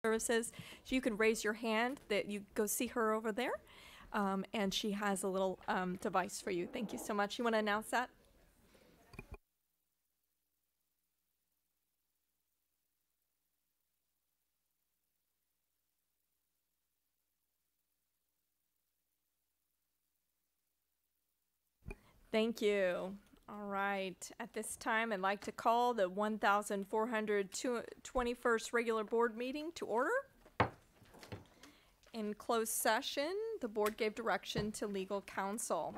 services. So you can raise your hand that you go see her over there. And she has a little device for you. Thank you so much. You want to announce that? Thank you. All right. At this time, I'd like to call the 1421st regular board meeting to order. In closed session, the board gave direction to legal counsel.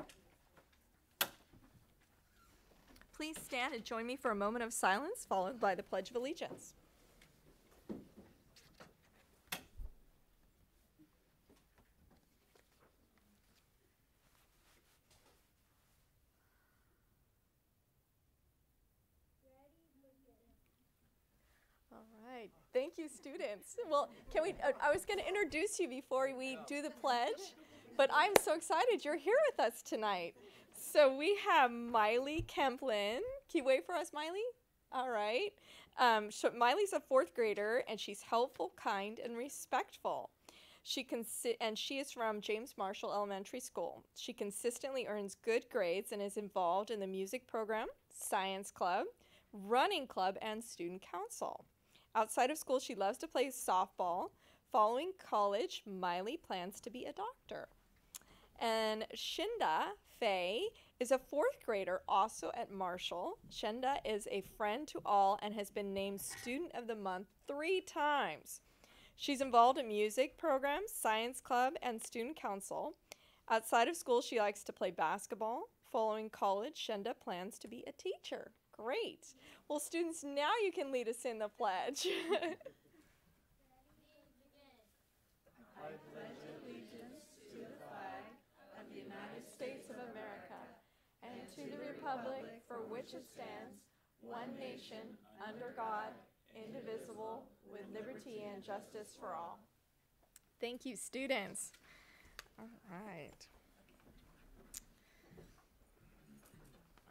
Please stand and join me for a moment of silence, followed by the Pledge of Allegiance. All right. Thank you, students. Well, can we, I was going to introduce you before we do the pledge, but I'm so excited you're here with us tonight. So we have Miley Kemplin. Can you wait for us, Miley? All right. So Miley's a fourth grader, and she's helpful, kind, and respectful. She is from James Marshall Elementary School. She consistently earns good grades and is involved in the music program, science club, running club, and student council. Outside of school, she loves to play softball. Following college, Miley plans to be a doctor. And Shinda Faye is a fourth grader also at Marshall. Shinda is a friend to all and has been named Student of the Month 3 times. She's involved in music programs, science club, and student council. Outside of school, she likes to play basketball. Following college, Shinda plans to be a teacher. Great. Well, students, now you can lead us in the pledge. I pledge allegiance to the flag of the United States of America and to the republic for which it stands, one nation, under God, indivisible, with liberty and justice for all. Thank you, students. All right.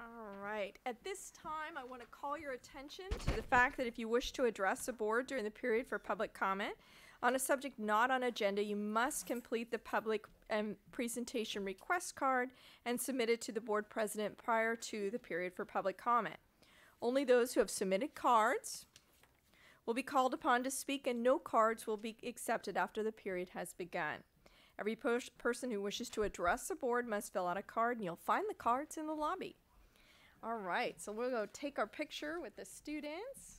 All right. At this time, I want to call your attention to the fact that if you wish to address the board during the period for public comment on a subject not on agenda, you must complete the public presentation request card and submit it to the board president prior to the period for public comment. Only those who have submitted cards will be called upon to speak, and no cards will be accepted after the period has begun. Every person who wishes to address the board must fill out a card, and you'll find the cards in the lobby. All right, so we'll go take our picture with the students.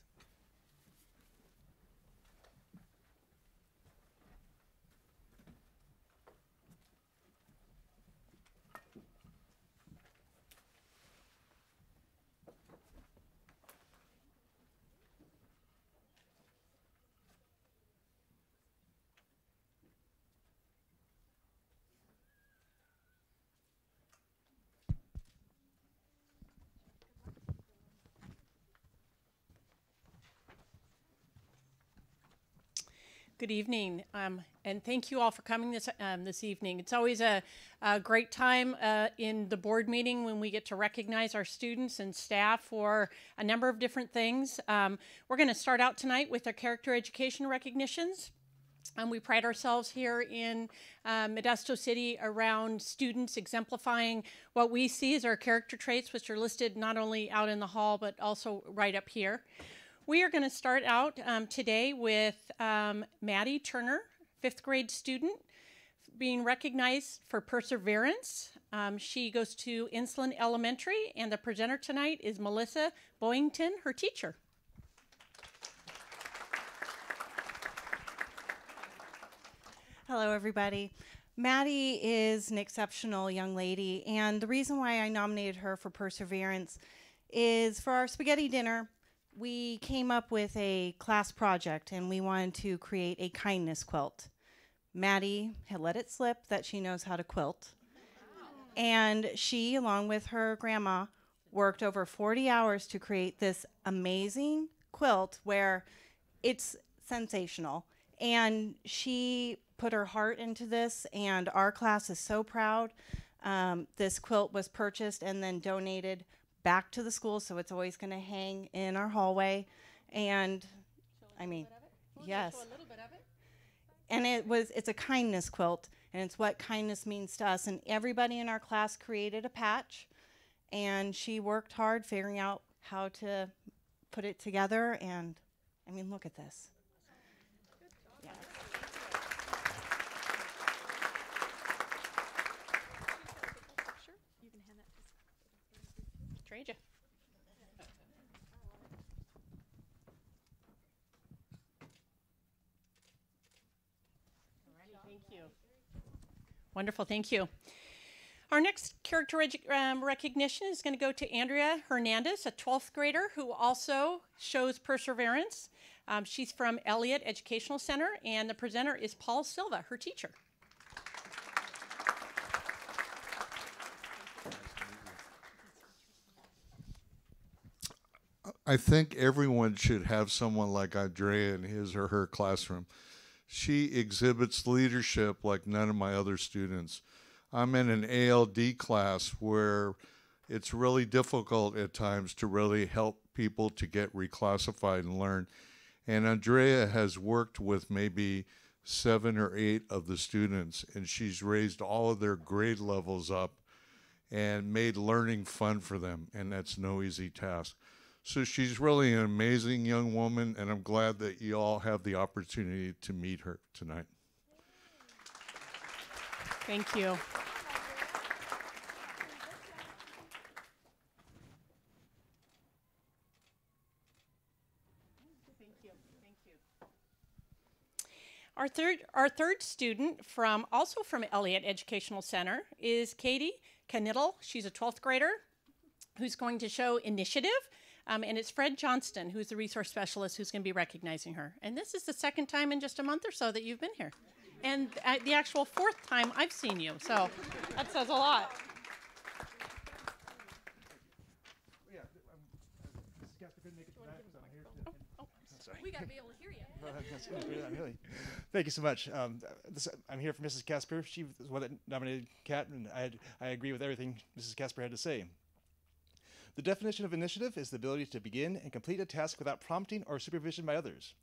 Good evening, and thank you all for coming this evening. It's always a great time in the board meeting when we get to recognize our students and staff for a number of different things. We're going to start out tonight with our character education recognitions. We pride ourselves here in Modesto City around students exemplifying what we see as our character traits, which are listed not only out in the hall, but also right up here. We are going to start out today with Maddie Turner, 5th grade student, being recognized for perseverance. She goes to Insulin Elementary, and the presenter tonight is Melissa Boyington, her teacher. Hello, everybody. Maddie is an exceptional young lady, and the reason why I nominated her for perseverance is for our spaghetti dinner. We came up with a class project, and we wanted to create a kindness quilt. Maddie had let it slip that she knows how to quilt. And she, along with her grandma, worked over 40 hours to create this amazing quilt where it's sensational. And she put her heart into this, and our class is so proud. This quilt was purchased and then donated back to the school, so it's always going to hang in our hallway. And I mean, Yes. Show a little bit of it. And it's a kindness quilt, and it's what kindness means to us. And everybody in our class created a patch, and she worked hard figuring out how to put it together. And I mean, look at this. Yeah. Sure, you can hand that to Trade you. Thank you. Wonderful, thank you. Our next character recognition is going to go to Andrea Hernandez, a 12th grader who also shows perseverance. She's from Elliott Educational Center, and the presenter is Paul Silva, her teacher. I think everyone should have someone like Andrea in his or her classroom. She exhibits leadership like none of my other students. I'm in an ALD class where it's really difficult at times to really help people to get reclassified and learn. And Andrea has worked with maybe 7 or 8 of the students, and she's raised all of their grade levels up and made learning fun for them, and that's no easy task. So she's really an amazing young woman, and I'm glad that you all have the opportunity to meet her tonight. Thank you. Our third student also from Elliott Educational Center is Katie Knittel. She's a 12th grader who's going to show initiative. And it's Fred Johnston, who's the resource specialist, who's going to be recognizing her. And this is the second time in just a month or so that you've been here. And the actual 4th time I've seen you. So that says a lot. Yeah, Mrs. Casper couldn't make it tonight, so I'm here to. Sorry. We got to be able to hear you. Really. Thank you so much. I'm here for Mrs. Casper. She was the one that nominated Kat, and I agree with everything Mrs. Casper had to say. The definition of initiative is the ability to begin and complete a task without prompting or supervision by others.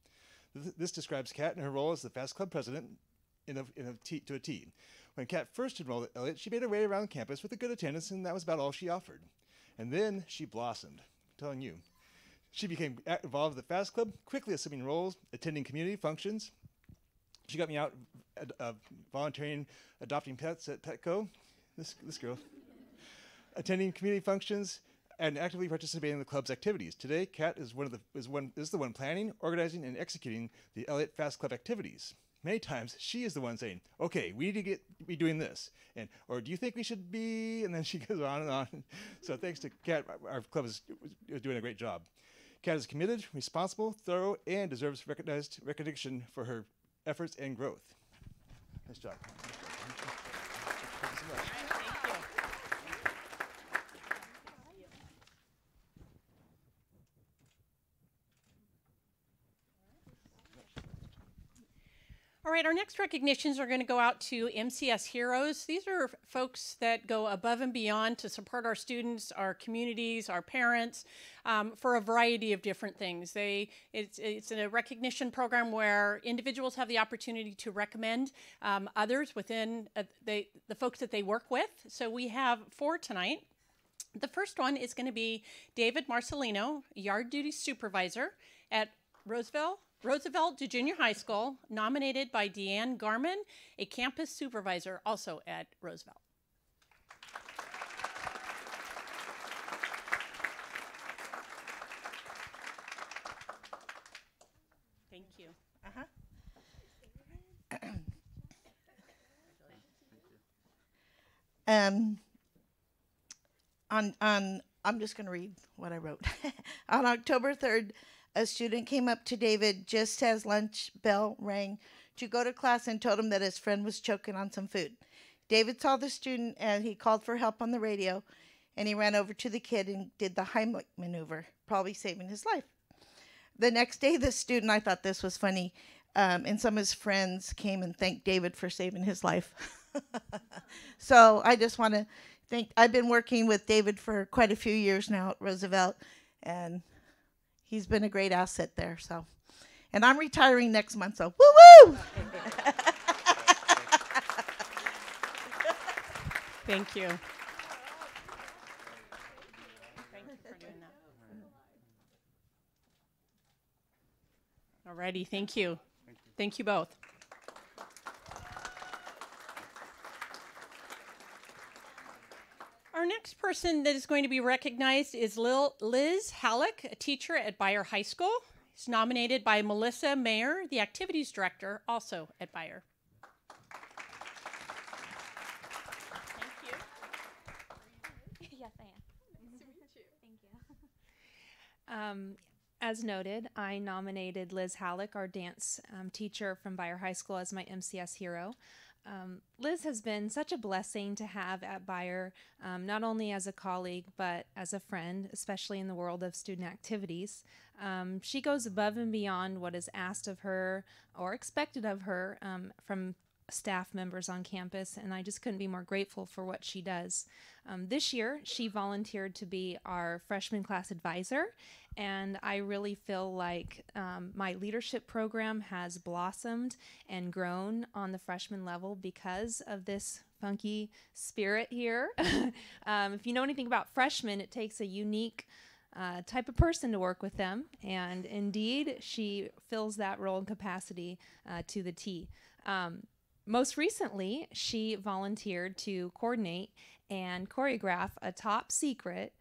This describes Kat in her role as the Fast Club president to a T. When Kat first enrolled at Elliott, she made her way around campus with a good attendance, and that was about all she offered. And then she blossomed, I'm telling you. She became involved with the Fast Club, quickly assuming roles, attending community functions. She got me out volunteering, adopting pets at Petco. This girl. Attending community functions, and actively participating in the club's activities. Today, Kat is the one planning, organizing, and executing the Elliott Fast Club activities. Many times, she is the one saying, "Okay, we need to be doing this," or "Do you think we should be?" And then she goes on and on. So, thanks to Kat, our club is doing a great job. Kat is committed, responsible, thorough, and deserves recognition for her efforts and growth. Nice job. Thank you so much. All right, our next recognitions are going to go out to MCS Heroes. These are folks that go above and beyond to support our students, our communities, our parents, for a variety of different things. It's a recognition program where individuals have the opportunity to recommend others within the folks that they work with. So we have 4 tonight. The first one is going to be David Marcelino, yard duty supervisor at Roosevelt Junior High School, nominated by Deanne Garman, a campus supervisor also at Roosevelt. Thank you. I'm just going to read what I wrote. On October 3rd, a student came up to David just as lunch bell rang to go to class and told him that his friend was choking on some food. David saw the student and he called for help on the radio, and he ran over to the kid and did the Heimlich maneuver, probably saving his life. The next day, the student, I thought this was funny, and some of his friends came and thanked David for saving his life. So I just want to I've been working with David for quite a few years now at Roosevelt, and he's been a great asset there. So, And I'm retiring next month, so woo-woo! Thank you. Thank you for doing that. All righty, thank you. Thank you both. Our next person that is going to be recognized is Liz Halleck, a teacher at Beyer High School. She's nominated by Melissa Mayer, the activities director, also at Beyer. Yes, I am. Nice to meet you. Thank you. As noted, I nominated Liz Halleck, our dance teacher from Beyer High School, as my MCS hero. Liz has been such a blessing to have at Beyer, not only as a colleague, but as a friend, especially in the world of student activities. She goes above and beyond what is asked of her or expected of her from staff members on campus, and I just couldn't be more grateful for what she does. This year, she volunteered to be our freshman class advisor, and I really feel like my leadership program has blossomed and grown on the freshman level because of this funky spirit here. If you know anything about freshmen, it takes a unique type of person to work with them, and indeed, she fills that role and capacity to the T. Most recently, she volunteered to coordinate and choreograph a top secret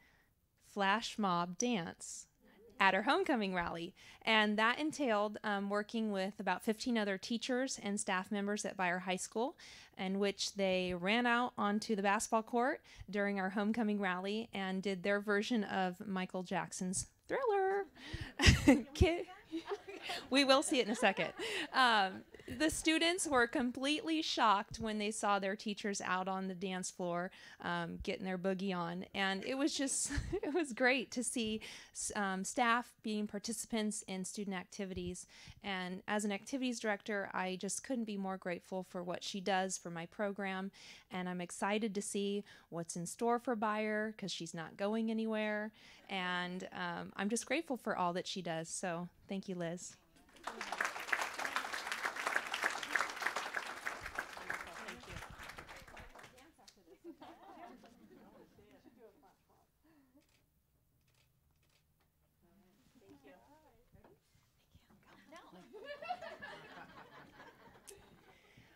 flash mob dance at her homecoming rally. And that entailed working with about 15 other teachers and staff members at Beyer High School, in which they ran out onto the basketball court during our homecoming rally and did their version of Michael Jackson's Thriller. We will see it in a second. The students were completely shocked when they saw their teachers out on the dance floor getting their boogie on. And it was just, it was great to see staff being participants in student activities. And as an activities director, I just couldn't be more grateful for what she does for my program. And I'm excited to see what's in store for Beyer because she's not going anywhere. And I'm just grateful for all that she does. So thank you, Liz.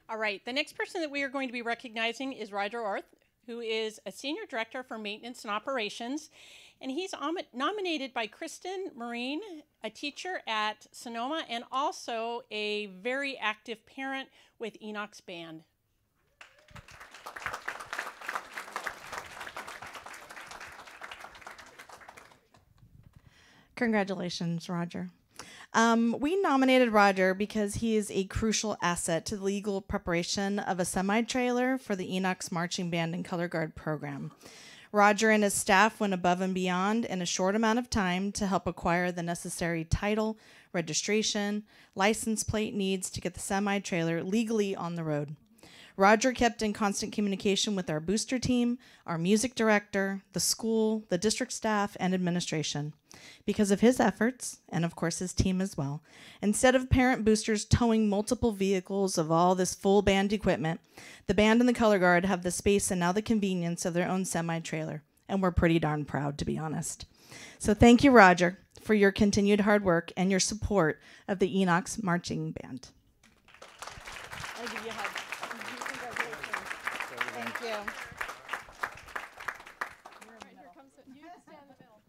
All right, the next person that we are going to be recognizing is Roger Orth, who is a senior director for maintenance and operations, and he's nominated by Kristen Marine, a teacher at Sonoma, and also a very active parent with Enoch's band. Congratulations, Roger. We nominated Roger because he is a crucial asset to the legal preparation of a semi-trailer for the Enoch's Marching Band and Color Guard program. Roger and his staff went above and beyond in a short amount of time to help acquire the necessary title, registration, license plate needs to get the semi-trailer legally on the road. Roger kept in constant communication with our booster team, our music director, the school, the district staff, and administration. Because of his efforts, and of course his team as well, instead of parent boosters towing multiple vehicles of all this full band equipment, the band and the color guard have the space and now the convenience of their own semi-trailer. And we're pretty darn proud, to be honest. So thank you, Roger, for your continued hard work and your support of the Enoch's Marching Band. I'll give you a hug. Congratulations. Thank you. All right, here comes it. You stand in the middle.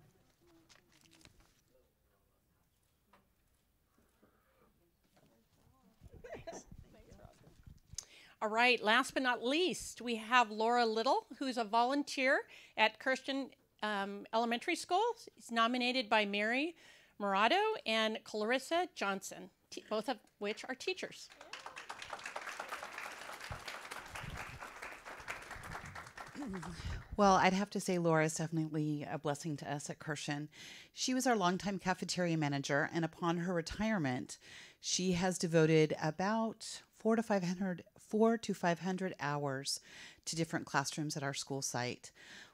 All right, last but not least, we have Laura Little, who's a volunteer at Christian Elementary School. She's nominated by Mary Murado and Clarissa Johnson, both of which are teachers. Well, I'd have to say Laura is definitely a blessing to us at Christian. She was our longtime cafeteria manager, and upon her retirement, she has devoted about 400 to 500 hours to different classrooms at our school site,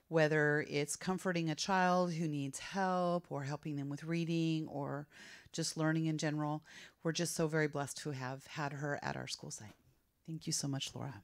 whether it's comforting a child who needs help or helping them with reading or just learning in general. We're just so very blessed to have had her at our school site. Thank you so much, Laura.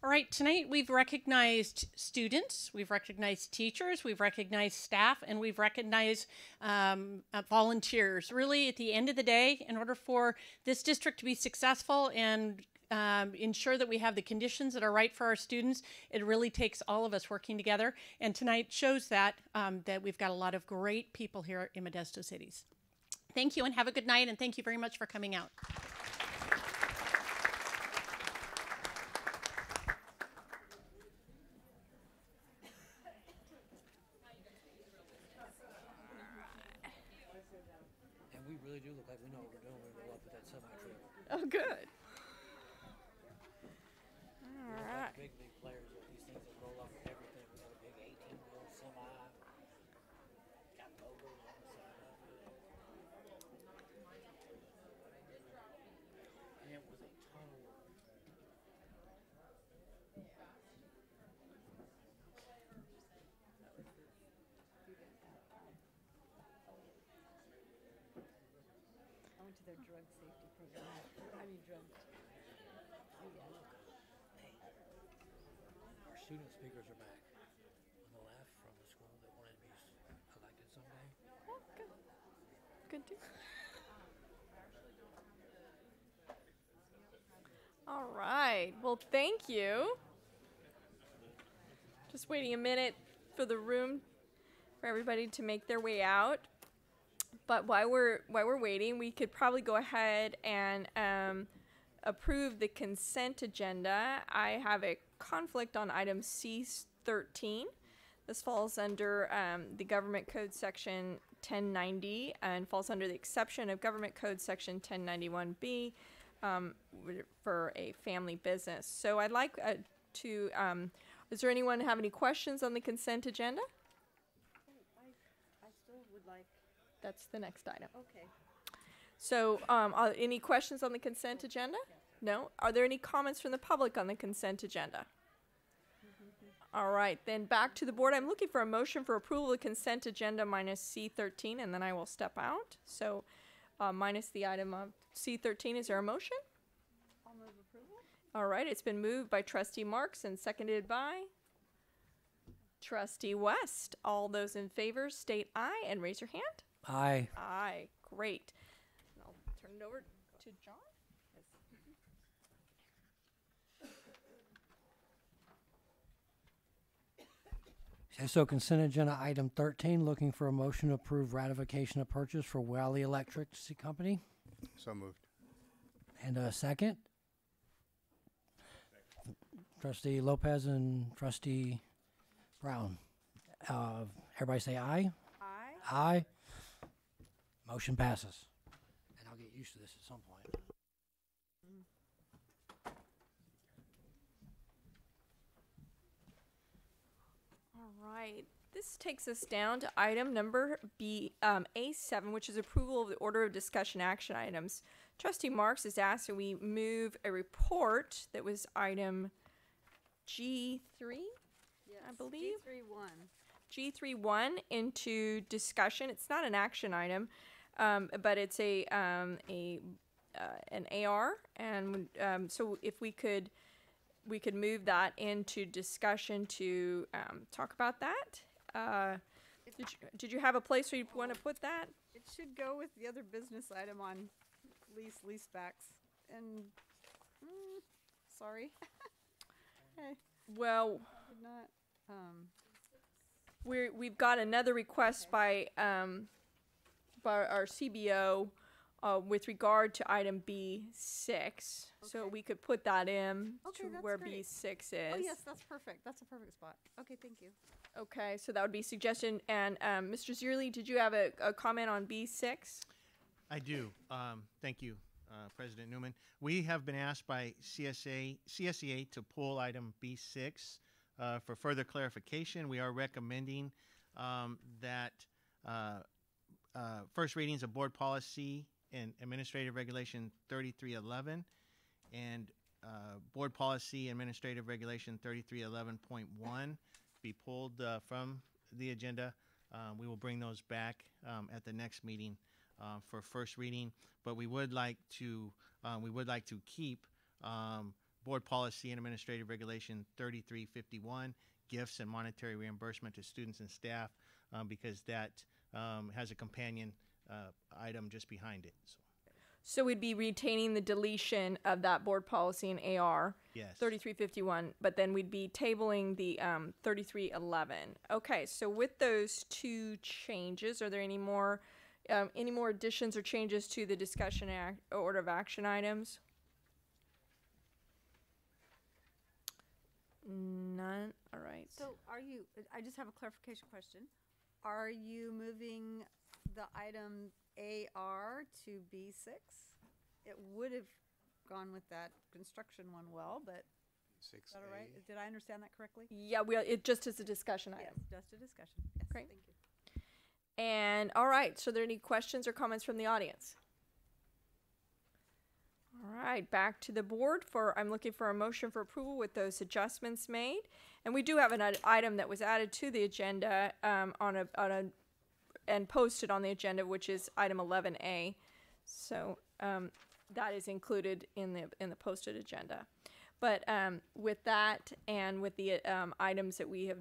All right, tonight we've recognized students, we've recognized teachers, we've recognized staff, and we've recognized volunteers. Really, at the end of the day, in order for this district to be successful and ensure that we have the conditions that are right for our students, it really takes all of us working together. And tonight shows that, that we've got a lot of great people here in Modesto Cities. Thank you and have a good night, and thank you very much for coming out. We really do look like we know what we're doing when we go up with that semi-trailer. Oh, good. All right. Big players with these things that roll up with everything. We got a big 18-wheel semi. Got logos on the side of it. And it was a ton of work. I went to their drug safety program. Drug. Our student speakers are back on the left from the school that wanted to be elected someday. Oh, good. Good too. All right. Well, thank you. Just waiting a minute for the room for everybody to make their way out. But while we're waiting, we could probably go ahead and approve the consent agenda. I have a conflict on item C13. This falls under the Government Code Section 1090 and falls under the exception of Government Code Section 1091B for a family business. So I'd like to, does there anyone have any questions on the consent agenda? I still would like. That's the next item. Okay. So, are any questions on the consent agenda? No? Are there any comments from the public on the consent agenda? All right, then back to the board. I'm looking for a motion for approval of the consent agenda minus C13, and then I will step out. So, minus the item of C13, is there a motion? I'll move approval. All right, it's been moved by Trustee Marks and seconded by Trustee West. All those in favor state aye and raise your hand. Aye. Aye, great. And I'll turn it over to John. So consent agenda item 13, looking for a motion to approve ratification of purchase for Valley Electricity Company. So moved. And a second. Trustee Lopez and Trustee Brown. Everybody say aye. Aye. Aye. Motion passes. And I'll get used to this at some point. All right. This takes us down to item number A7, which is approval of the order of discussion action items. Trustee Marks has asked that we move a report that was item G3, Yes. I believe. G31. G31 into discussion. It's not an action item, but it's an AR, and so if we could move that into discussion to talk about that. Did you have a place where you want to put that? It should go with the other business item on leasebacks. And sorry. Hey, Well, did not. we've got another request by our CBO with regard to item B6. So we could put that in Okay, to that's where great. B6 is. Oh yes, that's perfect. That's a perfect spot. Okay, thank you. Okay, so that would be suggestion. And Mr. Zierli, did you have a comment on B6? I do. Thank you, President Newman. We have been asked by CSEA to pull item B6 for further clarification. We are recommending that first readings of board policy and administrative regulation 3311 and board policy administrative regulation 3311.1 be pulled from the agenda. We will bring those back at the next meeting for first reading, but we would like to keep board policy and administrative regulation 3351, gifts and monetary reimbursement to students and staff, because that has a companion item just behind it. So we'd be retaining the deletion of that board policy in AR, Yes. 3351, but then we'd be tabling the 3311. Okay, so with those two changes, are there any more additions or changes to the discussion order of action items? None. All right. So I just have a clarification question. Are you moving the item AR to B6? It would have gone with that construction one well, but is that all right? Did I understand that correctly? Yeah, it just is a discussion item. Yes, just a discussion. Yes, Great. thank you. And all right, so are there any questions or comments from the audience? All right, back to the board I'm looking for a motion for approval with those adjustments made. And we do have an item that was added to the agenda and posted on the agenda, which is item 11A. So that is included in the posted agenda. But with that and with the items that we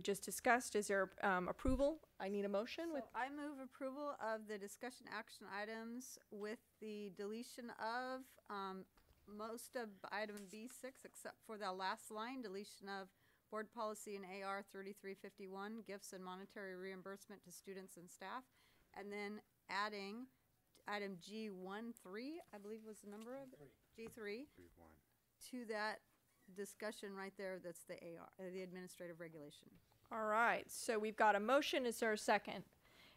just discussed, is there approval? I need a motion. So I move approval of the discussion action items with the deletion of most of item B6 except for the last line, deletion of board policy in AR 3351, gifts and monetary reimbursement to students and staff, and then adding item G13, I believe was the number of it? G3. To that discussion right there, that's the AR, the administrative regulation. All right, so we've got a motion. Is there a second?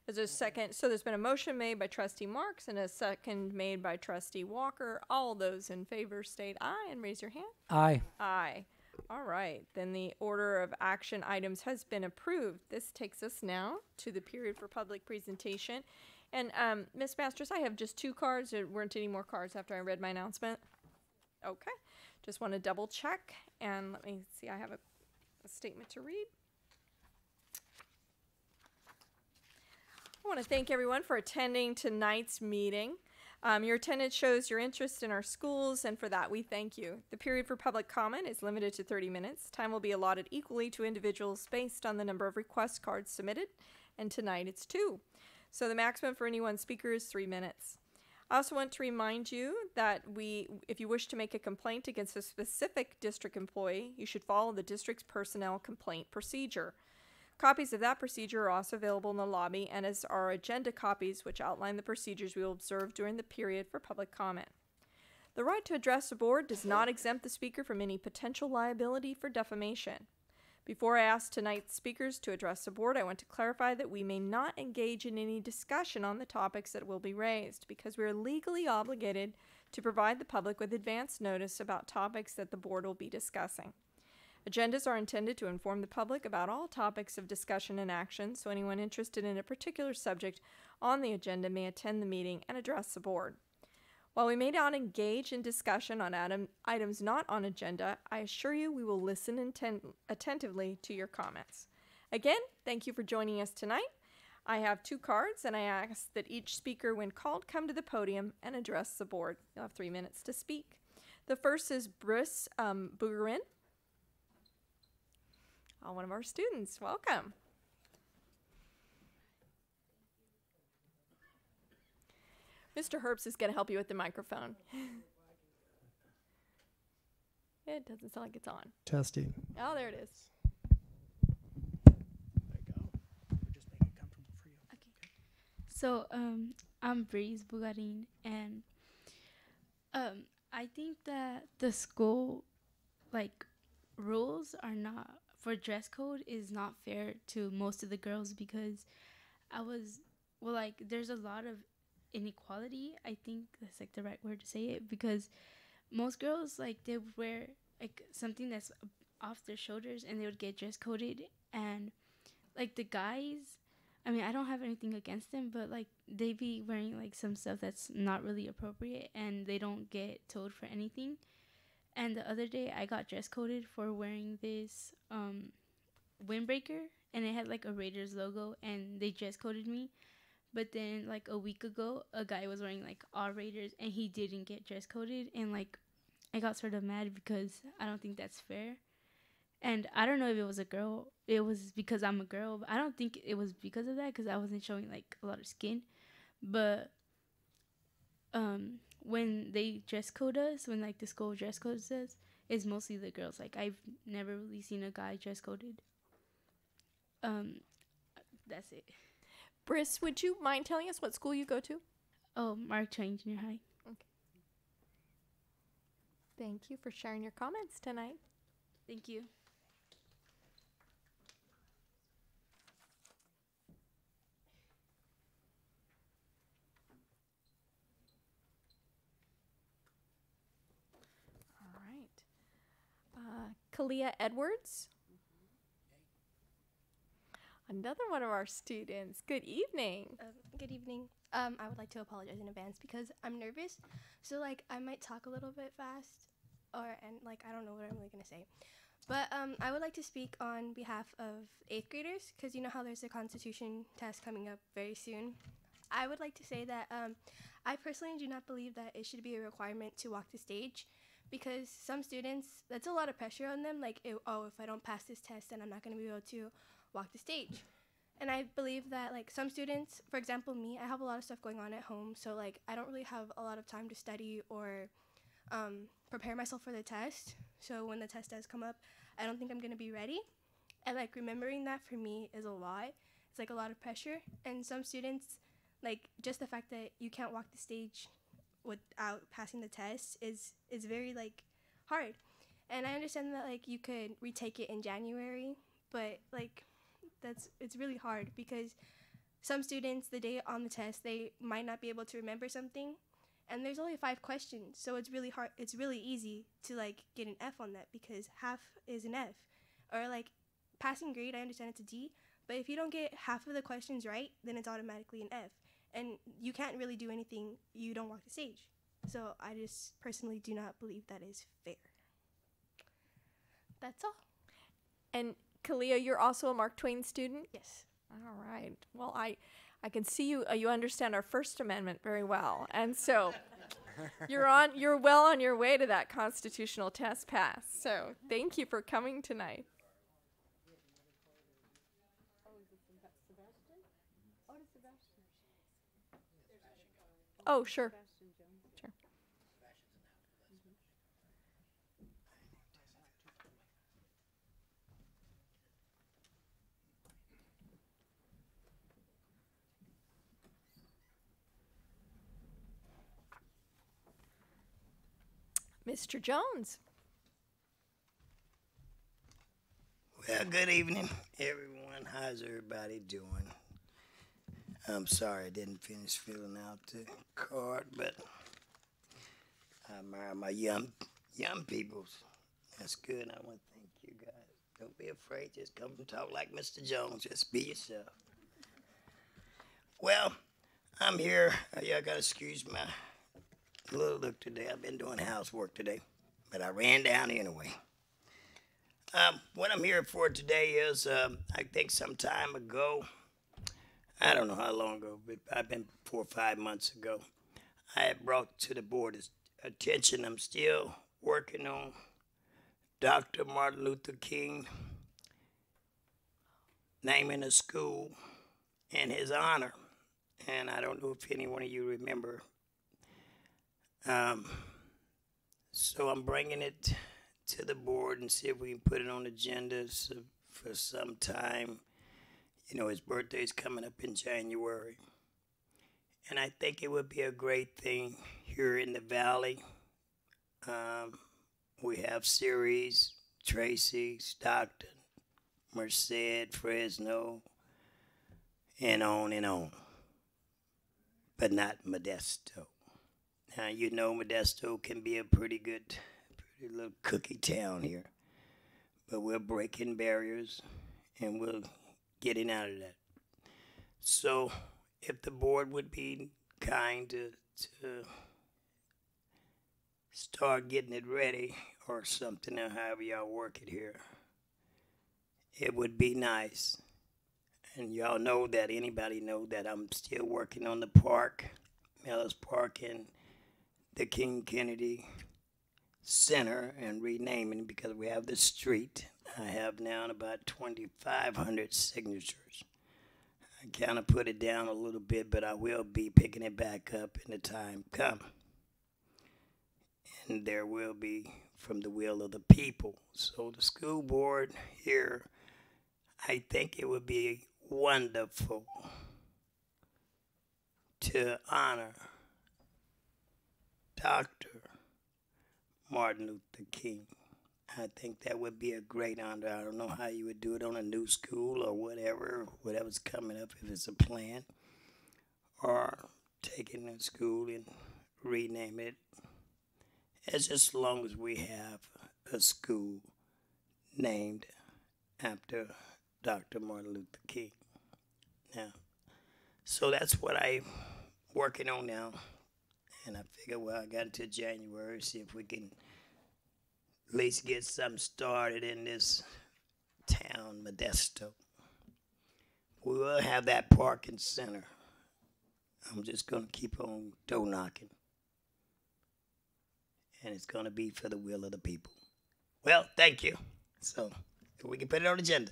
Is there a second? So there's been a motion made by Trustee Marks and a second made by Trustee Walker. All those in favor state aye and raise your hand. Aye. Aye. All right, then the order of action items has been approved. This takes us now to the period for public presentation. And Ms. Masters, I have just 2 cards. There weren't any more cards after I read my announcement. Okay, just want to double check. And let me see, I have a statement to read. I want to thank everyone for attending tonight's meeting. Your attendance shows your interest in our schools, and for that we thank you. The period for public comment is limited to 30 minutes. Time will be allotted equally to individuals based on the number of request cards submitted, and tonight it's 2. So the maximum for any one speaker is 3 minutes. I also want to remind you that if you wish to make a complaint against a specific district employee, you should follow the district's personnel complaint procedure. Copies of that procedure are also available in the lobby, and as are agenda copies which outline the procedures we will observe during the period for public comment. The right to address the board does not exempt the speaker from any potential liability for defamation. Before I ask tonight's speakers to address the board, I want to clarify that we may not engage in any discussion on the topics that will be raised because we are legally obligated to provide the public with advance notice about topics that the board will be discussing. Agendas are intended to inform the public about all topics of discussion and action, so anyone interested in a particular subject on the agenda may attend the meeting and address the board. While we may not engage in discussion on items not on agenda, I assure you we will listen attentively to your comments. Again, thank you for joining us tonight. I have 2 cards, and I ask that each speaker, when called, come to the podium and address the board. You'll have 3 minutes to speak. The first is Briss Bugerin, one of our students. Welcome. Mr. Herbst is going to help you with the microphone. It doesn't sound like it's on. Testing. Oh, there it is. There you go. We're just making it comfortable for you. Okay. So, I'm Breeze Bugarin, and I think that the school, rules are not, for dress code is not fair to most of the girls because there's a lot of inequality. I think that's the right word to say it, because most girls they would wear something that's off their shoulders and they would get dress coded, and like the guys, I mean, I don't have anything against them, but like they be wearing like some stuff that's not really appropriate, and they don't get told for anything. And the other day, I got dress coded for wearing this windbreaker, and it had like a Raiders logo, and they dress coded me. But then like a week ago, a guy was wearing like all Raiders, and he didn't get dress coded, and like I got sort of mad because I don't think that's fair. And I don't know if it was a girl. It was because I'm a girl, but I don't think it was because of that, because I wasn't showing like a lot of skin. But when they dress code us, when like the school dress codes us, it's mostly the girls. Like I've never really seen a guy dress coded. That's it. Briss, would you mind telling us what school you go to? Oh, Mark Twain Junior High. Okay. Thank you for sharing your comments tonight. Thank you. All right. Kalia Edwards. Another one of our students. Good evening. Good evening. I would like to apologize in advance because I'm nervous. So like I might talk a little bit fast and like I don't know what I'm really going to say. But I would like to speak on behalf of 8th graders because you know how there's a constitution test coming up very soon. I would like to say that I personally do not believe that it should be a requirement to walk the stage because some students, that's a lot of pressure on them. Like, if I don't pass this test, then I'm not going to be able to walk the stage. And I believe that like some students, for example me, I have a lot of stuff going on at home, so like I don't really have a lot of time to study or prepare myself for the test. So when the test does come up, I don't think I'm gonna be ready. And like remembering that for me is a lot. It's like a lot of pressure. And some students, like just the fact that you can't walk the stage without passing the test is very like hard. And I understand that like you could retake it in January, but like it's really hard because some students, the day on the test, they might not be able to remember something, and there's only 5 questions, so it's really hard. It's really easy to like get an F on that because half is an F, or like passing grade. I understand it's a D, but if you don't get half of the questions right, then it's automatically an F, and you can't really do anything. You don't walk the stage. So I just personally do not believe that is fair. That's all. And Kalia, you're also a Mark Twain student? Yes. All right. Well, I can see you understand our First Amendment very well. And so you're well on your way to that constitutional test pass. So thank you for coming tonight. Oh, sure. Sure. Mr. Jones. Well, good evening, everyone. How's everybody doing? I'm sorry I didn't finish filling out the card, but I admire my young peoples. That's good. I want to thank you guys. Don't be afraid. Just come and talk like Mr. Jones. Just be yourself. Well, I'm here. Y'all got to excuse my little look today. I've been doing housework today, but I ran down anyway. What I'm here for today is, I think some time ago, I don't know how long ago, but I've been 4 or 5 months ago, I had brought to the board's attention, I'm still working on Dr. Martin Luther King naming a school in his honor. And I don't know if any one of you remember. So I'm bringing it to the board and see if we can put it on the agenda for some time. You know, his birthday's coming up in January. And I think it would be a great thing here in the Valley. We have Ceres, Tracy, Stockton, Merced, Fresno, and on. But not Modesto. Now, you know Modesto can be a pretty little cookie town here. But we're breaking barriers, and we'll getting out of that. So if the board would be kind to start getting it ready or something, or however y'all work it here, it would be nice. And y'all know that, anybody know that I'm still working on the park, Mellis Park, and the King Kennedy Center, and renaming, because we have the street. I have now about 2,500 signatures. I kind of put it down a little bit, but I will be picking it back up in the time come. And there will be from the will of the people. So the school board here, I think it would be wonderful to honor Dr. Martin Luther King. I think that would be a great honor. I don't know how you would do it on a new school or whatever's coming up, if it's a plan, or taking the school and rename it. It's just as long as we have a school named after Dr. Martin Luther King. Now, so that's what I'm working on now. And I figure, well, I got until January, see if we can at least get something started in this town, Modesto. We will have that parking center. I'm just going to keep on door knocking. And it's going to be for the will of the people. Well, thank you. So, if we can put it on the agenda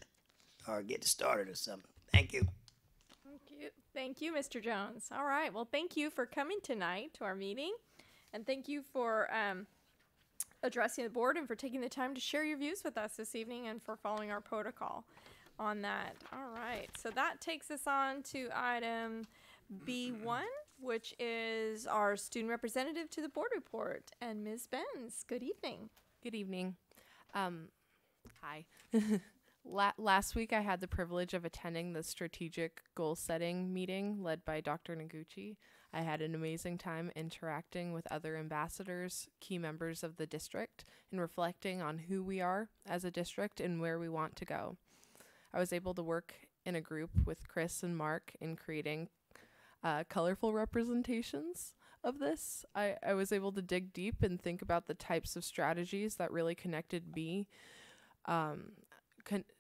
or get it started or something. Thank you. Thank you. Thank you, Mr. Jones. All right. Well, thank you for coming tonight to our meeting. And thank you for addressing the board and for taking the time to share your views with us this evening and for following our protocol on that. All right. So that takes us on to item B1, which is our student representative to the board report. And Ms. Benz, good evening. Good evening. Hi. Last week I had the privilege of attending the strategic goal setting meeting led by Dr. Noguchi. I had an amazing time interacting with other ambassadors, key members of the district, and reflecting on who we are as a district and where we want to go. I was able to work in a group with Chris and Mark in creating colorful representations of this. I was able to dig deep and think about the types of strategies that really connected me,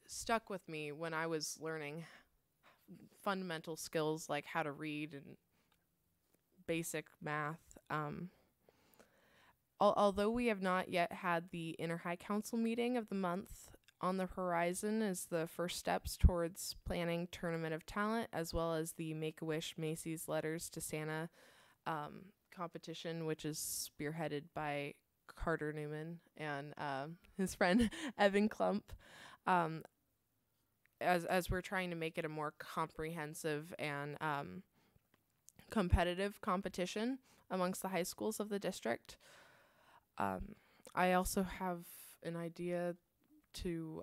stuck with me when I was learning fundamental skills like how to read and basic math. Although we have not yet had the Inter-High Council meeting of the month on the horizon is the first steps towards planning Tournament of Talent, as well as the Make-A-Wish Macy's Letters to Santa competition, which is spearheaded by Carter Newman and his friend Evan Klump. As we're trying to make it a more comprehensive and competitive competition amongst the high schools of the district. I also have an idea to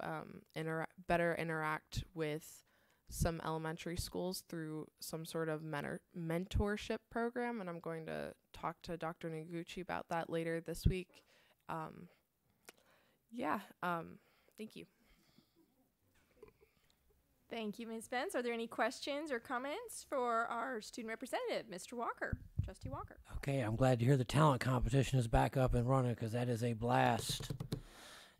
better interact with some elementary schools through some sort of mentorship program, and I'm going to talk to Dr. Noguchi about that later this week. Thank you. Thank you, Ms. Benz. Are there any questions or comments for our student representative, Mr. Walker, Trustee Walker? Okay, I'm glad to hear the talent competition is back up and running because that is a blast.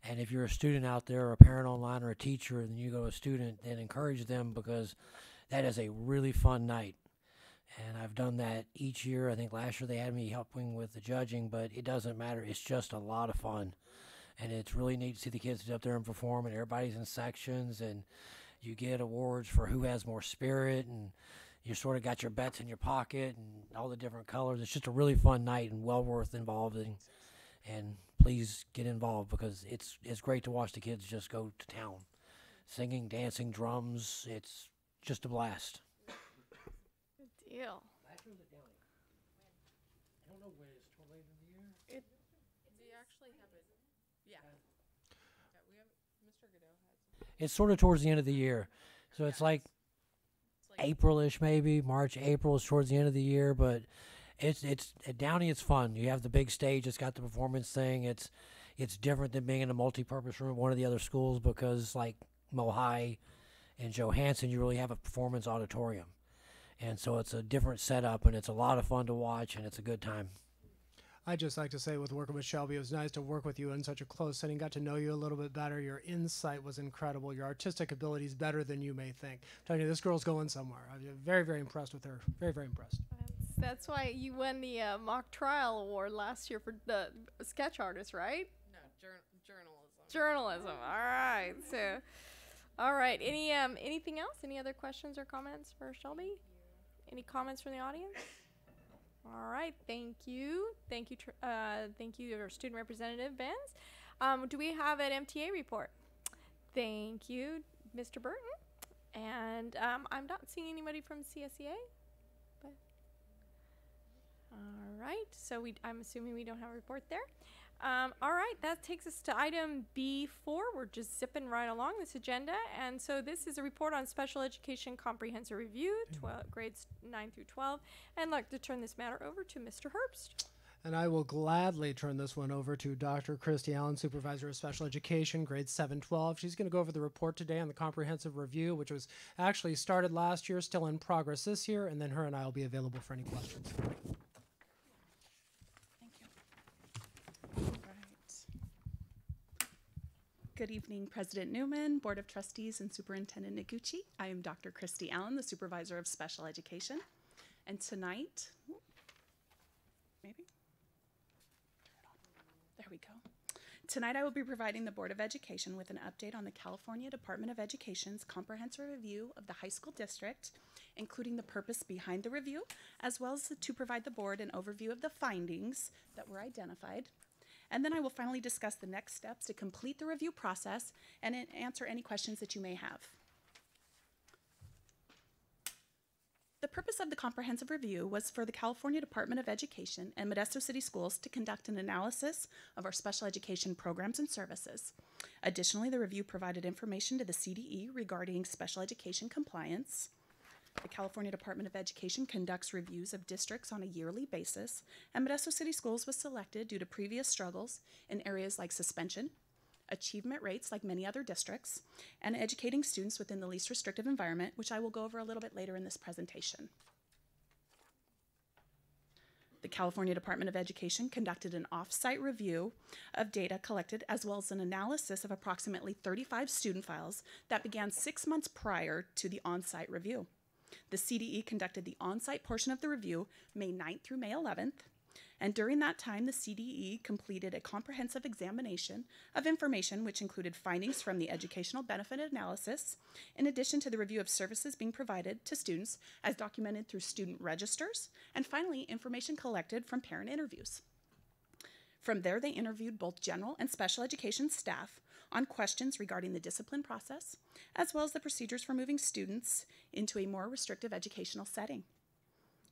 And if you're a student out there, or a parent online, or a teacher, and you go to a student, then encourage them because that is a really fun night. And I've done that each year. I think last year they had me helping with the judging, but it doesn't matter. It's just a lot of fun. And it's really neat to see the kids get up there and perform, and everybody's in sections, and you get awards for who has more spirit, and you sort of got your bets in your pocket and all the different colors. It's just a really fun night and well worth involving. And please get involved because it's great to watch the kids just go to town. Singing, dancing, drums, it's just a blast. Good deal. I don't know when it's toward later in the year. We actually have it. Yeah. We have Mr. Godot has. It's sort of towards the end of the year. So it's like April-ish maybe. March, April is towards the end of the year, but it's at Downey it's fun. You have the big stage, it's got the performance thing. It's different than being in a multi-purpose room at one of the other schools because like Mohai In Johansson, you really have a performance auditorium. And so it's a different setup, and it's a lot of fun to watch, and it's a good time. I'd just like to say, with working with Shelby, it was nice to work with you in such a close setting, got to know you a little bit better. Your insight was incredible. Your artistic ability is better than you may think. I'm telling you, this girl's going somewhere. I'm very, very impressed with her. Very, very impressed. That's why you won the mock trial award last year for the sketch artist, right? No, journalism. Journalism. All right. So, all right. Anything else? Any other questions or comments for Shelby? Any comments from the audience? All right. Thank you. Thank you. Thank you, our student representative, Benz. Do we have an MTA report? Thank you, Mr. Burton. And I'm not seeing anybody from CSEA. But all right. So I'm assuming we don't have a report there. All right, that takes us to item B4. We're just zipping right along this agenda. And so this is a report on special education comprehensive review, grades 9 through 12. And I'd like to turn this matter over to Mr. Herbst. And I will gladly turn this one over to Dr. Christy Allen, Supervisor of Special Education, grades 7-12. She's going to go over the report today on the comprehensive review, which was actually started last year, still in progress this year, and then her and I will be available for any questions. Good evening, President Newman, Board of Trustees, and Superintendent Noguchi. I am Dr. Christy Allen, the Supervisor of Special Education. And tonight, maybe? There we go. Tonight I will be providing the Board of Education with an update on the California Department of Education's comprehensive review of the high school district, including the purpose behind the review, as well as to provide the board an overview of the findings that were identified. And then I will finally discuss the next steps to complete the review process and answer any questions that you may have. The purpose of the comprehensive review was for the California Department of Education and Modesto City Schools to conduct an analysis of our special education programs and services. Additionally, the review provided information to the CDE regarding special education compliance. The California Department of Education conducts reviews of districts on a yearly basis, and Modesto City Schools was selected due to previous struggles in areas like suspension, achievement rates like many other districts, and educating students within the least restrictive environment, which I will go over a little bit later in this presentation. The California Department of Education conducted an off-site review of data collected as well as an analysis of approximately 35 student files that began 6 months prior to the on-site review. The CDE conducted the on-site portion of the review May 9th through May 11th, and during that time, the CDE completed a comprehensive examination of information which included findings from the educational benefit analysis, in addition to the review of services being provided to students as documented through student registers, and finally, information collected from parent interviews. From there, they interviewed both general and special education staff on questions regarding the discipline process, as well as the procedures for moving students into a more restrictive educational setting.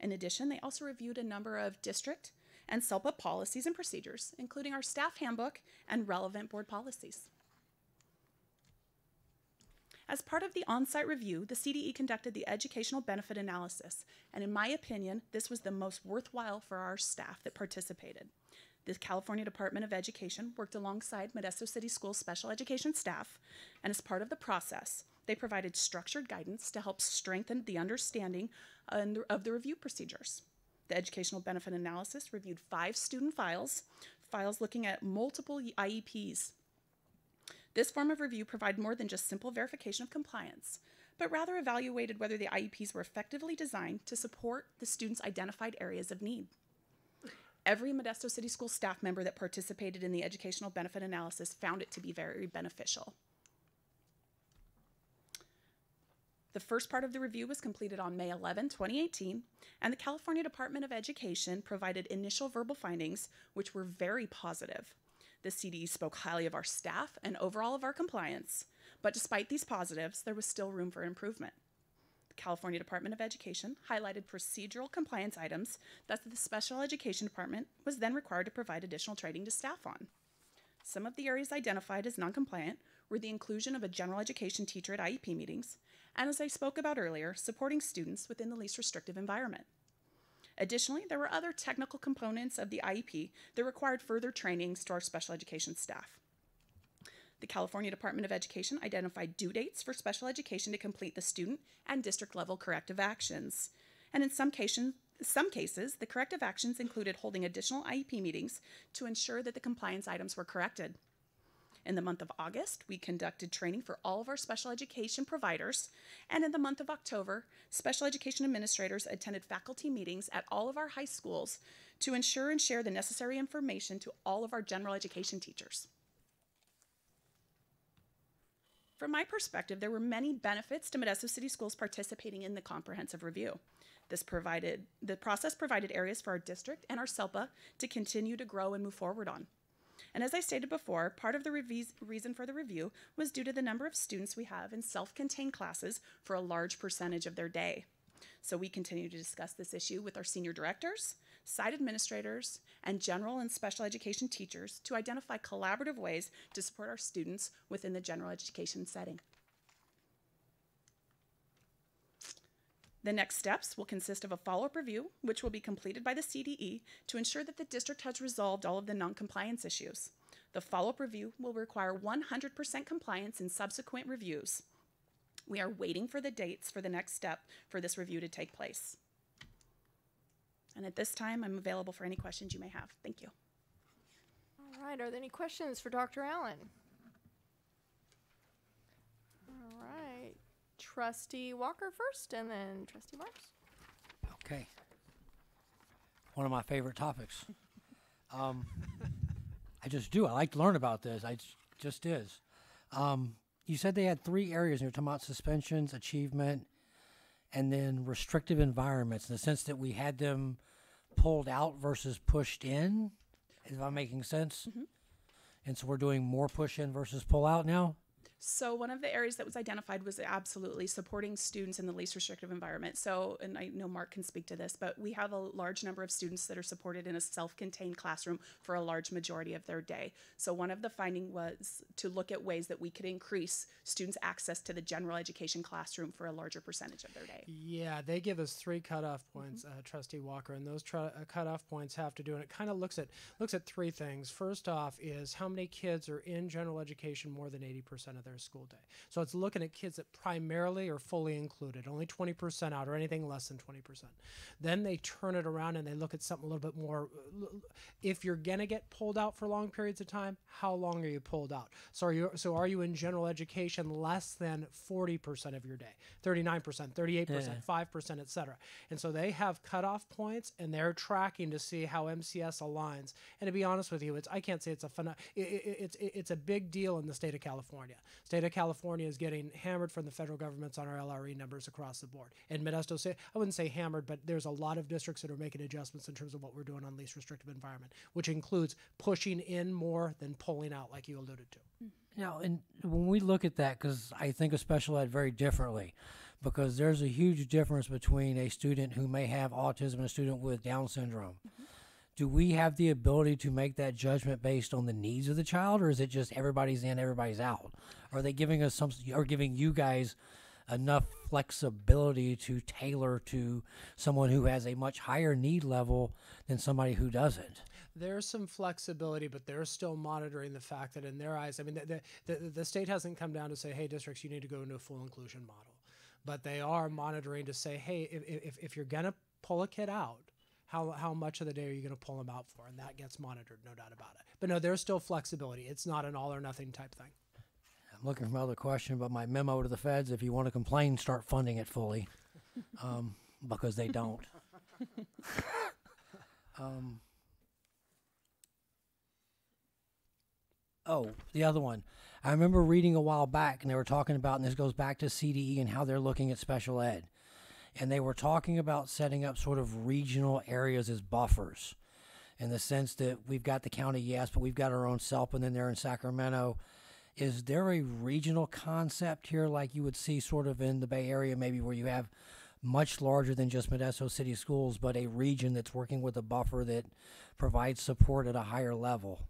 In addition, they also reviewed a number of district and SELPA policies and procedures, including our staff handbook and relevant board policies. As part of the on-site review, the CDE conducted the educational benefit analysis, and in my opinion, this was the most worthwhile for our staff that participated. The California Department of Education worked alongside Modesto City Schools special education staff, and as part of the process, they provided structured guidance to help strengthen the understanding of the review procedures. The educational benefit analysis reviewed 5 student files looking at multiple IEPs. This form of review provided more than just simple verification of compliance, but rather evaluated whether the IEPs were effectively designed to support the students' identified areas of need. Every Modesto City School staff member that participated in the educational benefit analysis found it to be very beneficial. The first part of the review was completed on May 11, 2018, and the California Department of Education provided initial verbal findings, which were very positive. The CDE spoke highly of our staff and overall of our compliance, but despite these positives, there was still room for improvement. The California Department of Education highlighted procedural compliance items that the Special Education Department was then required to provide additional training to staff on. Some of the areas identified as non-compliant were the inclusion of a general education teacher at IEP meetings, and as I spoke about earlier, supporting students within the least restrictive environment. Additionally, there were other technical components of the IEP that required further trainings to our special education staff. The the California Department of Education identified due dates for special education to complete the student and district level corrective actions. And in some cases, the corrective actions included holding additional IEP meetings to ensure that the compliance items were corrected. In the month of August, we conducted training for all of our special education providers, and in the month of October, special education administrators attended faculty meetings at all of our high schools to ensure and share the necessary information to all of our general education teachers. From my perspective, there were many benefits to Modesto City Schools participating in the comprehensive review. The process provided areas for our district and our SELPA to continue to grow and move forward on. And as I stated before, part of the reason for the review was due to the number of students we have in self-contained classes for a large percentage of their day. So we continue to discuss this issue with our senior directors, site administrators, and general and special education teachers to identify collaborative ways to support our students within the general education setting. The next steps will consist of a follow-up review, which will be completed by the CDE to ensure that the district has resolved all of the non-compliance issues. The follow-up review will require 100% compliance in subsequent reviews. We are waiting for the dates for the next step for this review to take place. And at this time, I'm available for any questions you may have. Thank you. All right, are there any questions for Dr. Allen? All right, Trustee Walker first, and then Trustee Marks. Okay. One of my favorite topics. I just do. I like to learn about this. Just is. You said they had 3 areas, and you're talking about suspensions, achievement, and then restrictive environments, in the sense that we had them pulled out versus pushed in, if I'm making sense. Mm-hmm. And so we're doing more push in versus pull out now? So one of the areas that was identified was absolutely supporting students in the least restrictive environment. So, and I know Mark can speak to this, but we have a large number of students that are supported in a self-contained classroom for a large majority of their day. So one of the findings was to look at ways that we could increase students' access to the general education classroom for a larger percentage of their day. Yeah, they give us 3 cutoff points, Trustee Walker, and those cutoff points have to do, and it kind of looks at 3 things. First off is how many kids are in general education more than 80% of their school day. So it's looking at kids that primarily are fully included, only 20% out or anything less than 20%. Then they turn it around and they look at something a little bit more. If you're going to get pulled out for long periods of time, how long are you pulled out? So are you in general education less than 40% of your day, 39%, 38%, 5%, et cetera. And so they have cutoff points and they're tracking to see how MCS aligns. And to be honest with you, I can't say it's a big deal in the state of California. State of California is getting hammered from the federal governments on our LRE numbers across the board. And Modesto State, I wouldn't say hammered, but there's a lot of districts that are making adjustments in terms of what we're doing on least restrictive environment, which includes pushing in more than pulling out, like you alluded to. Now, and when we look at that, because I think of special ed very differently, because there's a huge difference between a student who may have autism and a student with Down syndrome. Mm-hmm. Do we have the ability to make that judgment based on the needs of the child, or is it just everybody's in, everybody's out? Are they giving us giving you guys enough flexibility to tailor to someone who has a much higher need level than somebody who doesn't? There's some flexibility, but they're still monitoring the fact that in their eyes, I mean, the state hasn't come down to say, hey, districts, you need to go into a full inclusion model. But they are monitoring to say, hey, if you're going to pull a kid out, how much of the day are you going to pull them out for? And that gets monitored, no doubt about it. But no, there's still flexibility. It's not an all or nothing type thing. I'm looking for another question, but my memo to the feds, if you want to complain, start funding it fully, because they don't. Oh, the other one. I remember reading a while back, and they were talking about, and this goes back to CDE and how they're looking at special ed. And they were talking about setting up sort of regional areas as buffers, in the sense that we've got the county, yes, but we've got our own SELP, and then they're in Sacramento. Is there a regional concept here like you would see sort of in the Bay Area, maybe, where you have much larger than just Modesto City Schools, but a region that's working with a buffer that provides support at a higher level?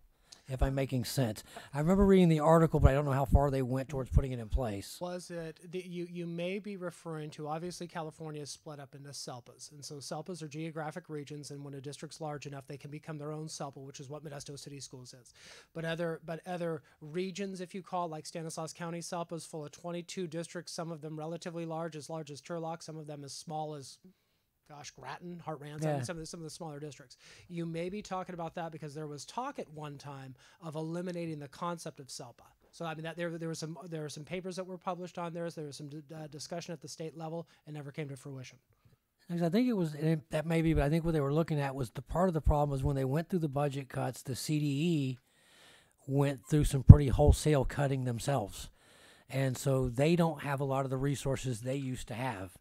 if I'm making sense. I remember reading the article, but I don't know how far they went towards putting it in place. Was it, you may be referring to, obviously California is split up into SELPAs. And so SELPAs are geographic regions, and when a district's large enough, they can become their own SELPA, which is what Modesto City Schools is. But other regions, if you call, like Stanislaus County SELPA is full of 22 districts, some of them relatively large as Turlock, some of them as small as, gosh, Grattan, Hartrands, I mean, some of the smaller districts. You may be talking about that because there was talk at one time of eliminating the concept of SELPA. So I mean, there were some papers that were published on there. There was some discussion at the state level, and never came to fruition. I think it was that maybe, but I think what they were looking at was the part of the problem was when they went through the budget cuts, the CDE went through some pretty wholesale cutting themselves, and so they don't have a lot of the resources they used to have.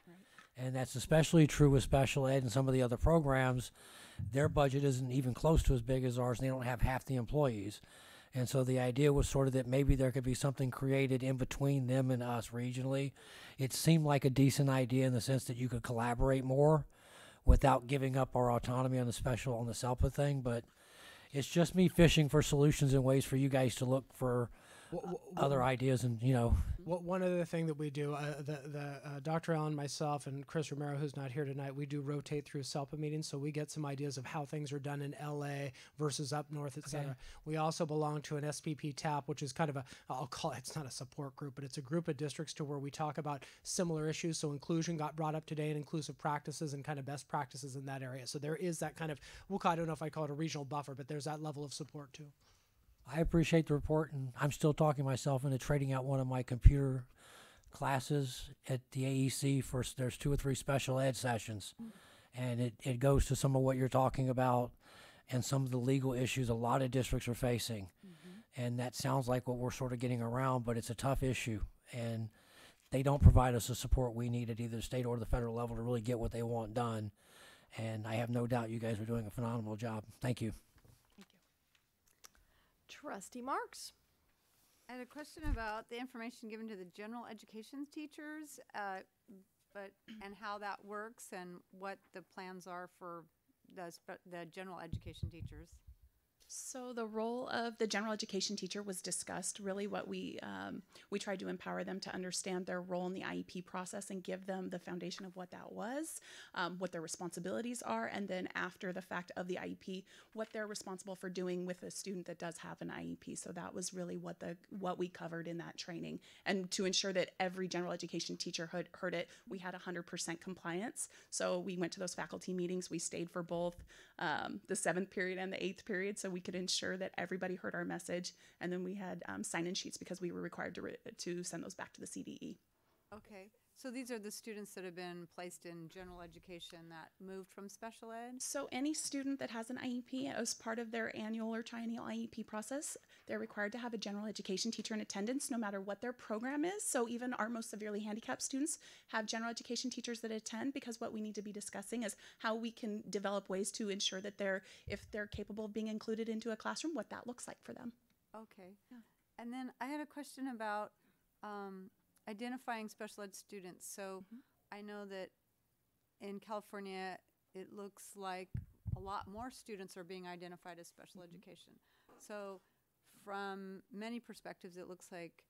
And that's especially true with special ed and some of the other programs. Their budget isn't even close to as big as ours, and they don't have half the employees. And so the idea was sort of that maybe there could be something created in between them and us regionally. It seemed like a decent idea in the sense that you could collaborate more without giving up our autonomy on the SELPA thing. But it's just me fishing for solutions and ways for you guys to look for other ideas, and one other thing that we do, Dr. Allen, myself, and Chris Romero, who's not here tonight, we do rotate through SELPA meetings, so we get some ideas of how things are done in LA versus up north, et cetera. We also belong to an SPP TAP, which is kind of I'll call it, it's not a support group, but it's a group of districts to where we talk about similar issues. So inclusion got brought up today, and inclusive practices and kind of best practices in that area. So there is that kind of, I don't know if I call it a regional buffer, but there's that level of support too. I appreciate the report, and I'm still talking myself into trading out one of my computer classes at the AEC for there's 2 or 3 special ed sessions, and it goes to some of what you're talking about and some of the legal issues a lot of districts are facing, and that sounds like what we're sort of getting around, but it's a tough issue, and they don't provide us the support we need at either the state or the federal level to really get what they want done, and I have no doubt you guys are doing a phenomenal job. Thank you. Trustee Marks. I had a question about the information given to the general education teachers, and how that works and what the plans are for the general education teachers. So the role of the general education teacher was discussed. Really what we tried to empower them to understand their role in the IEP process and give them the foundation of what that was, what their responsibilities are, and then after the fact of the IEP, what they're responsible for doing with a student that does have an IEP. So that was really what we covered in that training. And to ensure that every general education teacher heard it, we had 100% compliance. So we went to those faculty meetings. We stayed for both the 7th period and the 8th period, so we could ensure that everybody heard our message. And then we had sign-in sheets because we were required to send those back to the CDE. Okay, so these are the students that have been placed in general education that moved from special ed? So any student that has an IEP as part of their annual or triennial IEP process, they're required to have a general education teacher in attendance no matter what their program is. So even our most severely handicapped students have general education teachers that attend, because what we need to be discussing is how we can develop ways to ensure that if they're capable of being included into a classroom, what that looks like for them. Okay. Yeah. And then I had a question about identifying special ed students. So I know that in California, it looks like a lot more students are being identified as special education. So from many perspectives, it looks like,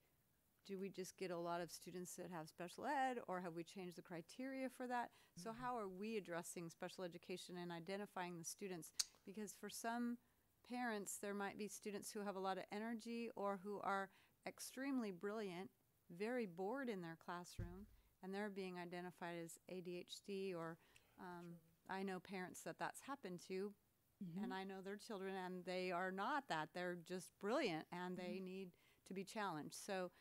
do we just get a lot of students that have special ed, or have we changed the criteria for that? So how are we addressing special education and identifying the students? Because for some parents, there might be students who have a lot of energy or who are extremely brilliant, very bored in their classroom, and they're being identified as ADHD, or I know parents that's happened to, and I know their children, and they are not that. They're just brilliant, and they need to be challenged. So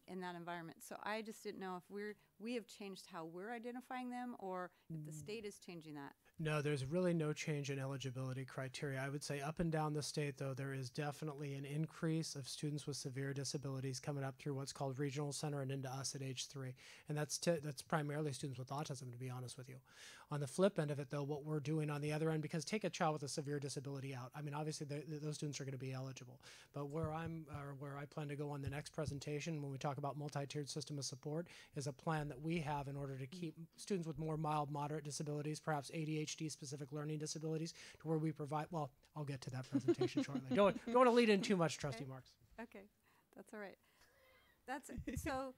in that environment. So I just didn't know if we have changed how we're identifying them, or if the state is changing that. No, there's really no change in eligibility criteria. I would say up and down the state, though, there is definitely an increase of students with severe disabilities coming up through what's called regional center and into us at age 3. And that's primarily students with autism, to be honest with you. On the flip end of it, though, what we're doing on the other end, because take a child with a severe disability out. I mean, obviously, those students are going to be eligible. But where I plan to go on the next presentation when we talk about multi-tiered system of support is a plan that we have in order to keep students with more mild, moderate disabilities, perhaps ADHD, ADHD specific learning disabilities, to where we provide, well, I'll get to that presentation shortly. Don't want to lead in too much, Trustee Marks. Okay, that's all right. That's so.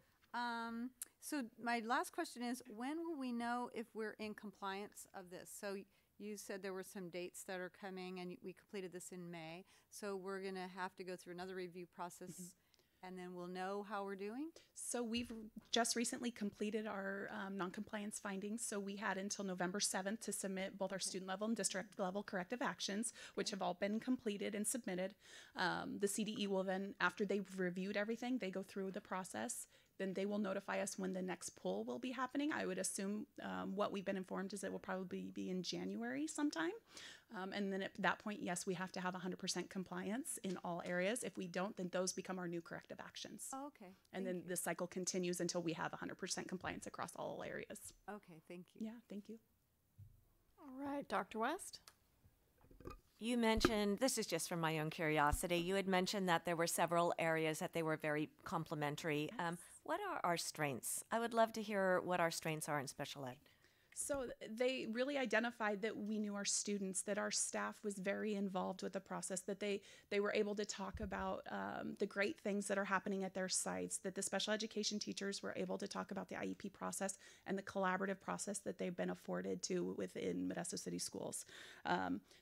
So my last question is, when will we know if we're in compliance of this? So you said there were some dates that are coming, and we completed this in May. So we're going to have to go through another review process, and then we'll know how we're doing? So we've just recently completed our noncompliance findings. So we had until November 7th to submit both our student level and district level corrective actions, which have all been completed and submitted. The CDE will then, after they've reviewed everything, they go through the process. Then they will notify us when the next pull will be happening. I would assume what we've been informed is it will probably be in January sometime. And then at that point, yes, we have to have 100% compliance in all areas. If we don't, then those become our new corrective actions. Oh, okay. And then the cycle continues until we have 100% compliance across all areas. Okay, thank you. Yeah, thank you. All right, Dr. West? You mentioned, this is just from my own curiosity, you had mentioned that there were several areas that they were very complementary. Yes. What are our strengths? I would love to hear what our strengths are in special ed. So they really identified that we knew our students, that our staff was very involved with the process, that they were able to talk about the great things that are happening at their sites, that the special education teachers were able to talk about the IEP process and the collaborative process that they've been afforded to within Modesto City Schools.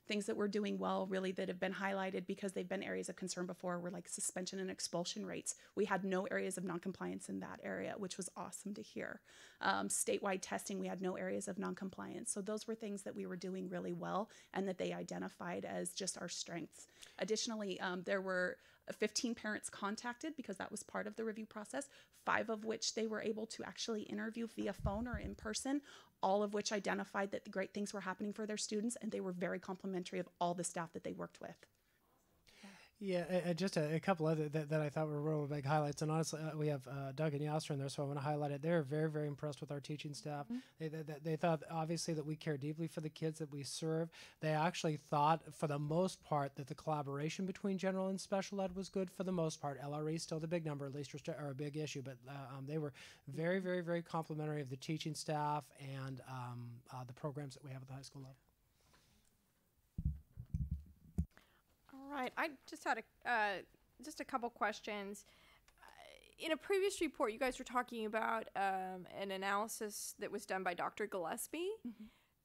Things that we're doing well, really, that have been highlighted because they've been areas of concern before, were like suspension and expulsion rates. We had no areas of noncompliance in that area, which was awesome to hear. Statewide testing, we had no areas of noncompliance. So those were things that we were doing really well and that they identified as just our strengths. Additionally, there were 15 parents contacted because that was part of the review process, 5 of which they were able to actually interview via phone or in person, all of which identified that the great things were happening for their students, and they were very complimentary of all the staff that they worked with. Yeah, just a couple other that I thought were real big highlights. And honestly, we have Doug and Yasser in there, so I want to highlight it. They're very, very impressed with our teaching staff. They thought, obviously, that we care deeply for the kids that we serve. They actually thought, for the most part, that the collaboration between general and special ed was good for the most part. LRE is still the big number, at least, or a big issue, but they were very, very, very complimentary of the teaching staff and the programs that we have at the high school level. All right, I just had just a couple questions. In a previous report, you guys were talking about an analysis that was done by Dr. Gillespie.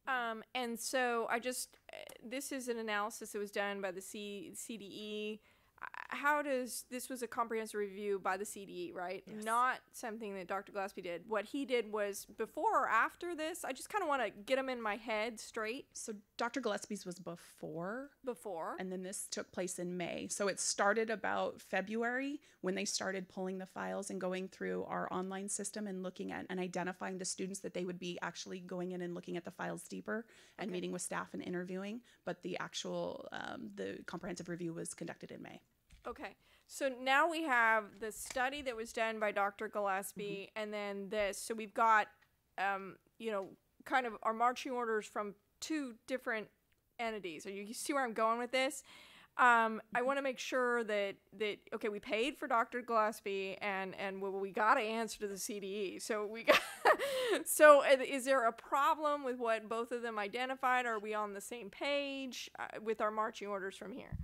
And so this is an analysis that was done by the CDE. This was a comprehensive review by the CDE, right? Yes. Not something that Dr. Gillespie did. What he did was before or after this? I just kind of want to get them in my head straight. So Dr. Gillespie's was before. Before. And then this took place in May. So it started about February when they started pulling the files and going through our online system and looking at and identifying the students that they would be actually going in and looking at the files deeper and meeting with staff and interviewing. But the actual, the comprehensive review was conducted in May. Okay, so now we have the study that was done by Dr. Gillespie, and then this. So we've got, kind of our marching orders from 2 different entities. Are you see where I'm going with this? I want to make sure that okay, we paid for Dr. Gillespie, and we got to answer to the CDE. So we got. So is there a problem with what both of them identified? Are we on the same page with our marching orders from here?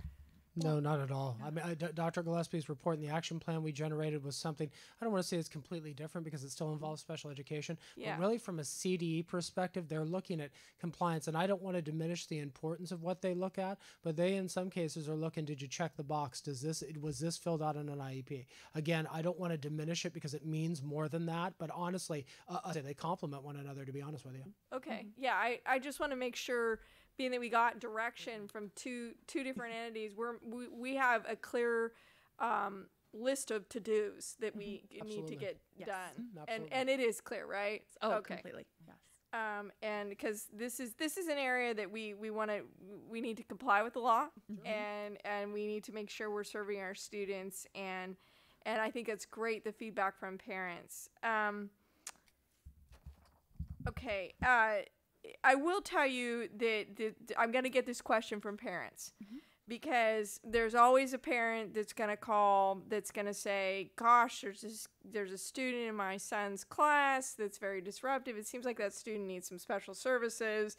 No, not at all. I mean, Dr. Gillespie's report and the action plan we generated was something, I don't want to say it's completely different because it still involves special education, but really from a CDE perspective, they're looking at compliance, and I don't want to diminish the importance of what they look at, but they in some cases are looking, did you check the box? Was this filled out on an IEP? Again, I don't want to diminish it because it means more than that, but honestly, they complement one another, to be honest with you. Okay, yeah, I just want to make sure, being that we got direction from two different entities, we have a clear list of to-dos that we need to get done, and it is clear, right? Okay. Completely. Yes. And because this is an area that we need to comply with the law, and we need to make sure we're serving our students, and I think it's great, the feedback from parents. Okay. I will tell you that I'm going to get this question from parents, because there's always a parent that's going to call, that's going to say, gosh, there's a student in my son's class that's very disruptive. It seems like that student needs some special services.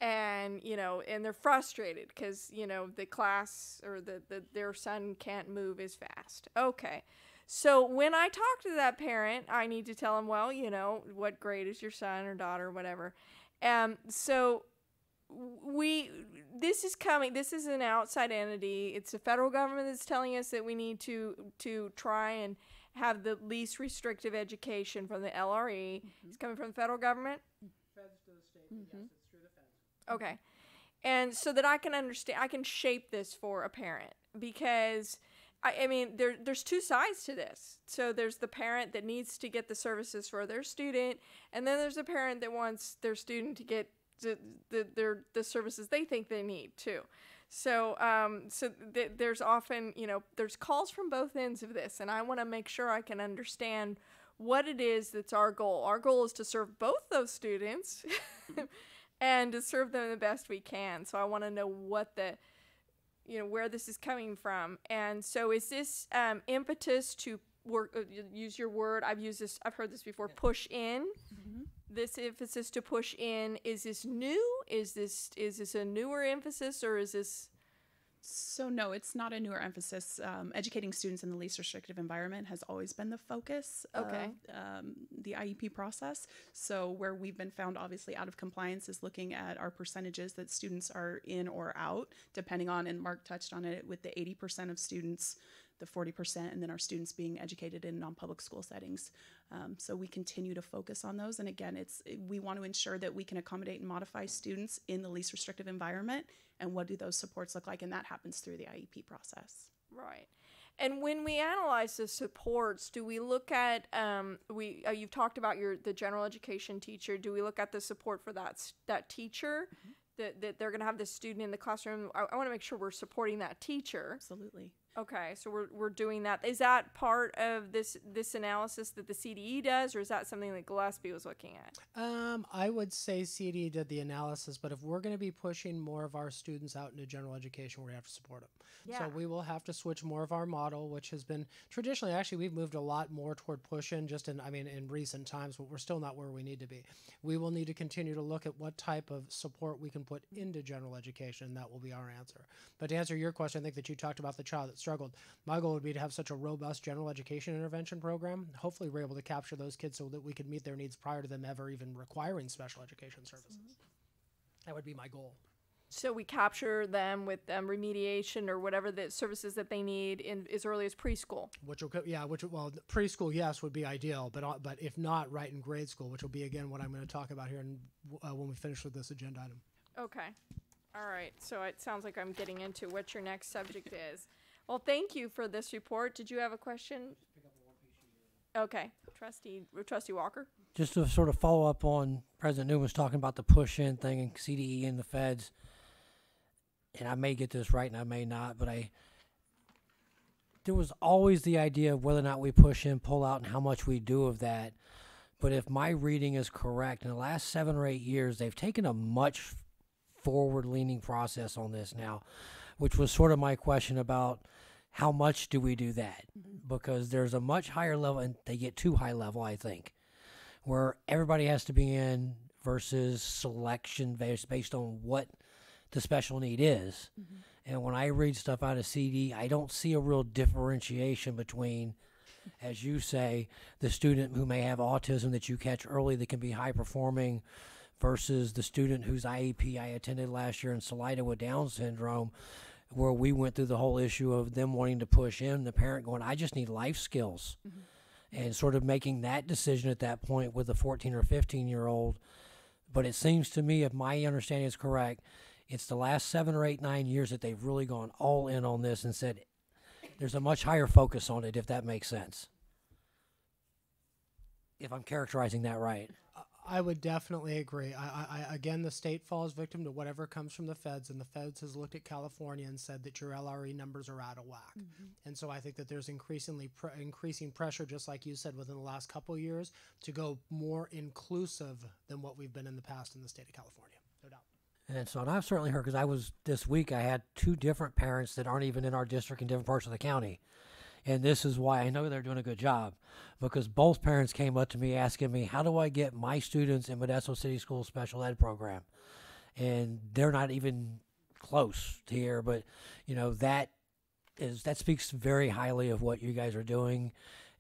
and and they're frustrated because the class or their son can't move as fast. Okay, so when I talk to that parent, I need to tell them, well, what grade is your son or daughter or whatever. So this is an outside entity. It's the federal government that's telling us that we need to try and have the least restrictive education from the LRE. It's coming from the federal government. Feds to the state. Yes, it's through the feds. Okay. And so that I can understand, I can shape this for a parent, because I mean, there's two sides to this. So there's the parent that needs to get the services for their student, and then there's a parent that wants their student to get the services they think they need too. So there's often, there's calls from both ends of this, and I want to make sure I can understand what it is that's our goal. Our goal is to serve both those students and to serve them the best we can. So I want to know what where this is coming from. And so is this impetus to work, use your word, I've heard this before, push in? Mm-hmm. This emphasis to push in, is this new? Is this a newer emphasis, or is this? So no, it's not a newer emphasis. Educating students in the least restrictive environment has always been the focus of the IEP process. So where we've been found obviously out of compliance is looking at our percentages that students are in or out, depending on, and Mark touched on it, with the 80% of students, the 40%, and then our students being educated in non-public school settings. So we continue to focus on those. And again, we want to ensure that we can accommodate and modify students in the least restrictive environment. And what do those supports look like? And that happens through the IEP process. Right. And when we analyze the supports, do we look at, you've talked about the general education teacher. Do we look at the support for that teacher? Mm-hmm. That they're going to have this student in the classroom? I want to make sure we're supporting that teacher. Absolutely. Okay, so we're doing that. Is that part of this analysis that the CDE does, or is that something that Gillespie was looking at? I would say CDE did the analysis, but if we're going to be pushing more of our students out into general education, we're going to have to support them. Yeah. So we will have to switch more of our model, which has been traditionally, actually, we've moved a lot more toward push-in in recent times, but we're still not where we need to be. We will need to continue to look at what type of support we can put into general education, and that will be our answer. But to answer your question, I think that you talked about the child that struggled. My goal would be to have such a robust general education intervention program. Hopefully we're able to capture those kids so that we could meet their needs prior to them ever even requiring special education services. That would be my goal. So we capture them with remediation or whatever the services that they need in as early as preschool. Preschool, yes, would be ideal, but if not, right in grade school, which will be again what I'm going to talk about here when we finish with this agenda item. Okay, all right. So it sounds like I'm getting into what your next subject is. Well, thank you for this report. Did you have a question? Okay, Trustee Walker. Just to sort of follow up on President Newman's talking about the push-in thing and CDE and the feds, and I may get this right and I may not, but there was always the idea of whether or not we push in, pull out, and how much we do of that. But if my reading is correct, in the last 7 or 8 years, they've taken a much forward-leaning process on this now, which was sort of my question about how much do we do that? Because there's a much higher level, and they get too high level, I think, where everybody has to be in versus selection based on what the special need is. Mm-hmm. And when I read stuff out of CD, I don't see a real differentiation between, as you say, the student who may have autism that you catch early that can be high performing versus the student whose IEP I attended last year in Salida with Down syndrome, where we went through the whole issue of them wanting to push in, the parent going, I just need life skills. Mm-hmm. And sort of making that decision at that point with a 14 or 15-year-old. But it seems to me, if my understanding is correct, it's the last 7 or 8, 9 years that they've really gone all in on this and said there's a much higher focus on it, if that makes sense. If I'm characterizing that right. I would definitely agree. Again, the state falls victim to whatever comes from the feds, and the feds has looked at California and said that your LRE numbers are out of whack. Mm-hmm. And so I think that there's increasing pressure, just like you said, within the last couple of years, to go more inclusive than what we've been in the past in the state of California, no doubt. And so, and I've certainly heard, because this week I had 2 different parents that aren't even in our district in different parts of the county. And this is why I know they're doing a good job, because both parents came up to me asking me, how do I get my students in Modesto City School special ed program? and they're not even close to here. But that speaks very highly of what you guys are doing,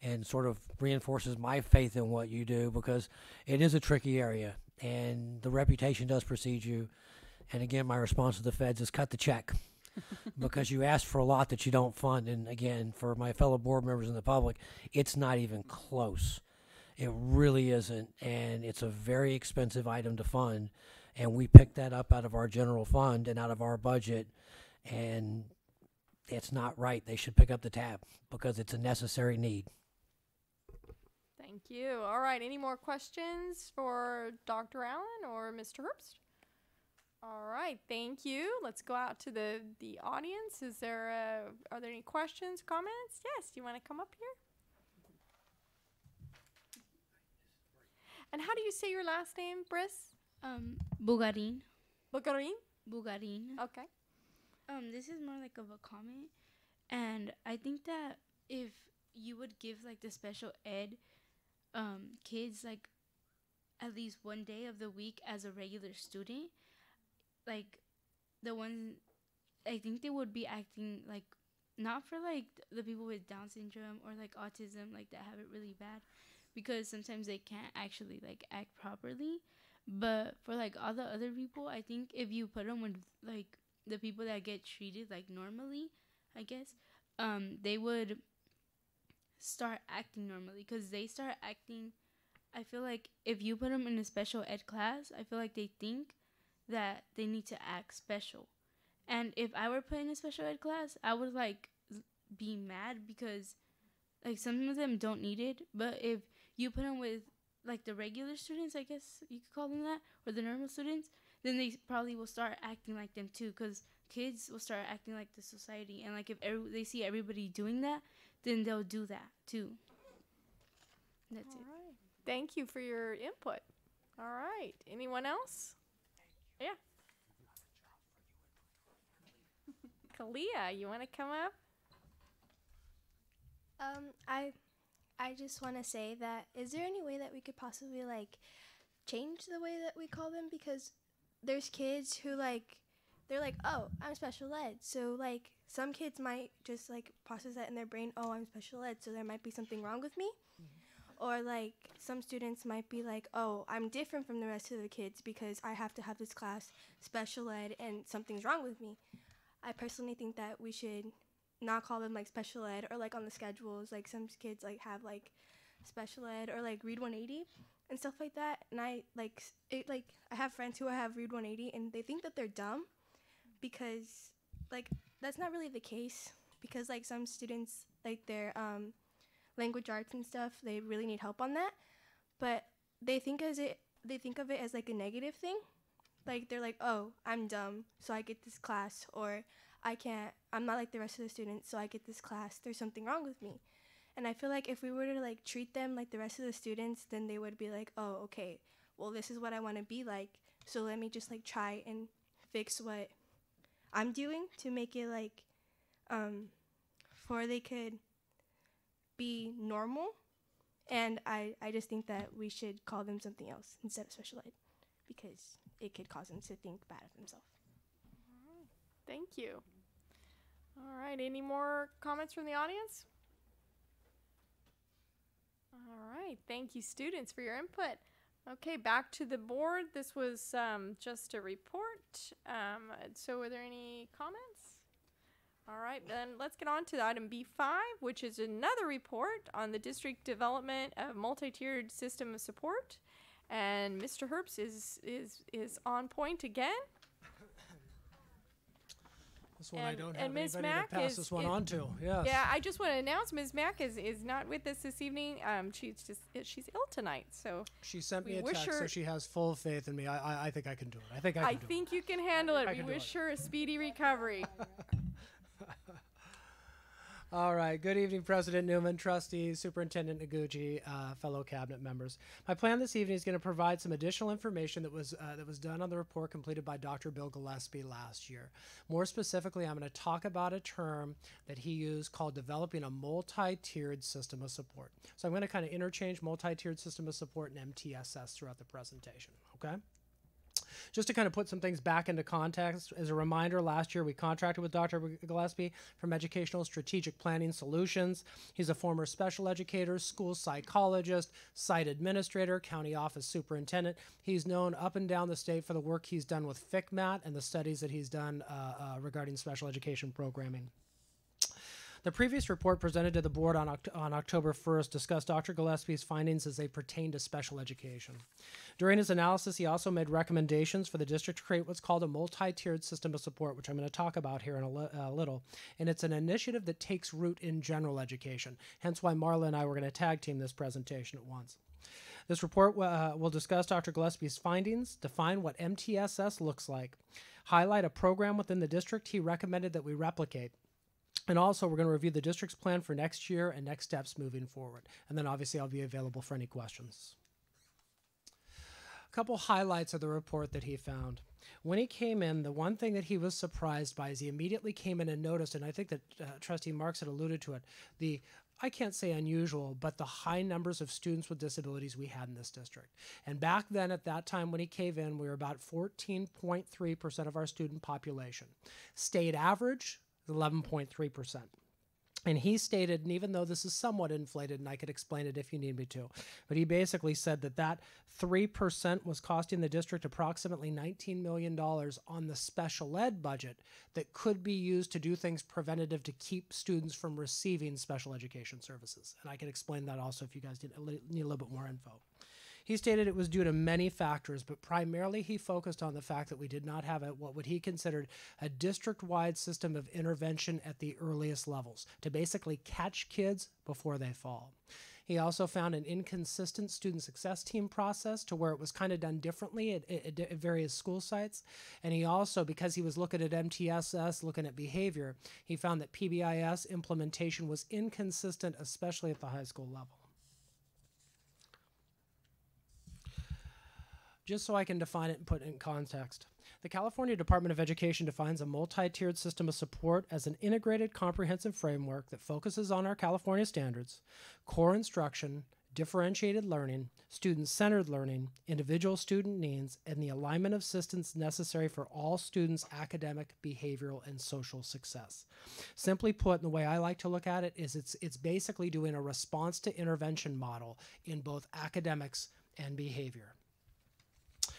and sort of reinforces my faith in what you do, because it is a tricky area and the reputation does precede you. And again, my response to the feds is cut the check. Because you ask for a lot that you don't fund. And again, for my fellow board members and the public, it's not even close. It really isn't. And it's a very expensive item to fund. And we pick that up out of our general fund and out of our budget. And it's not right. They should pick up the tab because it's a necessary need. Thank you. All right. Any more questions for Dr. Allen or Mr. Herbst? All right, thank you. Let's go out to the audience. Are there any questions, comments? Yes, do you want to come up here? And how do you say your last name, Briss? Bugarin. Bugarin? Bugarin. Okay. This is more like of a comment, and I think that if you would give like the special ed kids like at least one day of the week as a regular student, like the one, I think they would be acting like, not for like the people with Down syndrome or like autism, like that have it really bad, because sometimes they can't actually like act properly. But for like all the other people, I think if you put them with like the people that get treated like normally, I guess, they would start acting normally, because they start acting, I feel like if you put them in a special ed class, I feel like they think that they need to act special. And if I were put in a special ed class, I would like be mad, because like some of them don't need it. But if you put them with like the regular students, I guess you could call them that, or the normal students, then they probably will start acting like them too, because kids will start acting like the society. And like if they see everybody doing that, then they'll do that too. That's it. All right. Thank you for your input. All right. Anyone else? Yeah. Kalia, you want to come up? I just want to say that, is there any way that we could possibly like change the way that we call them? Because there's kids who like, they're like, oh, I'm special ed. So like some kids might just like process that in their brain, oh, I'm special ed, so there might be something wrong with me. Or like some students might be like, oh, I'm different from the rest of the kids because I have to have this class special ed and something's wrong with me. I personally think that we should not call them like special ed, or like on the schedules, like some kids like have like special ed or like Read 180 and stuff like that. And I like it, like I have friends who have Read 180 and they think that they're dumb, because like that's not really the case, because like some students, like their language arts and stuff, they really need help on that, but they think of it as like a negative thing. Like they're like, oh, I'm dumb, so I get this class, or I'm not like the rest of the students, so I get this class, there's something wrong with me. And I feel like if we were to like treat them like the rest of the students, then they would be like, oh, okay, well, this is what I want to be like, so let me just like try and fix what I'm doing to make it like for they could be normal. And I just think that we should call them something else instead of special ed, because it could cause them to think bad of themselves. Thank you. All right, any more comments from the audience? All right, thank you, students, for your input. Okay, back to the board. This was just a report. So were there any comments? All right, then let's get on to item B5, which is another report on the district development of multi-tiered system of support. And Mr. Herbst is on point again. This one I don't have and Ms. anybody Mack to pass this one on to. Yes. Yeah, I just want to announce Ms. Mack is not with us this evening. She's ill tonight, so she sent me a wish text, so she has full faith in me. I think I can do it. I think I can do think you can handle it. I We can do wish her a speedy recovery. All right. Good evening, President Newman, trustees, Superintendent Noguchi, fellow cabinet members. My plan this evening is going to provide some additional information that was done on the report completed by Dr. Bill Gillespie last year. More specifically, I'm going to talk about a term that he used called developing a multi-tiered system of support. So I'm going to kind of interchange multi-tiered system of support and MTSS throughout the presentation. Okay. Just to kind of put some things back into context, as a reminder, last year we contracted with Dr. Gillespie from Educational Strategic Planning Solutions. He's a former special educator, school psychologist, site administrator, county office superintendent. He's known up and down the state for the work he's done with FICMAT and the studies that he's done regarding special education programming. The previous report presented to the board on October 1st discussed Dr. Gillespie's findings as they pertain to special education. During his analysis, he also made recommendations for the district to create what's called a multi-tiered system of support, which I'm going to talk about here in a little. And it's an initiative that takes root in general education, hence why Marla and I were going to tag team this presentation at once. This report will discuss Dr. Gillespie's findings, define what MTSS looks like, highlight a program within the district he recommended that we replicate, and also, we're going to review the district's plan for next year and next steps moving forward. And then obviously I'll be available for any questions. A couple highlights of the report that he found. When he came in, the one thing that he was surprised by is he immediately came in and noticed, and I think that Trustee Marks had alluded to it, I can't say unusual, but the high numbers of students with disabilities we had in this district. And back then, at that time when he came in, we were about 14.3% of our student population. State average, 11.3%. And he stated, and even though this is somewhat inflated, and I could explain it if you need me to, but he basically said that 3% was costing the district approximately $19 million on the special ed budget that could be used to do things preventative to keep students from receiving special education services. And I can explain that also if you guys need a little bit more info. He stated it was due to many factors, but primarily he focused on the fact that we did not have what he considered a district-wide system of intervention at the earliest levels to basically catch kids before they fall. He also found an inconsistent student success team process to where it was kind of done differently at various school sites. And he also, because he was looking at MTSS, looking at behavior, he found that PBIS implementation was inconsistent, especially at the high school level. Just so I can define it and put it in context. The California Department of Education defines a multi-tiered system of support as an integrated, comprehensive framework that focuses on our California standards, core instruction, differentiated learning, student-centered learning, individual student needs, and the alignment of systems necessary for all students' academic, behavioral, and social success. Simply put, and the way I like to look at it is it's basically doing a response to intervention model in both academics and behavior.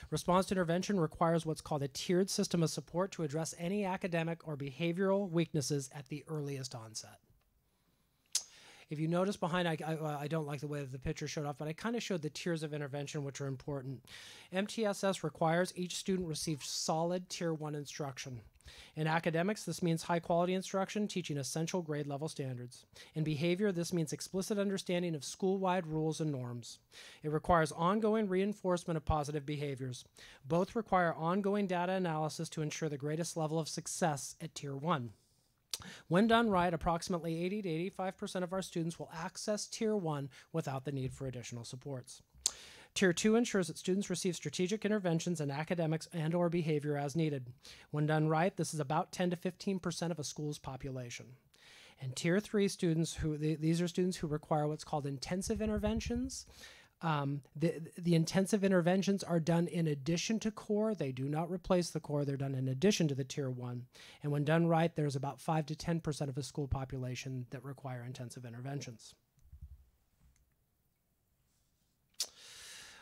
Response to intervention requires what's called a tiered system of support to address any academic or behavioral weaknesses at the earliest onset. If you notice behind, I don't like the way that the picture showed off, but I kind of showed the tiers of intervention, which are important. MTSS requires each student receive solid Tier 1 instruction. In academics, this means high-quality instruction, teaching essential grade-level standards. In behavior, this means explicit understanding of school-wide rules and norms. It requires ongoing reinforcement of positive behaviors. Both require ongoing data analysis to ensure the greatest level of success at Tier 1. When done right, approximately 80 to 85% of our students will access Tier 1 without the need for additional supports. Tier 2 ensures that students receive strategic interventions in academics and or behavior as needed. When done right, this is about 10 to 15% of a school's population. And Tier 3 students, these are students who require what's called intensive interventions. The intensive interventions are done in addition to core. They do not replace the core. They're done in addition to the Tier 1. And when done right, there's about 5 to 10% of a school population that require intensive interventions.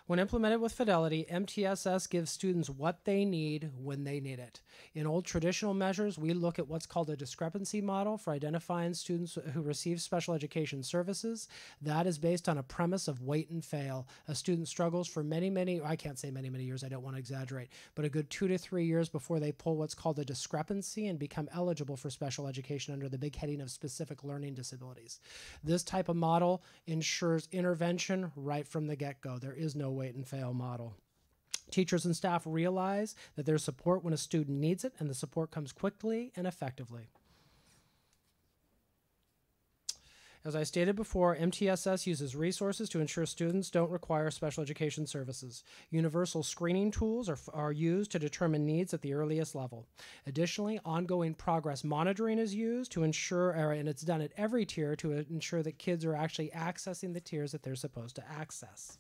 When implemented with fidelity, MTSS gives students what they need when they need it. In old traditional measures, we look at what's called a discrepancy model for identifying students who receive special education services. That is based on a premise of wait and fail. A student struggles for many, I can't say many years, I don't want to exaggerate, but a good 2 to 3 years before they pull what's called a discrepancy and become eligible for special education under the big heading of specific learning disabilities. This type of model ensures intervention right from the get-go. There is no wait and fail model. Teachers and staff realize that there's support when a student needs it, and the support comes quickly and effectively. As I stated before, MTSS uses resources to ensure students don't require special education services. Universal screening tools are used to determine needs at the earliest level. Additionally, ongoing progress monitoring is used to ensure, and it's done at every tier, to ensure that kids are actually accessing the tiers that they're supposed to access.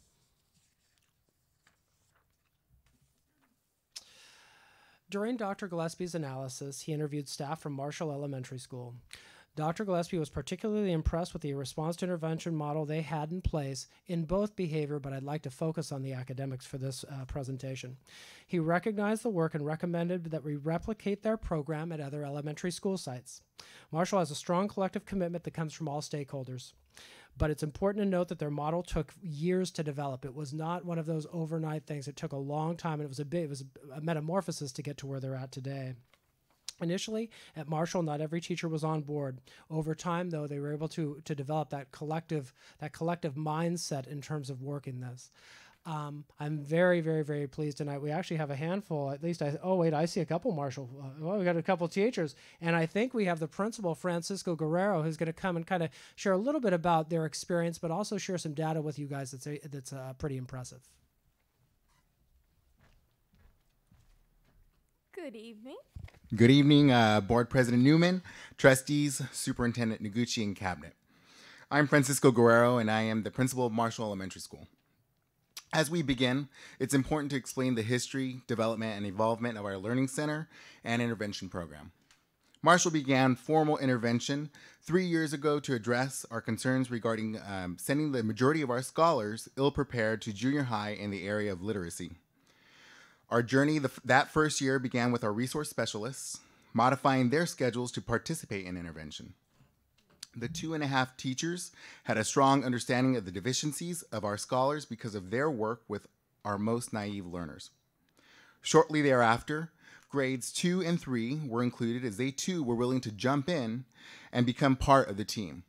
During Dr. Gillespie's analysis, he interviewed staff from Marshall Elementary School. Dr. Gillespie was particularly impressed with the response to intervention model they had in place in both behavior, but I'd like to focus on the academics for this presentation. He recognized the work and recommended that we replicate their program at other elementary school sites. Marshall has a strong collective commitment that comes from all stakeholders, but it's important to note that their model took years to develop. It was not one of those overnight things. It took a long time, and it was a metamorphosis to get to where they're at today. Initially, at Marshall, not every teacher was on board. Over time, though, they were able to develop that collective mindset in terms of working this. I'm very, very, very pleased tonight. We actually have a handful, at least. I see a couple Marshall. We got a couple teachers, and I think we have the principal, Francisco Guerrero, who's going to come and kind of share a little bit about their experience, but also share some data with you guys that's pretty impressive. Good evening. Good evening, Board President Newman, trustees, Superintendent Noguchi, and Cabinet. I'm Francisco Guerrero, and I am the principal of Marshall Elementary School. As we begin, it's important to explain the history, development, and involvement of our Learning Center and Intervention Program. Marshall began formal intervention 3 years ago to address our concerns regarding sending the majority of our scholars ill-prepared to junior high in the area of literacy. Our journey that first year began with our resource specialists, modifying their schedules to participate in intervention. The 2.5 teachers had a strong understanding of the deficiencies of our scholars because of their work with our most naive learners. Shortly thereafter, grades 2 and 3 were included as they too were willing to jump in and become part of the team.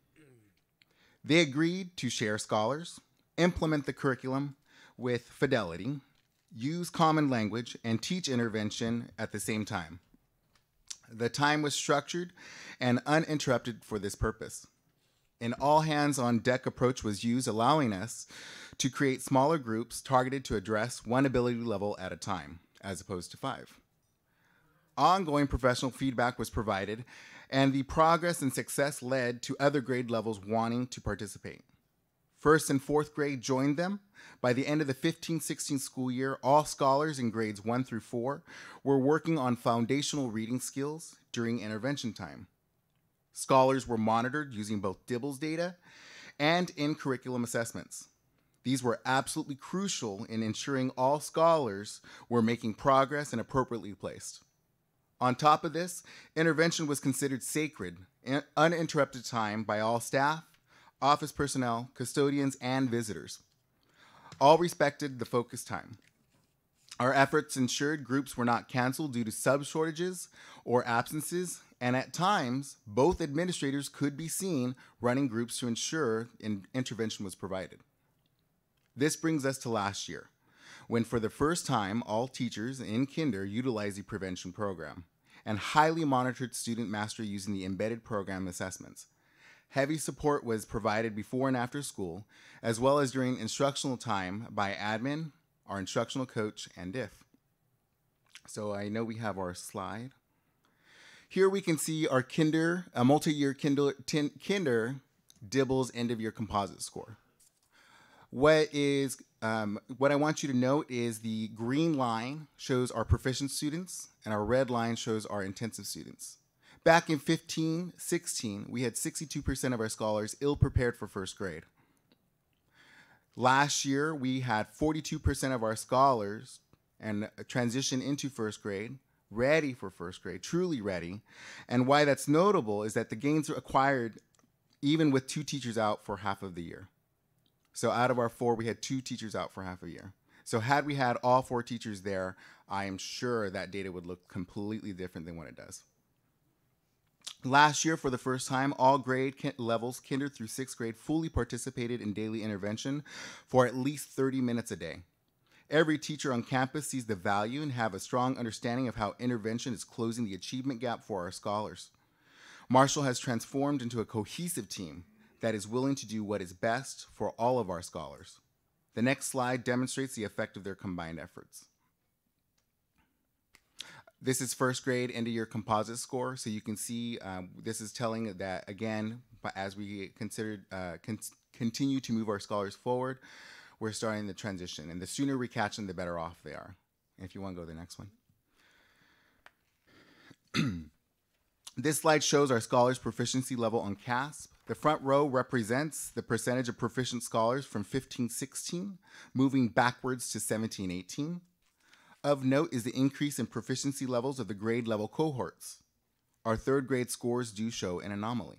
They agreed to share scholars, implement the curriculum with fidelity, use common language, and teach intervention at the same time. The time was structured and uninterrupted for this purpose. An all-hands-on-deck approach was used, allowing us to create smaller groups targeted to address one ability level at a time, as opposed to 5. Ongoing professional feedback was provided, and the progress and success led to other grade levels wanting to participate. 1st and 4th grade joined them. By the end of the 15-16 school year, all scholars in grades 1 through 4 were working on foundational reading skills during intervention time. Scholars were monitored using both DIBELS data and in-curriculum assessments. These were absolutely crucial in ensuring all scholars were making progress and appropriately placed. On top of this, intervention was considered sacred, uninterrupted time by all staff, office personnel, custodians, and visitors. All respected the focus time. Our efforts ensured groups were not canceled due to sub shortages or absences, and at times, both administrators could be seen running groups to ensure intervention was provided. This brings us to last year, when for the first time, all teachers in kinder utilized the prevention program and highly monitored student mastery using the embedded program assessments. Heavy support was provided before and after school, as well as during instructional time by admin, our instructional coach, and DIF. So I know we have our slide. Here we can see our multi-year kinder DIBELS end-of-year composite score. What I want you to note is the green line shows our proficient students, and our red line shows our intensive students. Back in 15-16, we had 62% of our scholars ill-prepared for 1st grade. Last year, we had 42% of our scholars and transition into 1st grade, ready for 1st grade, truly ready. And why that's notable is that the gains were acquired even with 2 teachers out for half of the year. So out of our 4, we had 2 teachers out for half a year. So had we had all 4 teachers there, I am sure that data would look completely different than what it does. Last year, for the first time, all grade levels, kinder through 6th grade, fully participated in daily intervention for at least 30 minutes a day. Every teacher on campus sees the value and have a strong understanding of how intervention is closing the achievement gap for our scholars. Marshall has transformed into a cohesive team that is willing to do what is best for all of our scholars. The next slide demonstrates the effect of their combined efforts. This is 1st grade end-of-year composite score, so you can see this is telling that, again, as we continue to move our scholars forward, we're starting the transition. And the sooner we catch them, the better off they are. And if you want to go to the next one. This slide shows our scholars' proficiency level on CASP. The front row represents the percentage of proficient scholars from 15-16, moving backwards to 17-18. Of note is the increase in proficiency levels of the grade level cohorts. Our third grade scores do show an anomaly.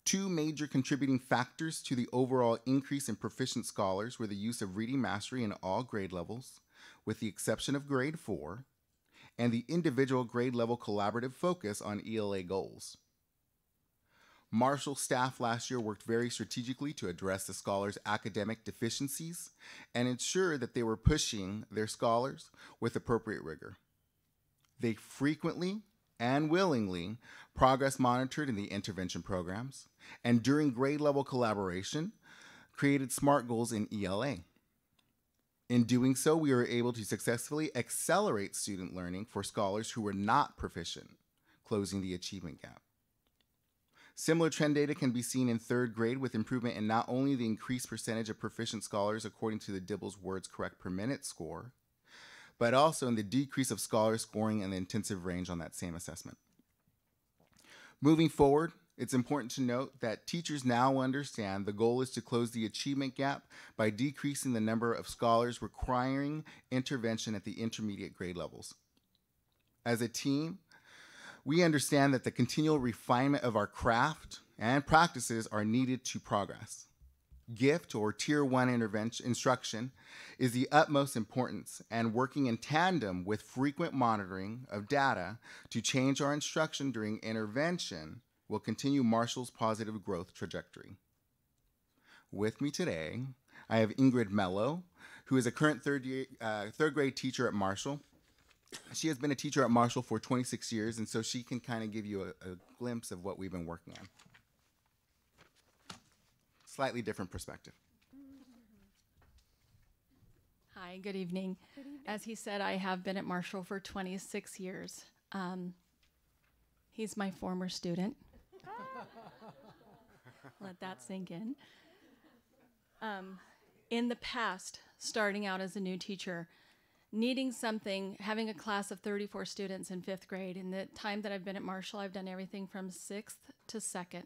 Two major contributing factors to the overall increase in proficient scholars were the use of reading mastery in all grade levels, with the exception of grade 4, and the individual grade level collaborative focus on ELA goals. Marshall staff last year worked very strategically to address the scholars' academic deficiencies and ensure that they were pushing their scholars with appropriate rigor. They frequently and willingly progress monitored in the intervention programs, and during grade level collaboration, created SMART goals in ELA. In doing so, we were able to successfully accelerate student learning for scholars who were not proficient, closing the achievement gap. Similar trend data can be seen in third grade with improvement in not only the increased percentage of proficient scholars according to the Dibbles words correct per minute score, but also in the decrease of scholars scoring in the intensive range on that same assessment. Moving forward, it's important to note that teachers now understand the goal is to close the achievement gap by decreasing the number of scholars requiring intervention at the intermediate grade levels. As a team, we understand that the continual refinement of our craft and practices are needed to progress. GIFT, or Tier 1 instruction, is the utmost importance, and working in tandem with frequent monitoring of data to change our instruction during intervention will continue Marshall's positive growth trajectory. With me today, I have Ingrid Mello, who is a current third grade teacher at Marshall. She has been a teacher at Marshall for 26 years, and so she can kind of give you a glimpse of what we've been working on. Slightly different perspective. Hi, good evening. As he said, I have been at Marshall for 26 years. He's my former student. Let that sink in. In the past, starting out as a new teacher, needing something, having a class of 34 students in 5th grade. In the time that I've been at Marshall, I've done everything from 6th to 2nd.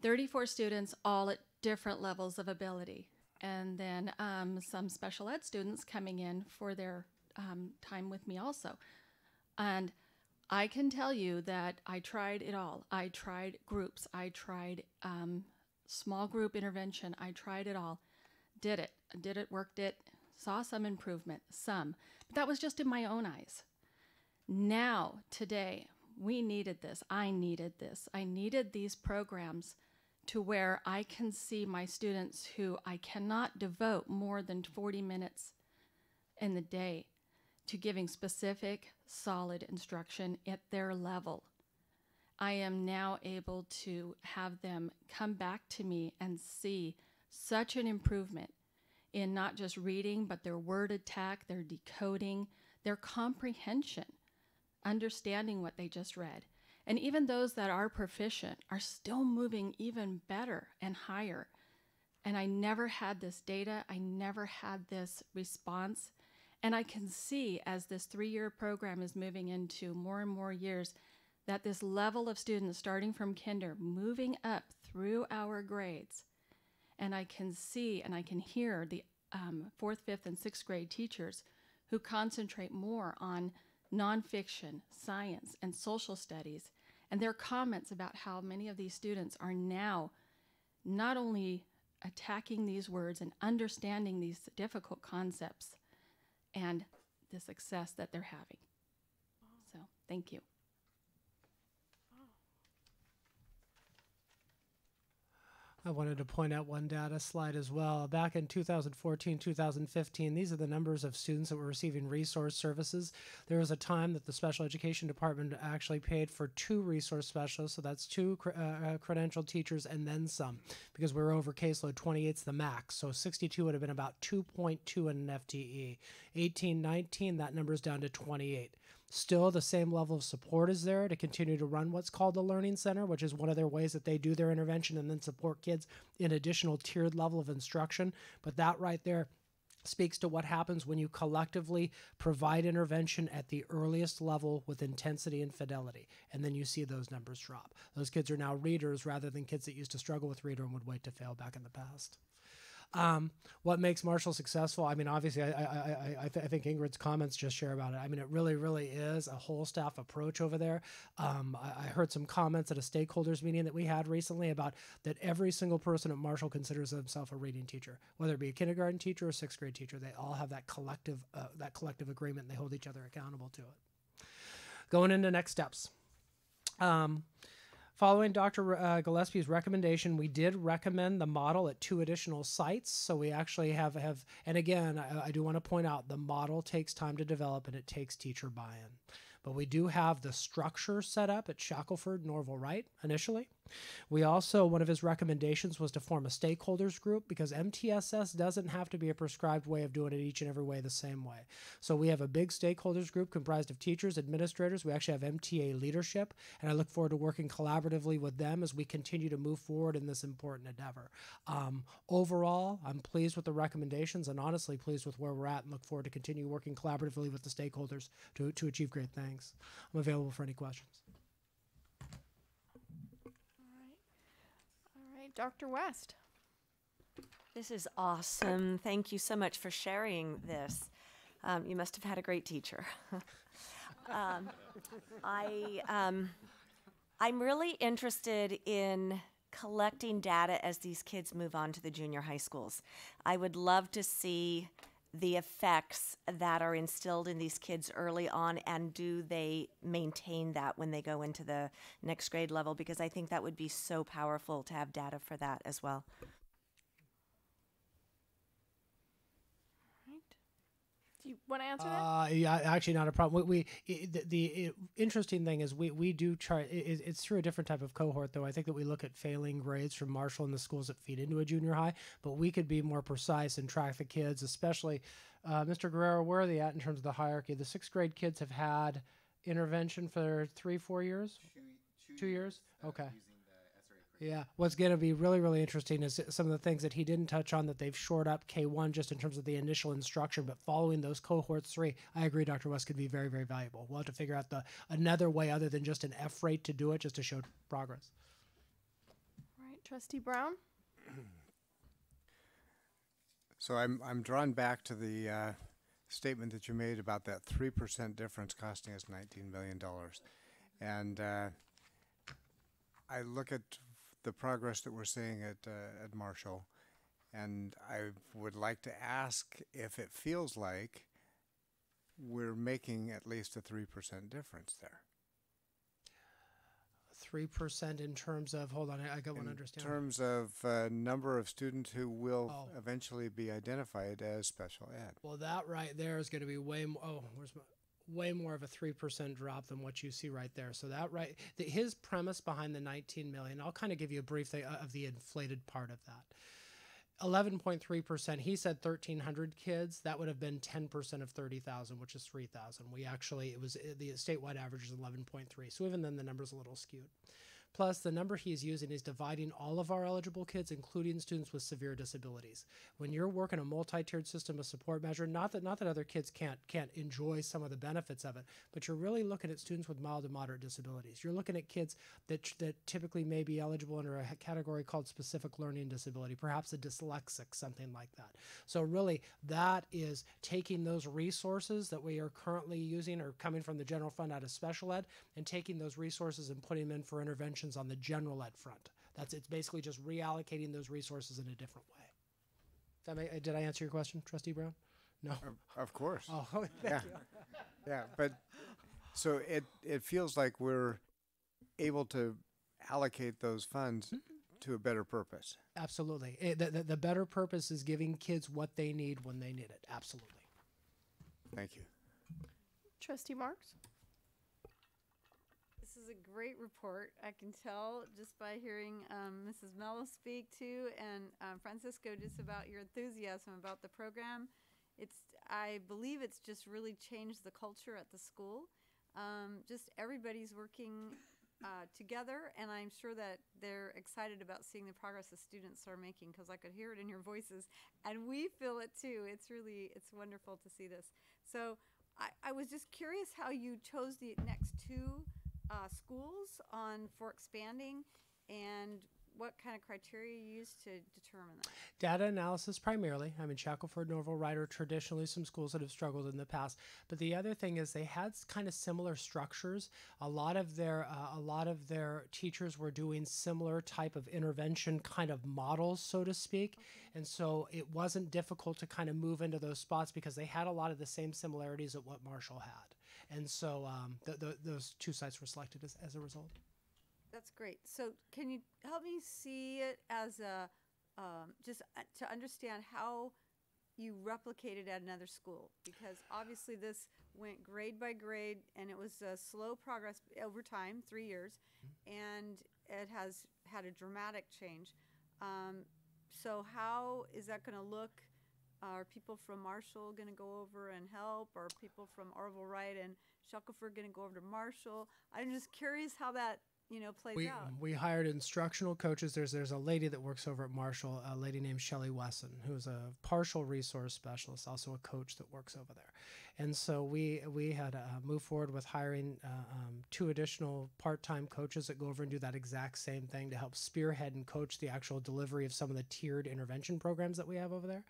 34 students, all at different levels of ability. And then some special ed students coming in for their time with me also. And I can tell you that I tried it all. I tried groups. I tried small group intervention. I tried it all. Did it, worked it. Saw some improvement, some. But that was just in my own eyes. Now, today, we needed this. I needed this. I needed these programs to where I can see my students who I cannot devote more than 40 minutes in the day to giving specific, solid instruction at their level. I am now able to have them come back to me and see such an improvement in not just reading, but their word attack, their decoding, their comprehension, understanding what they just read. And even those that are proficient are still moving even better and higher. And I never had this data, I never had this response. And I can see as this 3-year program is moving into more and more years that this level of students starting from kinder, moving up through our grades, and I can see and I can hear the 4th, 5th, and 6th grade teachers who concentrate more on nonfiction, science, and social studies, and their comments about how many of these students are now not only attacking these words and understanding these difficult concepts and the success that they're having. So, thank you. I wanted to point out one data slide as well. Back in 2014, 2015, these are the numbers of students that were receiving resource services. There was a time that the special education department actually paid for 2 resource specialists, so that's 2 credentialed teachers and then some, because we were over caseload. 28's the max, so 62 would have been about 2.2 in an FTE. 18, 19, that number is down to 28. Still, the same level of support is there to continue to run what's called the Learning Center, which is one of their ways that they do their intervention and then support kids in additional tiered level of instruction. But that right there speaks to what happens when you collectively provide intervention at the earliest level with intensity and fidelity. And then you see those numbers drop. Those kids are now readers rather than kids that used to struggle with reader and would wait to fail back in the past. What makes Marshall successful? I mean, obviously, I think Ingrid's comments just share about it. I mean, it really, really is a whole staff approach over there. I heard some comments at a stakeholders meeting that we had recently about that every single person at Marshall considers themselves a reading teacher, whether it be a kindergarten teacher or sixth grade teacher. They all have that collective agreement, and they hold each other accountable to it. Going into next steps. Following Dr. Gillespie's recommendation, we did recommend the model at 2 additional sites. So we actually have and again, I do want to point out the model takes time to develop and it takes teacher buy-in. But we do have the structure set up at Shackelford and Orville Wright initially. We also, one of his recommendations was to form a stakeholders group because MTSS doesn't have to be a prescribed way of doing it each and every way the same way. So we have a big stakeholders group comprised of teachers, administrators. We actually have MTA leadership, and I look forward to working collaboratively with them as we continue to move forward in this important endeavor. Overall, I'm pleased with the recommendations and honestly pleased with where we're at and look forward to continue working collaboratively with the stakeholders to achieve great things. I'm available for any questions. All right, Dr. West. This is awesome. Thank you so much for sharing this. You must have had a great teacher. I'm really interested in collecting data as these kids move on to the junior high schools. I would love to see the effects that are instilled in these kids early on, and do they maintain that when they go into the next grade level, because I think that would be so powerful to have data for that as well. Do you want to answer that? Yeah, actually not a problem. The interesting thing is we do try, it's through a different type of cohort though. I think that we look at failing grades from Marshall and the schools that feed into a junior high, but we could be more precise and track the kids, especially, Mr. Guerrero, where are they at in terms of the hierarchy? The 6th grade kids have had intervention for 3-4 years? 2 years? Okay. Yeah, what's going to be really, really interesting is some of the things that he didn't touch on that they've shored up K1 just in terms of the initial instruction, but following those cohorts 3, I agree Dr. West could be very, very valuable. We'll have to figure out another way other than just an F rate to do it, just to show progress. All right, Trustee Brown. So I'm drawn back to the statement that you made about that 3% difference costing us $19 million. And I look at the progress that we're seeing at Marshall, and I would like to ask if it feels like we're making at least a 3% difference there. 3% in terms of, hold on, I got one understanding. In terms of number of students who will eventually be identified as special ed. Well, that right there is going to be way more, way more of a 3% drop than what you see right there. So that right, his premise behind the 19 million, I'll kind of give you a brief thing of the inflated part of that. 11.3%, he said 1,300 kids. That would have been 10% of 30,000, which is 3,000. We actually, the statewide average is 11.3. So even then the number's a little skewed. Plus, the number he's using is dividing all of our eligible kids, including students with severe disabilities. When you're working a multi-tiered system of support measure, not that other kids can't enjoy some of the benefits of it, but you're really looking at students with mild to moderate disabilities. You're looking at kids that typically may be eligible under a category called specific learning disability, perhaps a dyslexic, something like that. So really, that is taking those resources that we are currently using or coming from the general fund out of special ed and taking those resources and putting them in for intervention on the general ed front. It's basically just reallocating those resources in a different way. Did I answer your question, Trustee Brown? No. Of course. Oh, thank yeah. you. Yeah, but so it feels like we're able to allocate those funds to a better purpose. Absolutely. The better purpose is giving kids what they need when they need it. Absolutely. Thank you. Trustee Marks? This is a great report. I can tell just by hearing Mrs. Mello speak to and Francisco just about your enthusiasm about the program. I believe it's just really changed the culture at the school. Just everybody's working together, and I'm sure that they're excited about seeing the progress the students are making, because I could hear it in your voices, and we feel it too. It's wonderful to see this. So I was just curious how you chose the next two schools for expanding, and what kind of criteria you used to determine that. Data analysis primarily. I mean, Shackelford, Norval, Ryder, traditionally some schools that have struggled in the past. But the other thing is they had kind of similar structures. A lot of their teachers were doing similar type of intervention kind of models, so to speak. And so it wasn't difficult to kind of move into those spots because they had a lot of the same similarities at what Marshall had. And so those two sites were selected as a result. That's great. So can you help me see it as just to understand how you replicated at another school? Because obviously this went grade by grade, and it was a slow progress over time, 3 years, and it has had a dramatic change. So how is that going to look? Are people from Marshall going to go over and help? Or are people from Orville Wright and Shackelford going to go over to Marshall? I'm just curious how that plays out. We hired instructional coaches. There's a lady that works over at Marshall, a lady named Shelley Wesson, who's a partial resource specialist, also a coach that works over there. And so we had moved forward with hiring 2 additional part-time coaches that go over and do that exact same thing to help spearhead and coach the actual delivery of some of the tiered intervention programs that we have over there.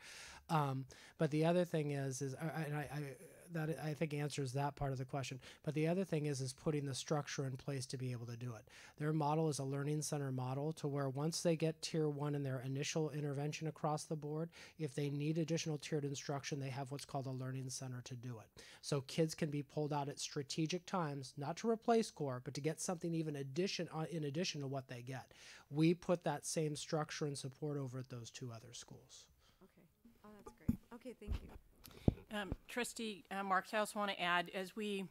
But the other thing is that I think answers that part of the question. But the other thing is putting the structure in place to be able to do it. Their model is a learning center model to where once they get tier 1 in their initial intervention across the board, if they need additional tiered instruction, they have what's called a learning center to do it. So kids can be pulled out at strategic times, not to replace core, but to get something even in addition to what they get. We put that same structure and support over at those 2 other schools. Okay. Oh, that's great. Okay, thank you. Trustee Marks, I also want to add, as we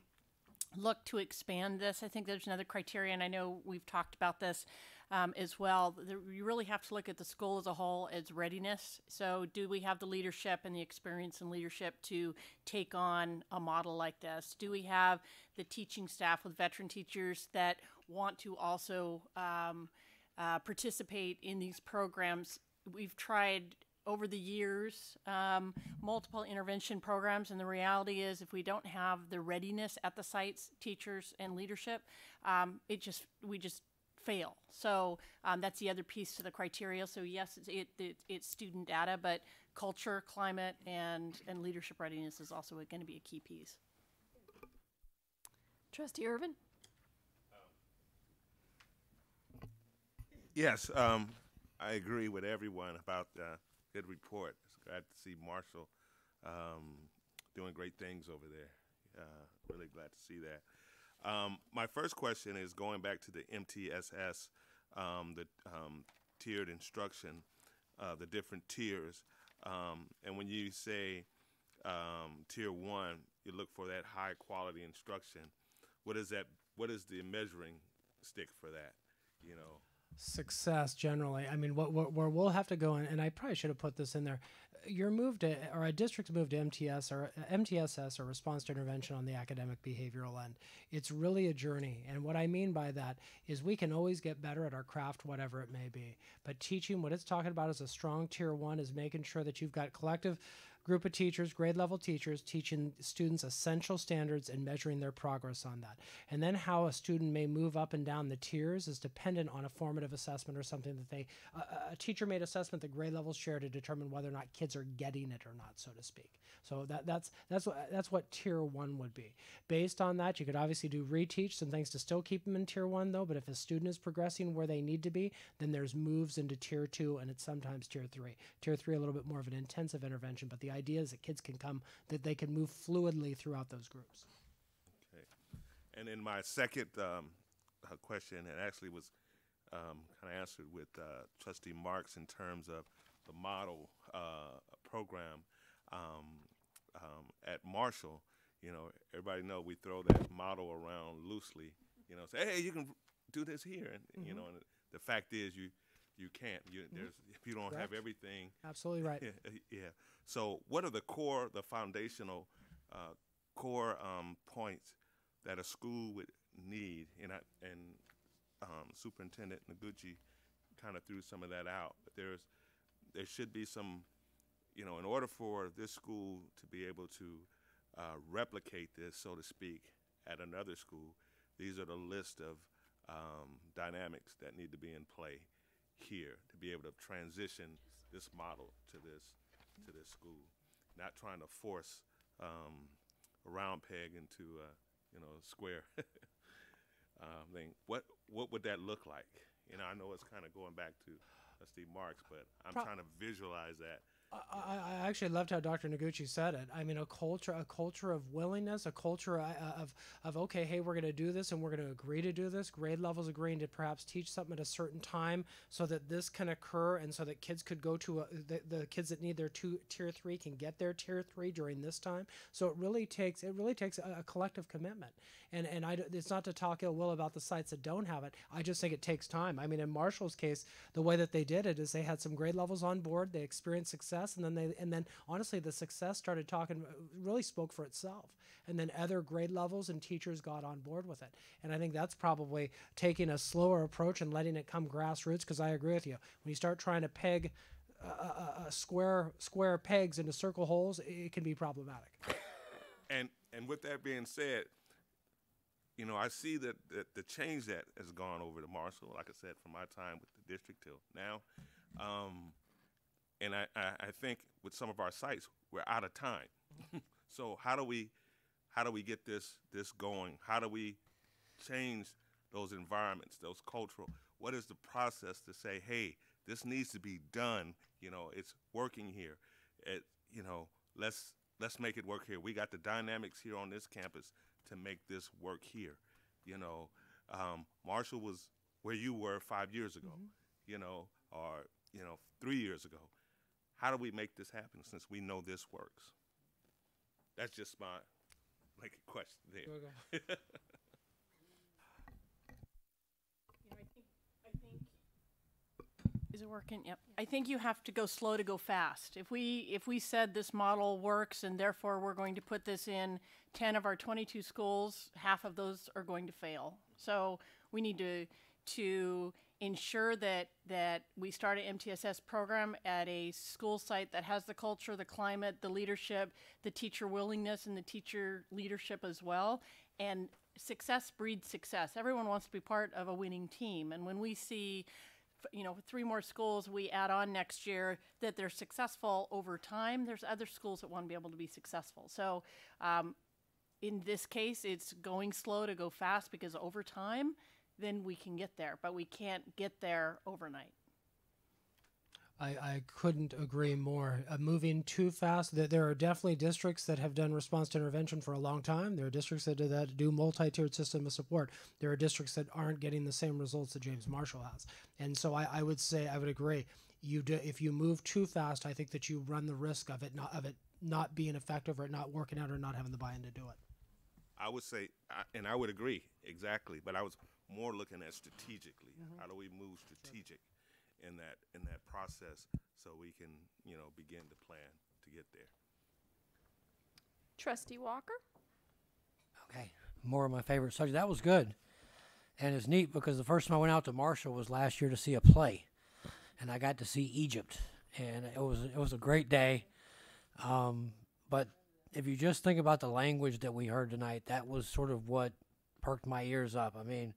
look to expand this, I think there's another criteria, and I know we've talked about this as well. You really have to look at the school as a whole as readiness. So do we have the leadership and the experience and leadership to take on a model like this? Do we have the teaching staff with veteran teachers that want to also participate in these programs? We've tried over the years, multiple intervention programs, and the reality is if we don't have the readiness at the sites, teachers and leadership, we just fail. So that's the other piece to the criteria. So yes, it's student data, but culture, climate, and leadership readiness is also going to be a key piece. Trustee Irvin? Yes, I agree with everyone about good report. It's glad to see Marshall doing great things over there. Really glad to see that. My first question is going back to the MTSS, the tiered instruction, the different tiers. And when you say tier 1, you look for that high quality instruction. What is that? What is the measuring stick for that? Success generally. I mean, where we'll have to go in, and I probably should have put this in there. Your move to, or a district's move to MTSS, or response to intervention on the academic behavioral end. It's really a journey, and what I mean by that is we can always get better at our craft, whatever it may be. But teaching, what it's talking about is a strong tier 1 is making sure that you've got collective group of teachers, grade level teachers, teaching students essential standards and measuring their progress on that. And then how a student may move up and down the tiers is dependent on a formative assessment or something that a teacher-made assessment that grade levels share to determine whether or not kids are getting it or not, so to speak. So that's what tier 1 would be. Based on that, you could obviously do reteach, some things to still keep them in tier 1 though, but if a student is progressing where they need to be, then there's moves into tier 2 and it's sometimes tier 3. Tier 3 a little bit more of an intensive intervention, but the idea is that kids can that they can move fluidly throughout those groups. Okay. And then my second question, and actually was kind of answered with Trustee Marks in terms of the model program at Marshall. Everybody know we throw that model around loosely. Say, hey, you can do this here, and and the fact is you can't. If you don't have everything. Absolutely right. Yeah. So what are the foundational core points that a school would need? And Superintendent Noguchi kind of threw some of that out. But there should be some, in order for this school to be able to replicate this, so to speak, at another school, these are the list of dynamics that need to be in play here to be able to transition this model to this school. Not trying to force a round peg into a square thing. What would that look like? I know it's kind of going back to Steve Marks, but I'm trying to visualize that. I actually loved how Dr. Noguchi said it. I mean, a culture of willingness, a culture of okay, hey, we're going to do this and we're going to agree to do this. Grade levels agreeing to perhaps teach something at a certain time so that this can occur and so that kids could go to the kids that need their tier 3 can get their tier 3 during this time. So it really takes a collective commitment. And it's not to talk ill will about the sites that don't have it. I just think it takes time. I mean, in Marshall's case, the way that they did it is they had some grade levels on board. They experienced success. And then honestly, the success really spoke for itself. And then other grade levels and teachers got on board with it. And I think that's probably taking a slower approach and letting it come grassroots, because I agree with you. When you start trying to peg square pegs into circle holes, it can be problematic. And with that being said, I see that the change that has gone over to Marshall, like I said, from my time with the district till now. And I think with some of our sites, we're out of time. So how do we get this going? How do we change those environments, those cultural? What is the process to say, hey, this needs to be done? It's working here. Let's make it work here. We got the dynamics here on this campus to make this work here. Marshall was where you were 5 years ago, or 3 years ago. How do we make this happen since we know this works? That's just my question there. Is it working? Yep. I think you have to go slow to go fast. If we said this model works and therefore we're going to put this in 10 of our 22 schools, half of those are going to fail. So we need to ensure that we start an MTSS program at a school site that has the culture, the climate, the leadership, the teacher willingness, and the teacher leadership as well. And success breeds success. Everyone wants to be part of a winning team. And when we see 3 more schools we add on next year that they're successful over time, there's other schools that want to be able to be successful. So in this case, it's going slow to go fast, because over time, then we can get there, but we can't get there overnight. I couldn't agree more. Moving too fast, there are definitely districts that have done response to intervention for a long time. There are districts that do multi-tiered system of support. There are districts that aren't getting the same results that James Marshall has. And so I would agree. If you move too fast, I think that you run the risk of it not being effective, or it not working out, or not having the buy-in to do it. I would say, and I would agree exactly, but I was more looking at strategically. How do we move strategic in that process so we can begin to plan to get there? Trustee Walker. Okay, more of my favorite subject. That was good, and it's neat because the first time I went out to Marshall was last year to see a play, and I got to see Egypt, and it was a great day. But if you just think about the language that we heard tonight, that was sort of what perked my ears up. I mean,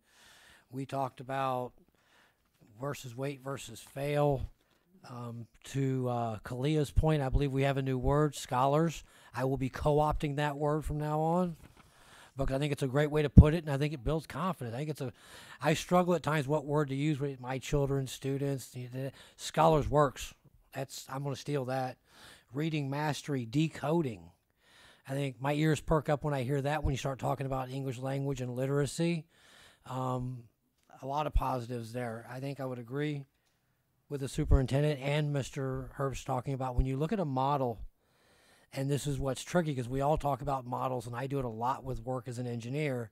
we talked about versus wait versus fail. To Kalia's point, I believe we have a new word, scholars. I will be co-opting that word from now on, because I think it's a great way to put it, and I think it builds confidence. I struggle at times what word to use with my children, students. Scholars works. I'm going to steal that. Reading mastery, decoding. I think my ears perk up when I hear that, when you start talking about English language and literacy. A lot of positives there. I think I would agree with the superintendent and Mr. Herbst talking about when you look at a model, and this is what's tricky because we all talk about models, and I do it a lot with work as an engineer,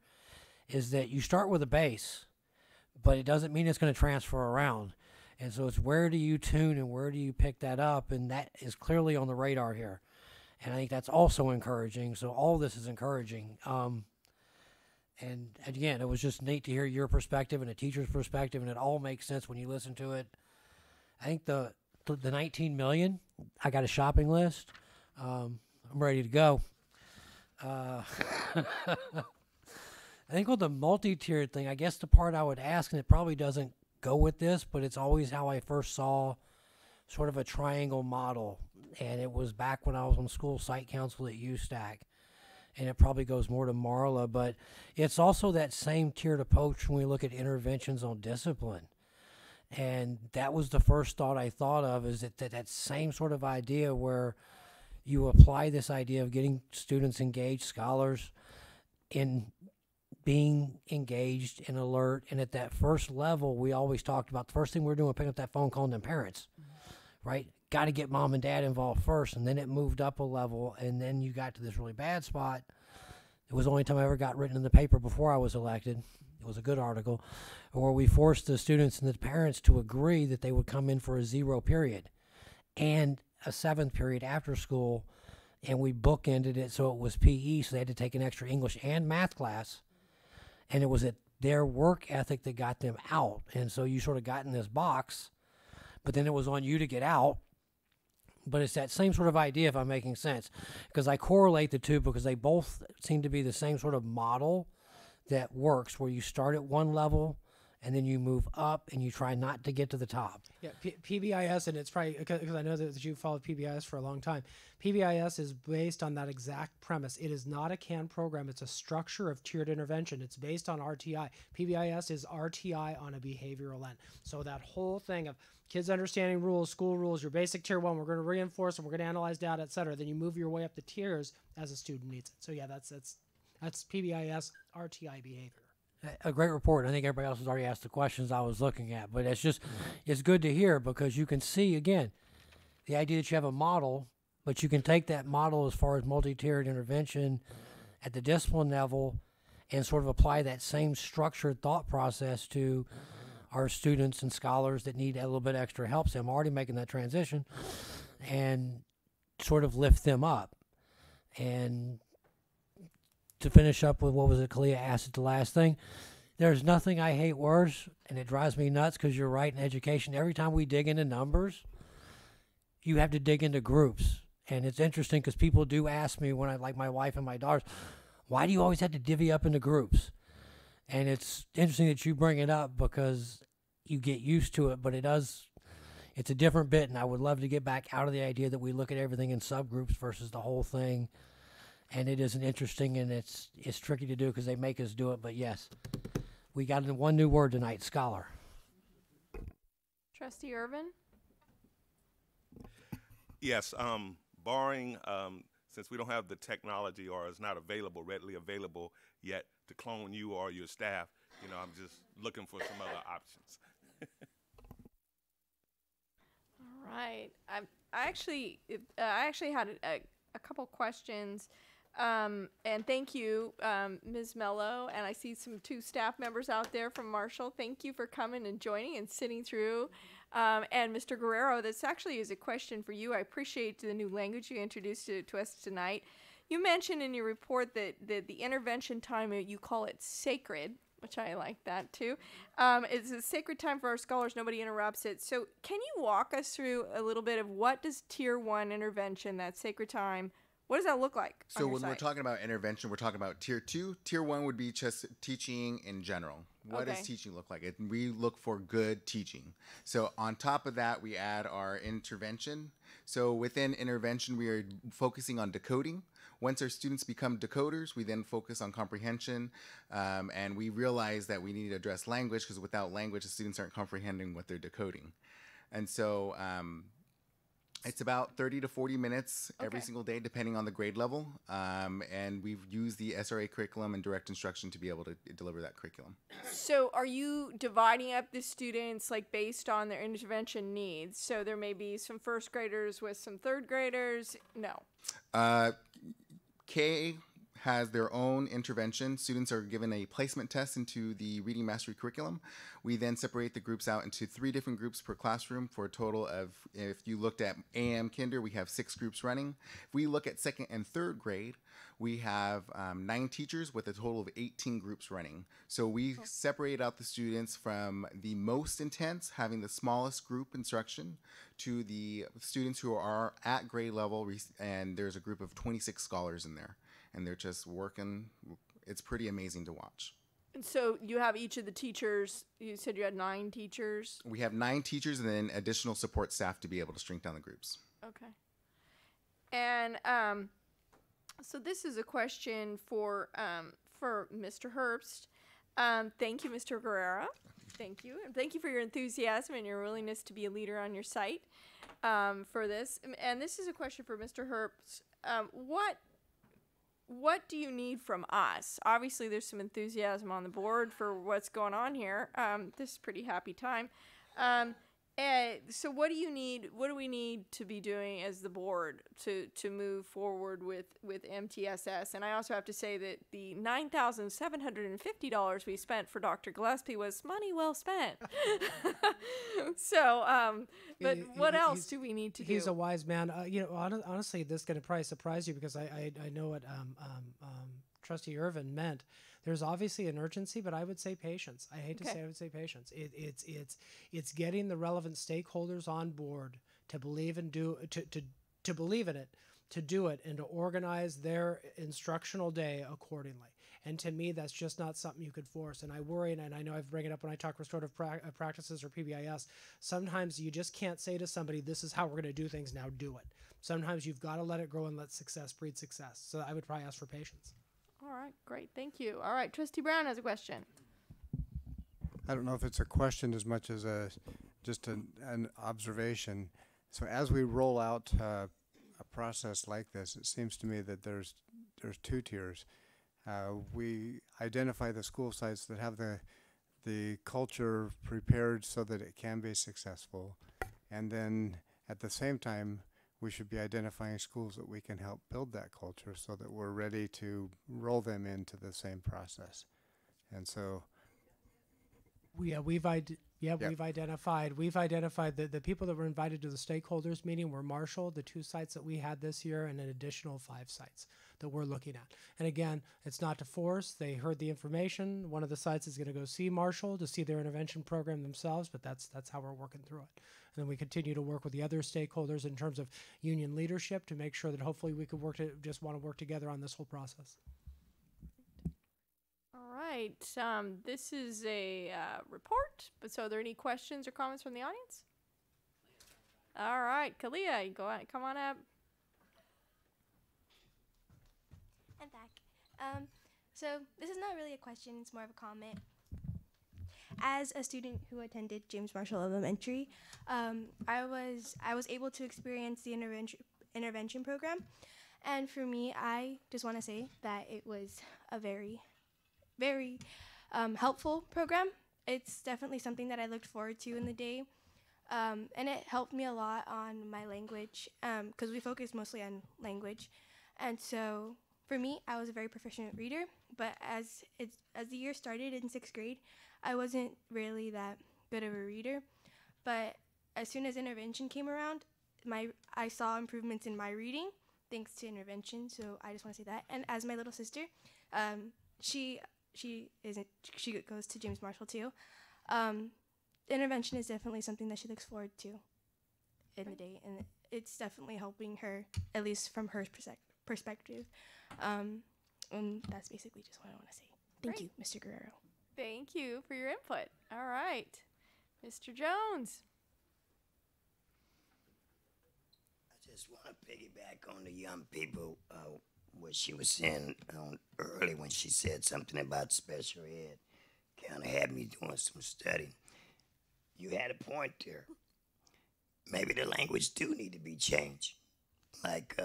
is that you start with a base, but it doesn't mean it's going to transfer around. And so it's where do you tune and where do you pick that up, and that is clearly on the radar here. And I think that's also encouraging. So all this is encouraging. And again, it was just neat to hear your perspective and a teacher's perspective, and it all makes sense when you listen to it. I think the 19 million, I got a shopping list. I'm ready to go. I think with the multi-tiered thing, I guess the part I would ask, and it probably doesn't go with this, but it's always how I first saw sort of a triangle model. And it was back when I was on school site council at USTAC. And it probably goes more to Marla, but it's also that same tiered approach when we look at interventions on discipline. And that was the first thought I thought of, is that same sort of idea where you apply this idea of getting students engaged, scholars, in being engaged and alert. And at that first level, we always talked about the first thing we're doing, picking up that phone, calling them parents, right? Got to get mom and dad involved first. And then it moved up a level. And then you got to this really bad spot. It was the only time I ever got written in the paper before I was elected. It was a good article where we forced the students and the parents to agree that they would come in for a 0 period and a 7th period after school. And we bookended it so it was PE, so they had to take an extra English and math class. And it was their work ethic that got them out. And so you sort of got in this box, but then it was on you to get out. But it's that same sort of idea, if I'm making sense, because I correlate the two because they both seem to be the same sort of model that works, where you start at one level and then you move up and you try not to get to the top. Yeah, PBIS, and it's probably because I know that you followed PBIS for a long time. PBIS is based on that exact premise. It is not a canned program. It's a structure of tiered intervention. It's based on RTI. PBIS is RTI on a behavioral end. So that whole thing of kids understanding rules, school rules, your basic tier 1, we're going to reinforce and we're going to analyze data, et cetera. Then you move your way up the tiers as a student needs it. So yeah, that's PBIS RTI behavior. A great report. I think everybody else has already asked the questions I was looking at, but it's good to hear because you can see, again, the idea that you have a model, but you can take that model as far as multi-tiered intervention at the discipline level and sort of apply that same structured thought process to our students and scholars that need a little bit extra help. So I'm already making that transition and sort of lift them up. And to finish up with what was it Kalia asked at the last thing, there's nothing I hate worse, and it drives me nuts because you're right in education. Every time we dig into numbers, you have to dig into groups. And it's interesting because people do ask me when I, like my wife and my daughters, why do you always have to divvy up into groups? And it's interesting that you bring it up because you get used to it, but it's a different bit, and I would love to get back out of the idea that we look at everything in subgroups versus the whole thing. And it isn't interesting, and it's tricky to do because they make us do it. But yes, we got one new word tonight, scholar. Trustee Irvin? Yes, barring, since we don't have the technology or it's not readily available yet to clone you or your staff, I'm just looking for some other options. All right. I actually had a couple questions. And thank you, Ms. Mello, and I see two staff members out there from Marshall. Thank you for coming and joining and sitting through. And Mr. Guerrero, this actually is a question for you. I appreciate the new language you introduced to us tonight. You mentioned in your report that the intervention time, you call it sacred, which I like that too. It's a sacred time for our scholars. Nobody interrupts it. So can you walk us through a little bit of what does Tier 1 intervention, that sacred time, what does that look like? So when we're talking about intervention, we're talking about Tier 2. Tier 1 would be just teaching in general. What does teaching look like? We look for good teaching. So on top of that, we add our intervention. So within intervention, we are focusing on decoding. Once our students become decoders, we then focus on comprehension. And we realize that we need to address language because without language, the students aren't comprehending what they're decoding. And so it's about 30 to 40 minutes every single day, depending on the grade level. And we've used the SRA curriculum and direct instruction to be able to deliver that curriculum. So are you dividing up the students based on their intervention needs? So there may be some first graders with some third graders? No. K has their own intervention. Students are given a placement test into the reading mastery curriculum. We then separate the groups out into 3 different groups per classroom for a total of, if you looked at AM Kinder, we have 6 groups running. If we look at 2nd and 3rd grade, we have 9 teachers with a total of 18 groups running. So we separate out the students from the most intense, having the smallest group instruction, to the students who are at grade level, and there's a group of 26 scholars in there. And they're just working. It's pretty amazing to watch. And so you have each of the teachers, you said you had 9 teachers? We have 9 teachers and then additional support staff to be able to shrink down the groups. Okay. And so this is a question for Mr. Herbst. Thank you, Mr. Guerrero. Thank you. And thank you for your enthusiasm and your willingness to be a leader on your site for this. And this is a question for Mr. Herbst. What do you need from us? Obviously, there's some enthusiasm on the board for what's going on here. This is a pretty happy time. So what do you need? What do we need to be doing as the board to move forward with MTSS? And I also have to say that the $9,750 we spent for Dr. Gillespie was money well spent. So, but what else do we need to do? He's a wise man. Honestly, this is going to probably surprise you because I know what Trustee Irvin meant. There's obviously an urgency, but I would say patience. I hate to say I would say patience. It's getting the relevant stakeholders on board to believe and to believe in it, to do it, and to organize their instructional day accordingly. And to me, that's just not something you could force. And I worry, and I know I bring it up when I talk restorative practices or PBIS, sometimes you just can't say to somebody, this is how we're going to do things, now do it. Sometimes you've got to let it grow and let success breed success. So I would probably ask for patience. All right, great. Thank you. All right, Trustee Brown has a question. I don't know if it's a question as much as just an observation. So as we roll out a process like this, it seems to me that there's 2 tiers. We identify the school sites that have the culture prepared so that it can be successful, and then at the same time, we should be identifying schools that we can help build that culture so that we're ready to roll them into the same process. And so we've identified the people that were invited to the stakeholders meeting were Marshall, the 2 sites that we had this year, and an additional 5 sites that we're looking at. And again, it's not to force. They heard the information. One of the sites is going to go see Marshall to see their intervention program themselves, but that's how we're working through it. And then we continue to work with the other stakeholders in terms of union leadership to make sure that hopefully we could want to work together on this whole process. All right. This is a report. But so, are there any questions or comments from the audience? All right, Kalia, you come on up. I'm back. So this is not really a question; it's more of a comment. As a student who attended James Marshall Elementary, I was able to experience the intervention program, and for me, I just want to say that it was a very, very helpful program. It's definitely something that I looked forward to in the day, and it helped me a lot on my language because we focused mostly on language, and so for me, I was a very proficient reader. But as the year started in 6th grade, I wasn't really that good of a reader, but as soon as intervention came around, I saw improvements in my reading thanks to intervention. So I just want to say that. And as my little sister, she goes to James Marshall too. Intervention is definitely something that she looks forward to in the day, and it's definitely helping her, at least from her perspective. And that's basically just what I want to say. Thank you, Mr. Guerrero. Thank you for your input. All right, Mr. Jones. I just want to piggyback on the young people, what she was saying early when she said something about special ed. Kind of had me doing some study. You had a point there. Maybe the language do need to be changed. Like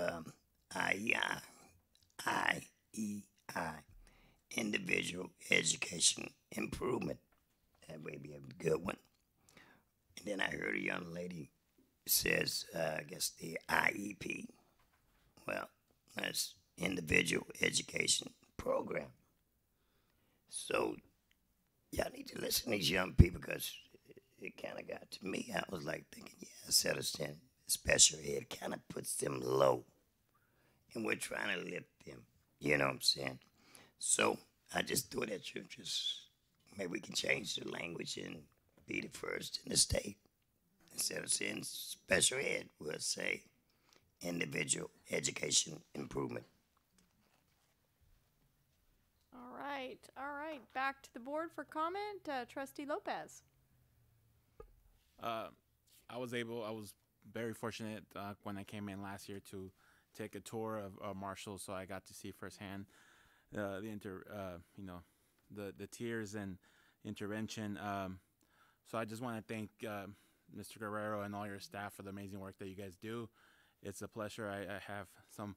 IEI, individual education improvement. That may be a good one. And then I heard a young lady says, I guess the IEP. Well, let's individual education program. So y'all need to listen to these young people because it kind of got to me. I was like thinking, yeah, instead of saying special ed, kind of puts them low. And we're trying to lift them. You know what I'm saying? So I just threw it at you. Just maybe we can change the language and be the first in the state. Instead of saying special ed, we'll say individual education improvement. All right. Back to the board for comment. Trustee Lopez. I was very fortunate when I came in last year to take a tour of Marshall, so I got to see firsthand the tiers and intervention. So I just want to thank Mr. Guerrero and all your staff for the amazing work that you guys do. It's a pleasure. I have some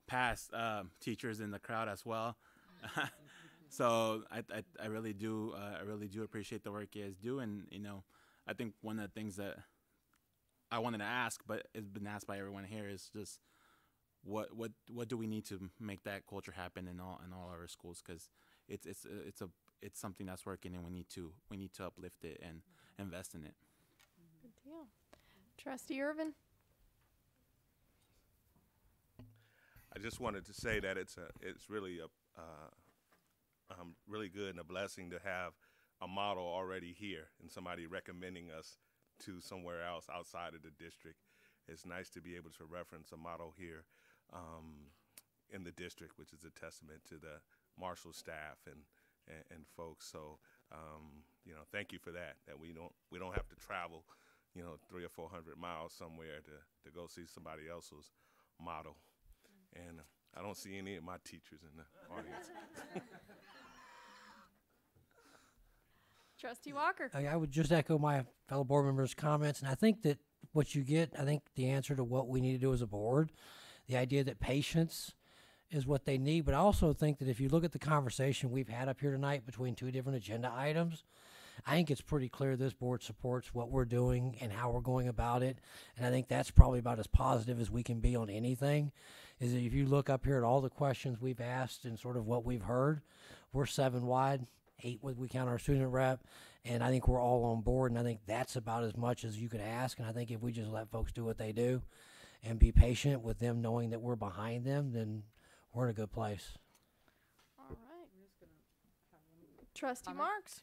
past teachers in the crowd as well. So I really do appreciate the work you guys do, and I think one of the things that I wanted to ask, but it's been asked by everyone here, is just what do we need to make that culture happen in all our schools? Because it's something that's working, and we need to uplift it and invest in it. Good deal. Trustee Irvin. I just wanted to say that it's really really good and a blessing to have a model already here and somebody recommending us to somewhere else outside of the district. It's nice to be able to reference a model here in the district, which is a testament to the Marshall staff and folks. So thank you for that. That we don't have to travel 300 or 400 miles somewhere to go see somebody else's model. And I don't see any of my teachers in the audience. Trustee Walker. I would just echo my fellow board members' comments, and I think that what you get, I think the answer to what we need to do as a board, the idea that patience is what they need, but I also think that if you look at the conversation we've had up here tonight between two different agenda items, I think it's pretty clear this board supports what we're doing and how we're going about it, and I think that's probably about as positive as we can be on anything, is that if you look up here at all the questions we've asked and sort of what we've heard, we're 7 wide, 8 when we count our student rep, and I think we're all on board, and I think that's about as much as you could ask, and I think if we just let folks do what they do and be patient with them knowing that we're behind them, then we're in a good place. All right. Trustee Marks.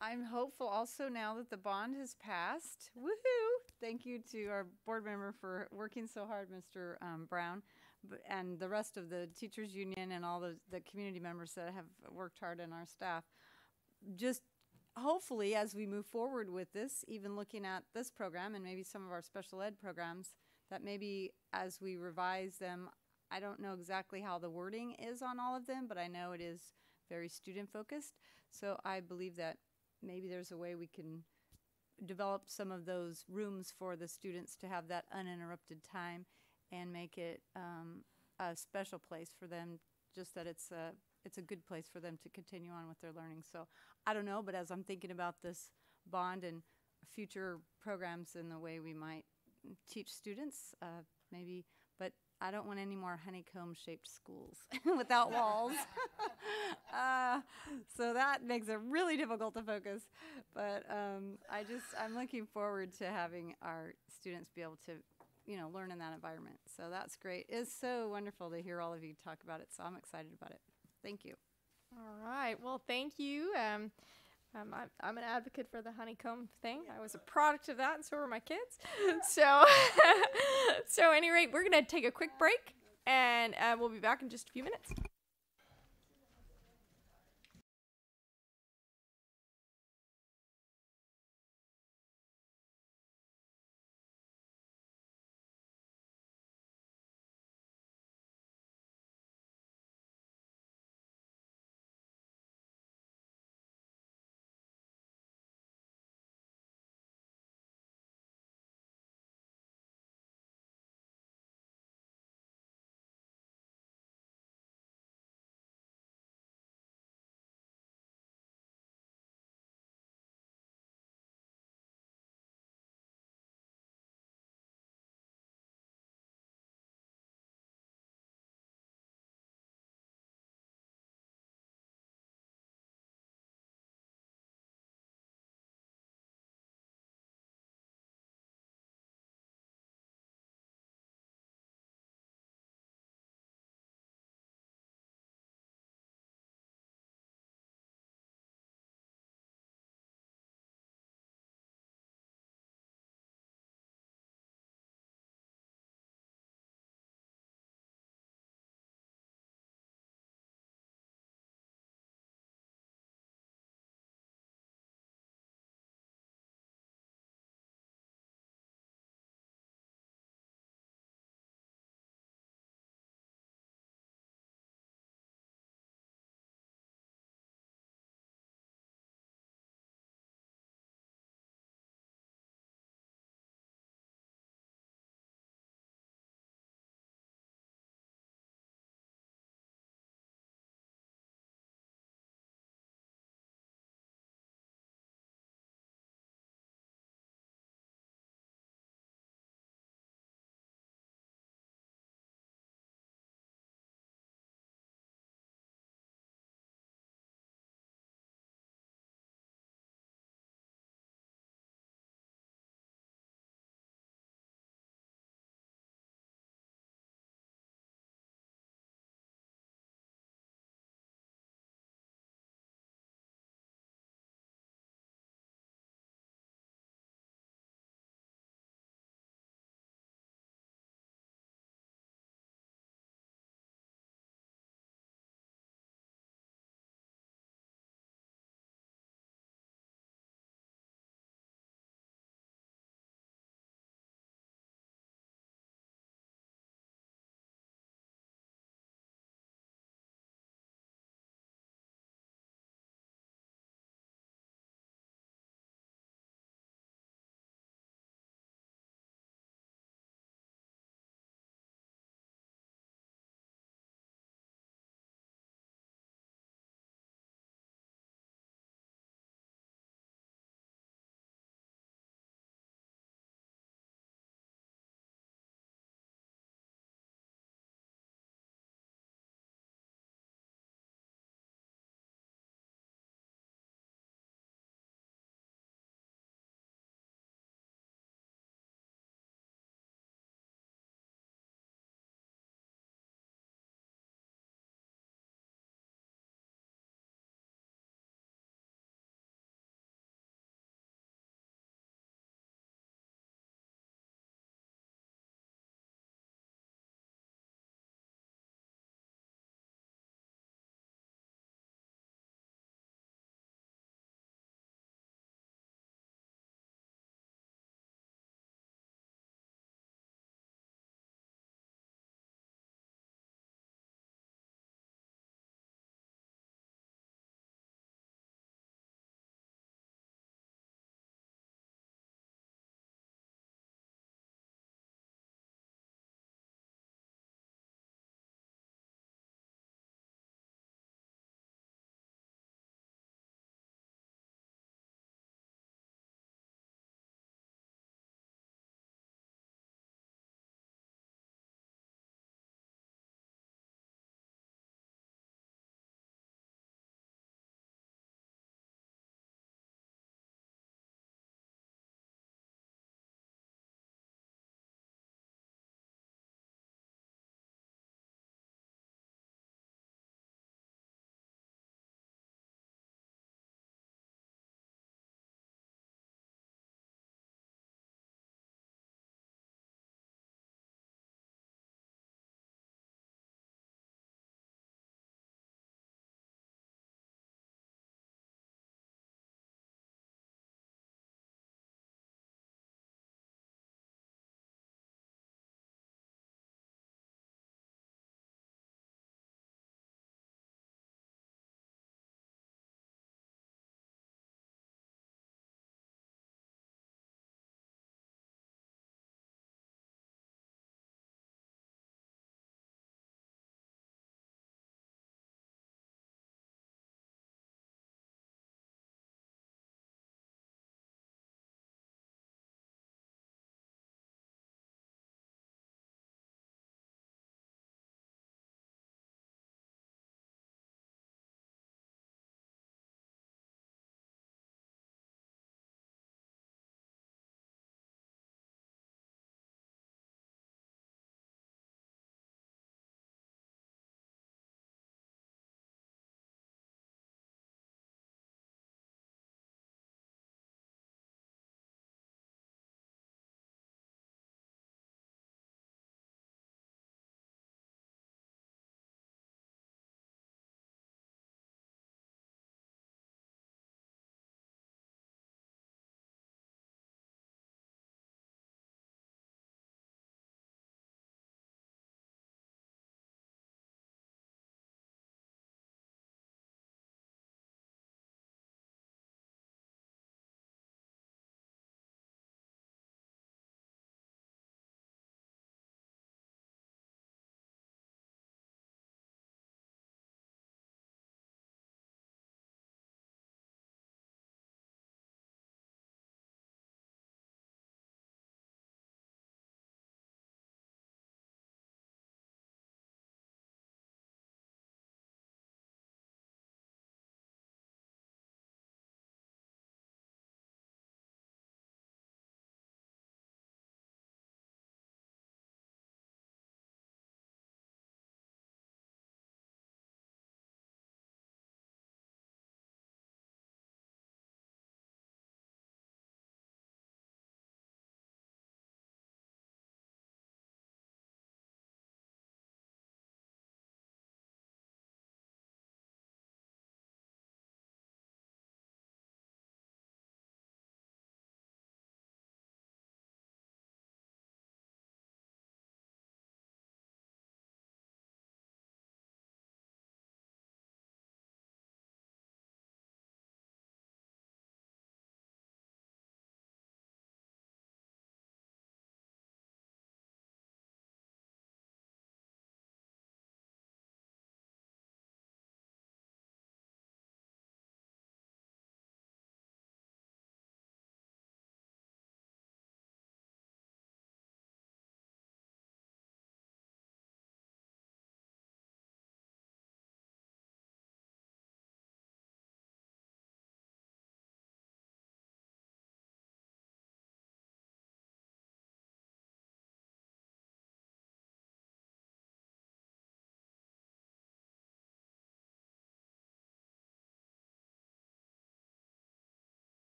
I'm hopeful also now that the bond has passed. Woohoo! Thank you to our board member for working so hard, Mr. Brown, and the rest of the teachers union and all the community members that have worked hard in our staff. Just hopefully as we move forward with this, even looking at this program and maybe some of our special ed programs, that maybe as we revise them, I don't know exactly how the wording is on all of them, but I know it is very student focused. So I believe that maybe there's a way we can develop some of those rooms for the students to have that uninterrupted time and make it a special place for them, just that it's a good place for them to continue on with their learning. So I don't know, but as I'm thinking about this bond and future programs and the way we might teach students, maybe, but I don't want any more honeycomb-shaped schools without walls. So that makes it really difficult to focus. But I'm looking forward to having our students be able to, learn in that environment. So that's great. It's so wonderful to hear all of you talk about it. So I'm excited about it. Thank you. All right. Well, thank you. I'm an advocate for the honeycomb thing. I was a product of that, and so were my kids. So, at any rate, we're going to take a quick break, and we'll be back in just a few minutes.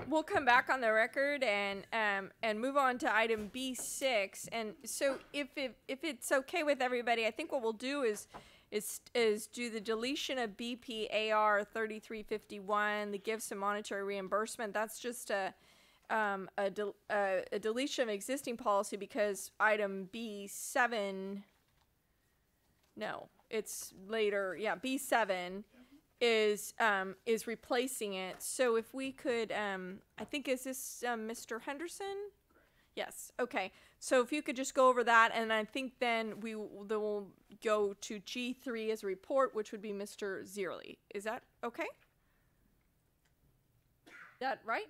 we'll come back on the record and move on to item B6. And so if it's okay with everybody, I think what we'll do is do the deletion of BPAR 3351, the gifts and monetary reimbursement. That's just a deletion of existing policy, because item B7, no, it's later. Yeah, B7 is replacing it. So if we could, I think, is this Mr. Henderson? Yes. Okay. So if you could just go over that, and I think then we'll go to G3 as a report, which would be Mr. Zierli. Is that okay? That right?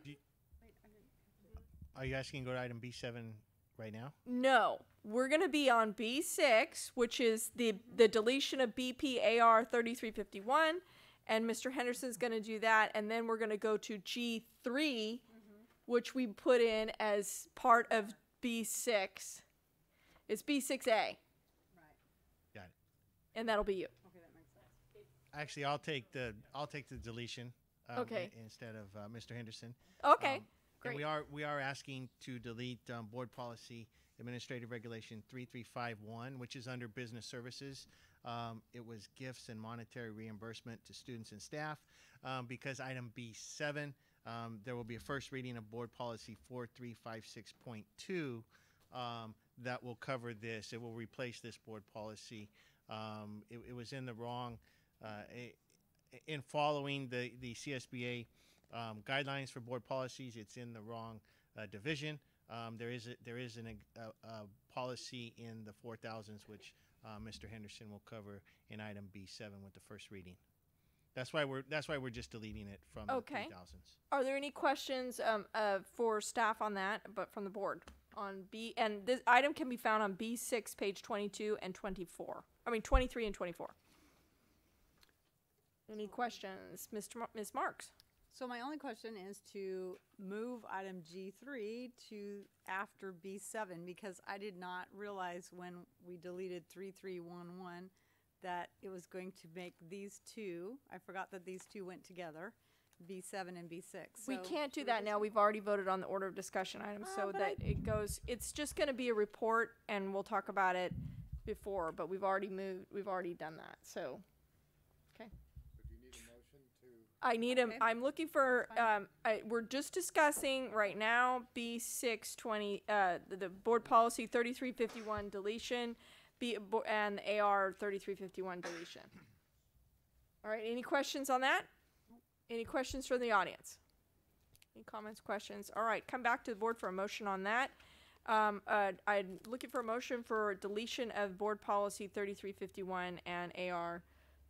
Are you asking to go to item B7 right now? No, we're going to be on B6, which is the deletion of BPAR 3351, and Mr. Henderson's going to do that, and then we're going to go to G3, which we put in as part of B6. It's B6A. Right. Got it. And that'll be you. Okay, that makes sense. Actually, I'll take the deletion. Okay. Instead of Mr. Henderson. Okay. Great. And we are asking to delete board policy administrative regulation 3351, which is under business services. It was gifts and monetary reimbursement to students and staff, because item B7, there will be a first reading of board policy 4356.2 that will cover this. It will replace this board policy. It was in the wrong, in following the CSBA guidelines for board policies, it's in the wrong division. There is a policy in the 4000s, which Mr. Henderson will cover in item B7 with the first reading. That's why we're just deleting it from the 3000s. Are there any questions for staff on that, but from the board on B? And this item can be found on B6, page 22 and 24. I mean 23 and 24. Any questions, Ms. Marks? So my only question is to move item G3 to after B7, because I did not realize when we deleted 3311 that it was going to make these two. I forgot that these two went together, B7 and B6. So We can't do that now. We've already voted on the order of discussion items, so that it goes. It's just going to be a report, and we'll talk about it before. But we've already moved. We've already done that. So, okay. I need I'm looking for, we're just discussing right now B620, the board policy 3351 deletion, and the AR 3351 deletion. All right, any questions on that? Any questions from the audience? Any comments, questions? All right, come back to the board for a motion on that. I'm looking for a motion for deletion of board policy 3351 and AR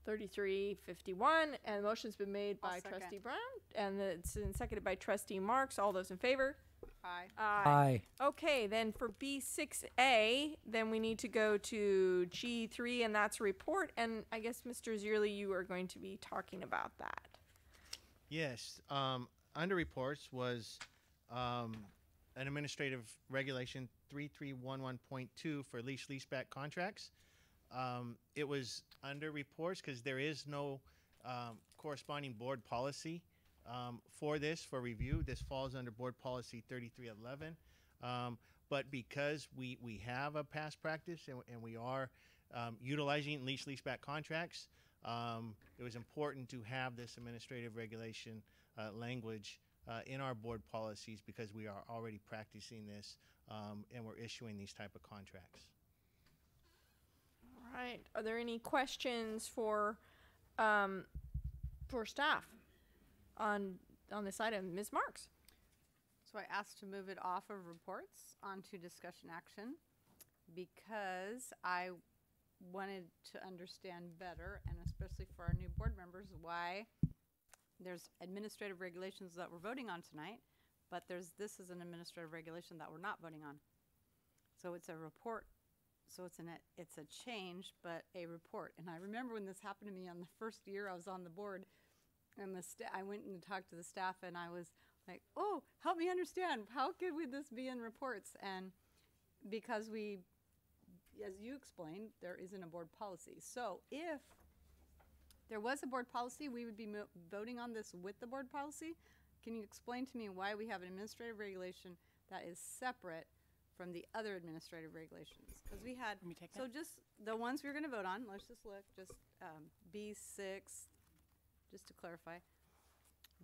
3351, and the motion's been made by Trustee Brown, and it's been seconded by Trustee Marks. All those in favor? Aye. Aye. Okay, then for B6A, then we need to go to G3, and that's a report, and I guess, Mr. Zierli, you are going to be talking about that. Yes. Under reports was an administrative regulation 3311.2 for leaseback contracts. It was under reports because there is no corresponding board policy for review. This falls under board policy 3311. But because we have a past practice and we are utilizing leaseback contracts, it was important to have this administrative regulation language in our board policies, because we are already practicing this and we're issuing these type of contracts. All right. Are there any questions for staff on this item? Ms. Marks? So I asked to move it off of reports onto discussion action, because I wanted to understand better, and especially for our new board members, why there's administrative regulations that we're voting on tonight, but this is an administrative regulation that we're not voting on. So it's a report. So it's a change, but a report. And I remember when this happened to me on the first year I was on the board, and I went and talked to the staff, and I was like, "Oh, help me understand. How could this be in reports?" And because as you explained, there isn't a board policy. So if there was a board policy, we would be voting on this with the board policy. can you explain to me why we have an administrative regulation that is separate from the other administrative regulations? Because we had, so just the ones we were going to vote on, let's just look, just B6, just to clarify.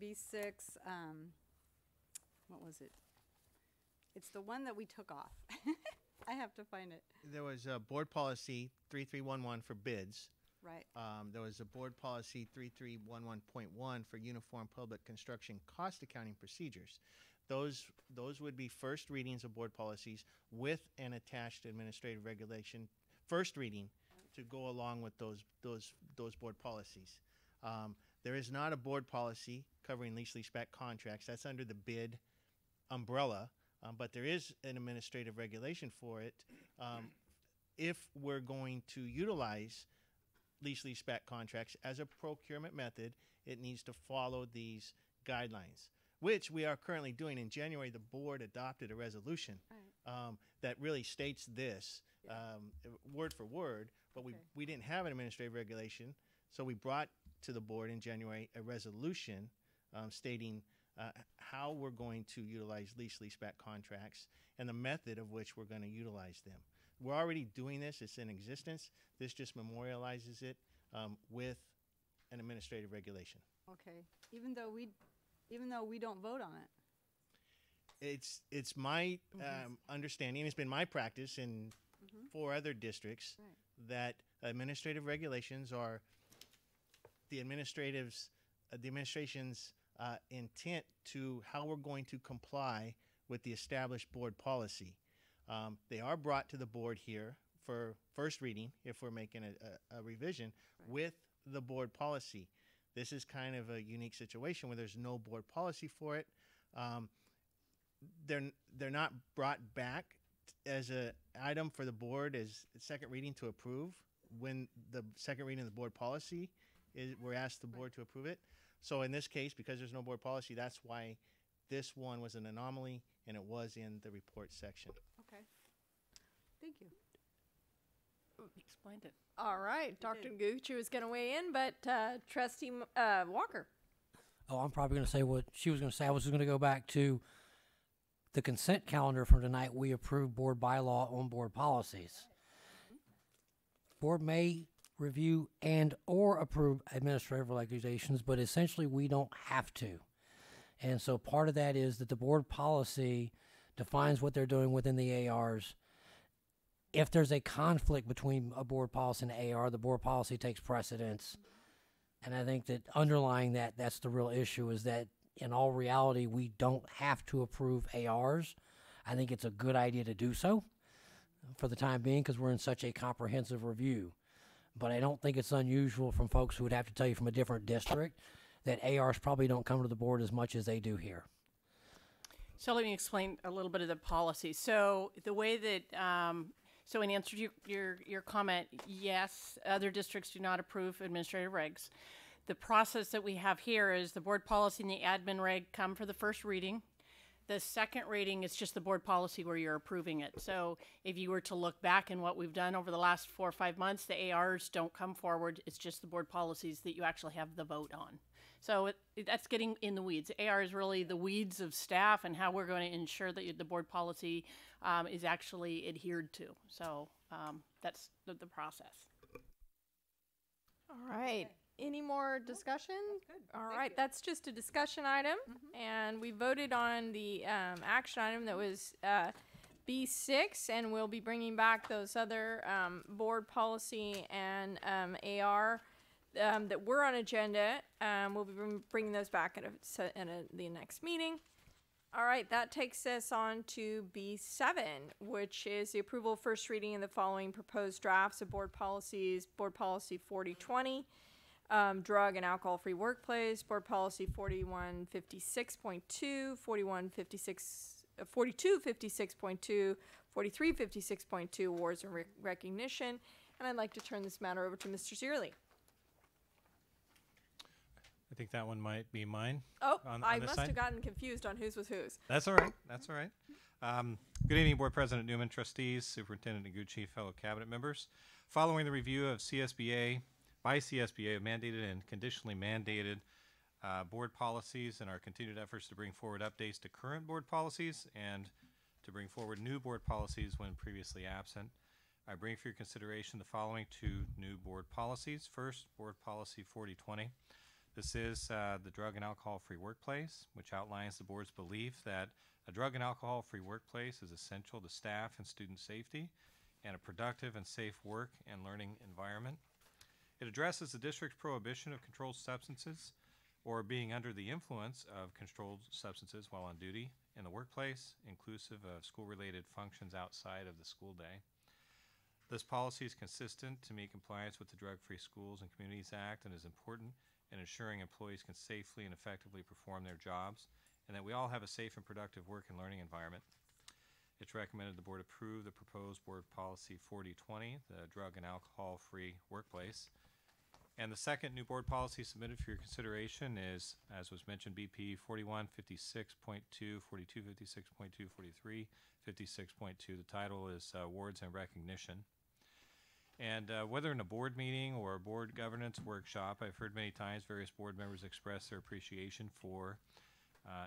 B6, what was it? It's the one that we took off. I have to find it. There was a board policy 3311 for bids. Right. There was a board policy 3311.1 for uniform public construction cost accounting procedures. Those would be first readings of board policies with an attached administrative regulation, first reading, to go along with those board policies. There is not a board policy covering lease-leaseback contracts. That's under the bid umbrella, but there is an administrative regulation for it. If we're going to utilize lease-leaseback contracts as a procurement method, it needs to follow these guidelines, which we are currently doing. In January, the board adopted a resolution that really states this word for word, but we didn't have an administrative regulation, so we brought to the board in January a resolution stating how we're going to utilize lease-leaseback contracts and the method of which we're going to utilize them. We're already doing this. It's in existence. This just memorializes it with an administrative regulation. Okay. Even though we don't vote on it. It's my understanding. It's been my practice in 4 other districts that administrative regulations are the administration's intent to how we're going to comply with the established board policy. They are brought to the board here for first reading if we're making a revision with the board policy. This is kind of a unique situation where there's no board policy for it. They're not brought back as an item for the board as second reading to approve. When the second reading of the board policy is, we're asked the board to approve it. So in this case, because there's no board policy, that's why this one was an anomaly and it was in the report section. Okay. Thank you. Explained it. All right. Dr. Gucci was going to weigh in, but Trustee Walker. Oh, I'm probably going to say what she was going to say. I was just going to go back to the consent calendar for tonight. We approved board bylaw on board policies. Board may review and or approve administrative regulations, but essentially we don't have to. And so part of that is that the board policy defines what they're doing within the ARs. If there's a conflict between a board policy and an AR, the board policy takes precedence. And I think that underlying that, that's the real issue, is that in all reality, we don't have to approve ARs. I think it's a good idea to do so for the time being because we're in such a comprehensive review. But I don't think it's unusual from folks who would have to tell you from a different district that ARs probably don't come to the board as much as they do here. So let me explain a little bit of the policy. So the way that, so in answer to your comment, yes, other districts do not approve administrative regs. The process that we have here is the board policy and the admin reg come for the first reading. The second reading is just the board policy where you're approving it. So if you were to look back in what we've done over the last 4 or 5 months, the ARs don't come forward. It's just the board policies that you actually have the vote on. So that's getting in the weeds. AR is really the weeds of staff and how we're going to ensure that the board policy is actually adhered to. So that's the process. All right. Any more discussion? All right. That's just a discussion item. And we voted on the action item that was B6, and we'll be bringing back those other board policy and AR that were on agenda. We'll be bringing those back at the next meeting. All right, that takes us on to B7, which is the approval of first reading of the following proposed drafts of board policies: Board Policy 4020, Drug and Alcohol-Free Workplace, Board Policy 4156.2, 4256.2, 4356.2, Awards and Recognition. And I'd like to turn this matter over to Mr. Zierli. I think that one might be mine. Oh, on I this must side. have gotten confused on whose was whose. That's all right. That's all right. Good evening, Board President Newman, trustees, Superintendent Noguchi, fellow cabinet members. Following the review of CSBA, by CSBA, mandated and conditionally mandated board policies and our continued efforts to bring forward updates to current board policies and to bring forward new board policies when previously absent. I bring for your consideration the following two new board policies. First, Board Policy 4020. This is the drug and alcohol-free workplace, which outlines the board's belief that a drug and alcohol-free workplace is essential to staff and student safety and a productive and safe work and learning environment. It addresses the district's prohibition of controlled substances or being under the influence of controlled substances while on duty in the workplace, inclusive of school-related functions outside of the school day. This policy is consistent to meet compliance with the Drug-Free Schools and Communities Act and is important in ensuring employees can safely and effectively perform their jobs and that we all have a safe and productive work and learning environment. It's recommended the board approve the proposed Board Policy 4020, the drug and alcohol-free workplace. And the second new board policy submitted for your consideration is, as was mentioned, BP 4156.2, 4256.2, 4356.2. The title is Awards and Recognition. And whether in a board meeting or a board governance workshop, I've heard many times various board members express their appreciation for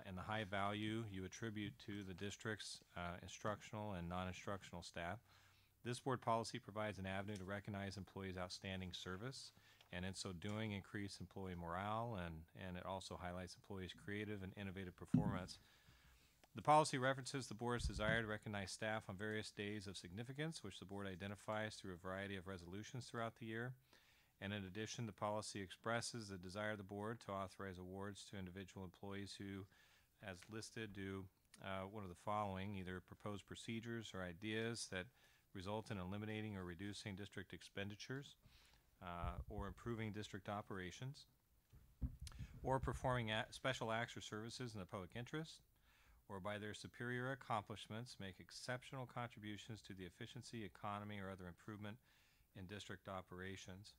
and the high value you attribute to the district's instructional and non-instructional staff. This board policy provides an avenue to recognize employees' outstanding service, and in so doing, increase employee morale, and it also highlights employees' creative and innovative performance. The policy references the board's desire to recognize staff on various days of significance, which the board identifies through a variety of resolutions throughout the year. And in addition, the policy expresses the desire of the board to authorize awards to individual employees who, as listed, do one of the following: either propose procedures or ideas that result in eliminating or reducing district expenditures, or improving district operations, or performing special acts or services in the public interest, or by their superior accomplishments make exceptional contributions to the efficiency, economy, or other improvement in district operations.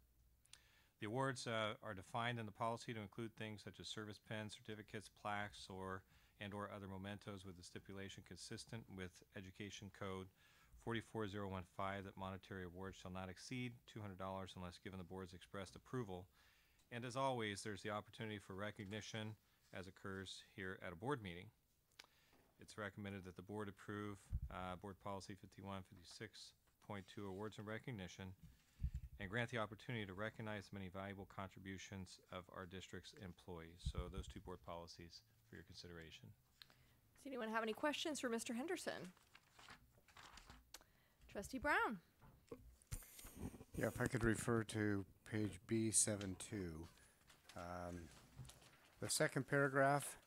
The awards are defined in the policy to include things such as service pins, certificates, plaques, or other mementos, with the stipulation consistent with Education Code 44015 that monetary awards shall not exceed $200 unless given the board's expressed approval. And as always, there's the opportunity for recognition as occurs here at a board meeting. It's recommended that the board approve Board Policy 5156.2 Awards and Recognition and grant the opportunity to recognize the many valuable contributions of our district's employees. So those two board policies for your consideration. Does anyone have any questions for Mr. Henderson? Trustee Brown. Yeah, if I could refer to page B72. The second paragraph,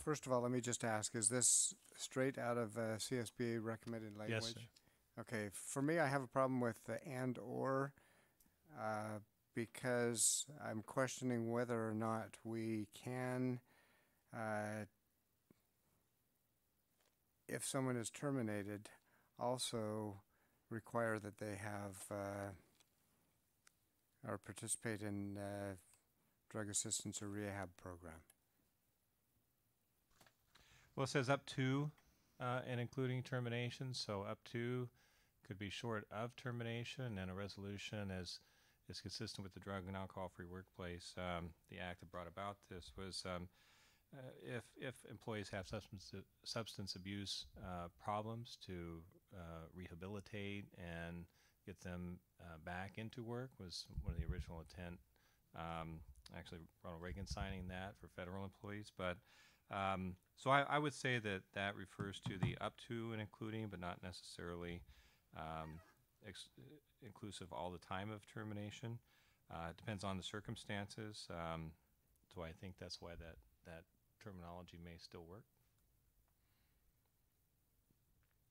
first of all, let me just ask, is this straight out of CSBA recommended language? Yes, sir. Okay, for me, I have a problem with the and or because I'm questioning whether or not we can, if someone is terminated, also require that they have or participate in drug assistance or rehab program. Well, it says up to and including termination, so up to could be short of termination, and a resolution is consistent with the drug and alcohol-free workplace. The act that brought about this was if employees have substance abuse problems, to rehabilitate and get them back into work was one of the original intent. Actually, Ronald Reagan signing that for federal employees, but so I would say that that refers to the up to and including, but not necessarily inclusive all the time of termination. It depends on the circumstances, so I think that's why that terminology may still work.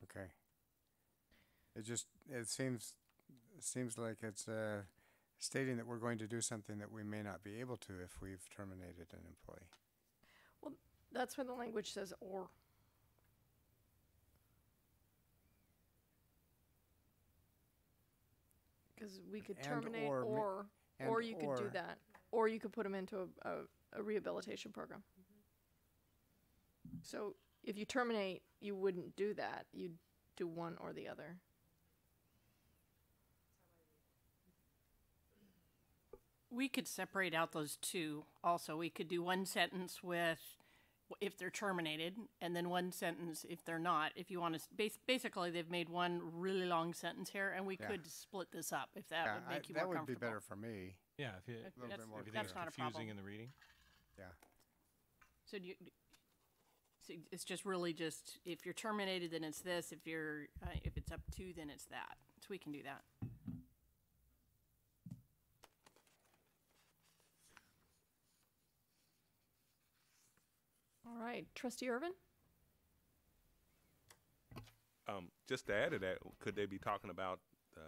Okay. It seems like it's stating that we're going to do something that we may not be able to if we've terminated an employee. Well, that's when the language says or. Because we could terminate or you could do that. Or you could put them into a rehabilitation program. So if you terminate, you wouldn't do that. You'd do one or the other. We could separate out those two also. We could do one sentence with if they're terminated, and then one sentence if they're not. If you want to, basically, they've made one really long sentence here, and we could split this up if that would make you more comfortable. That would be better for me. Yeah, if you, a little bit more if that's it's not a confusing problem. in the reading. Yeah. So it's just really just if you're terminated, then it's this. If you're if it's up to, then it's that. So we can do that. All right, Trustee Irvin? Just to add to that, could they be talking about the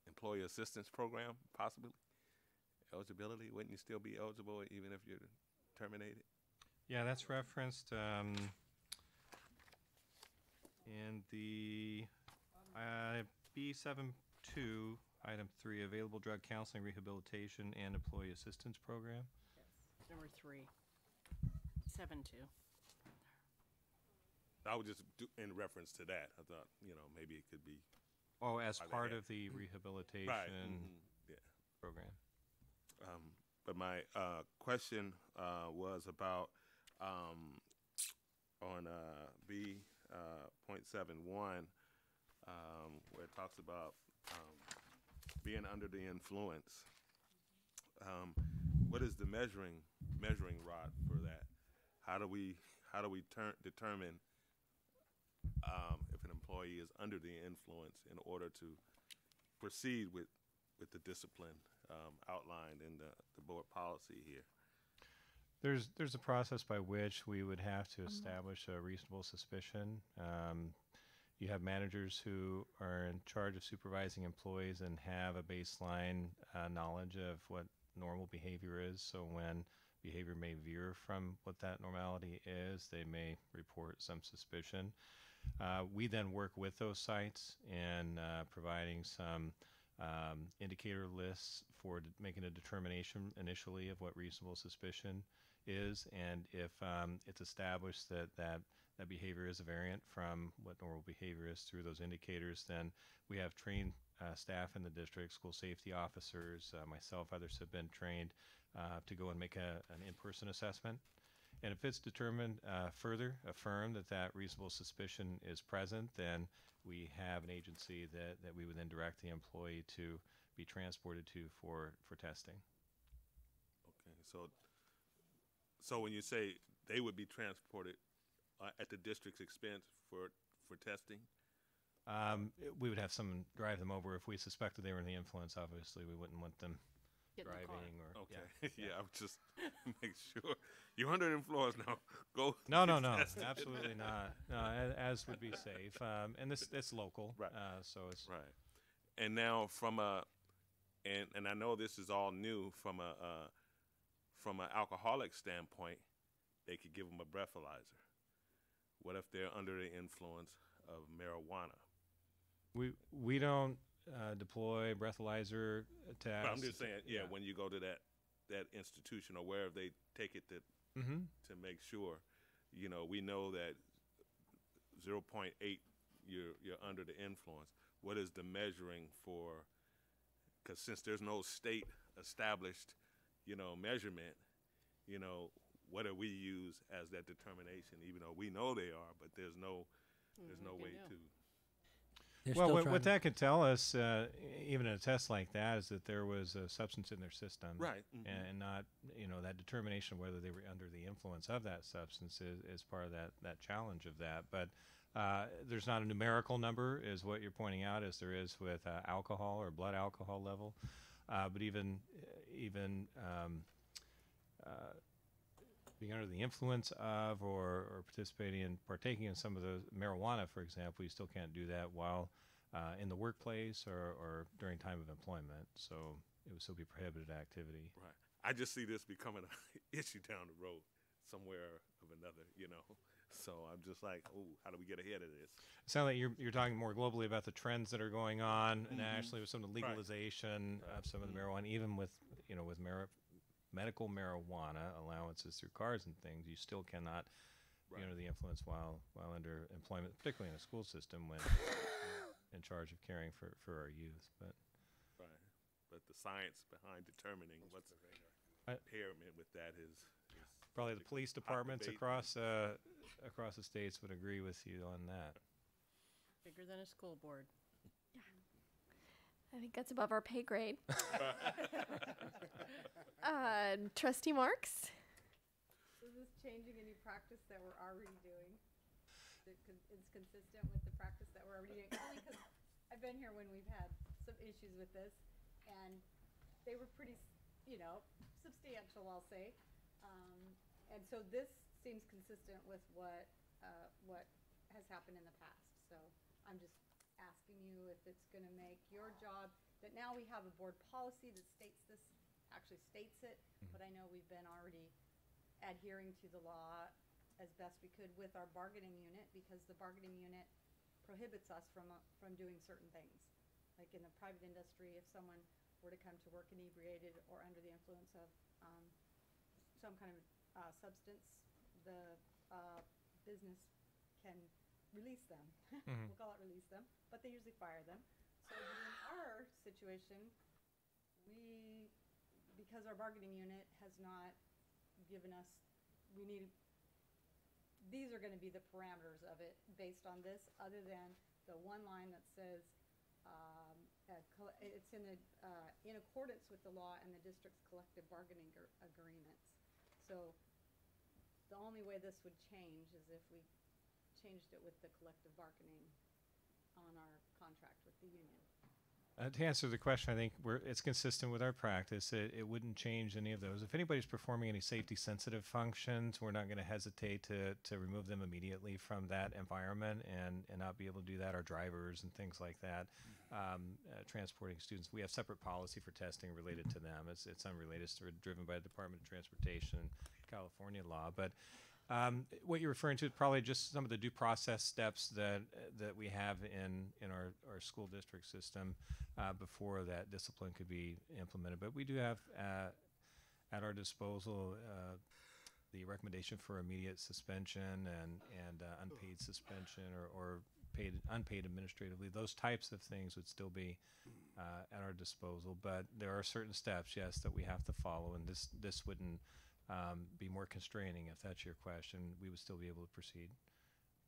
employee assistance program, possibly? Eligibility, wouldn't you still be eligible even if you're terminated? Yeah, that's referenced in the B72, item 3, available drug counseling, rehabilitation, and employee assistance program. Yes. Number 3. 7-2. I would just do in reference to that. I thought, maybe it could be. Oh, as part of the rehabilitation Yeah. program. But my question was about on B.71, where it talks about being under the influence. What is the measuring rod for that? How do we determine if an employee is under the influence in order to proceed with the discipline outlined in the board policy here? There's a process by which we would have to establish a reasonable suspicion. You have managers who are in charge of supervising employees and have a baseline knowledge of what normal behavior is. So when behavior may veer from what that normality is, they may report some suspicion. We then work with those sites in providing some indicator lists for making a determination initially of what reasonable suspicion is, and if it's established that behavior is a variant from what normal behavior is through those indicators, then we have trained staff in the district, school safety officers, myself, others have been trained to go and make an in-person assessment. And if it's determined further, affirmed that reasonable suspicion is present, then we have an agency that we would then direct the employee to be transported to for testing. Okay, so when you say they would be transported at the district's expense for testing? We would have someone drive them over if we suspected they were in the influence. Obviously, we wouldn't want them driving or. Okay. Yeah, I would just make sure you're under influence now. Go. No, absolutely not. No, as would be safe. And it's local, right? So it's right. And now from and I know this is all new from an alcoholic standpoint, they could give them a breathalyzer. What if they're under the influence of marijuana? We don't deploy breathalyzer tests. But I'm just saying, when you go to that institution or wherever they take it to make sure, we know that 0.8 you're under the influence. What is the measuring for? Because since there's no state established, measurement, what do we use as that determination? Even though we know they are, but there's no way to. Well, what that could tell us, even in a test like that, is that there was a substance in their system, right? And not, that determination of whether they were under the influence of that substance is part of that challenge of that. But there's not a numerical number, is what you're pointing out, as there is with alcohol or blood alcohol level. But even being under the influence of or partaking in some of the marijuana, for example, you still can't do that while in the workplace or during time of employment. So it would still be prohibited activity. Right. I just see this becoming an issue down the road somewhere of another, So I'm just like, how do we get ahead of this? It sounds like you're talking more globally about the trends that are going on, and actually with some of the legalization of some of the marijuana, even with medical marijuana allowances through cars and things, you still cannot be under the influence while under employment, particularly in a school system when in charge of caring for our youth. But but the science behind determining what's I- impairment with that is Probably the police hot departments debate. across the states would agree with you on that. Bigger than a school board. I think that's above our pay grade. Trustee Marks? Is this changing any practice that we're already doing? It's consistent with the practice that we're already doing. Only because I've been here when we've had some issues with this, and they were pretty, substantial, I'll say. And so this seems consistent with what has happened in the past. So I'm just asking you if it's going to make your job, that now we have a board policy that states this, actually states it, but I know we've been already adhering to the law as best we could with our bargaining unit, because the bargaining unit prohibits us from doing certain things. Like in the private industry, if someone were to come to work inebriated or under the influence of some kind of substance, the business can release them. Mhm. We'll call it release them, but they usually fire them. So in our situation, because our bargaining unit has not given us, these are going to be the parameters of it based on this, other than the one line that says it's in accordance with the law and the district's collective bargaining agreements. So the only way this would change is if we changed it with the collective bargaining on our contract with the union. To answer the question, I think it's consistent with our practice. It wouldn't change any of those. If anybody's performing any safety-sensitive functions, we're not going to hesitate to remove them immediately from that environment and not be able to do that. Our drivers and things like that, transporting students. We have separate policy for testing related to them. It's unrelated. It's driven by the Department of Transportation, California law. But what you're referring to is probably just some of the due process steps that we have in our school district system before that discipline could be implemented. But we do have at our disposal the recommendation for immediate suspension and unpaid suspension or unpaid administratively. Those types of things would still be at our disposal. But there are certain steps, yes, that we have to follow, and this wouldn't be more constraining, if that's your question. We would still be able to proceed.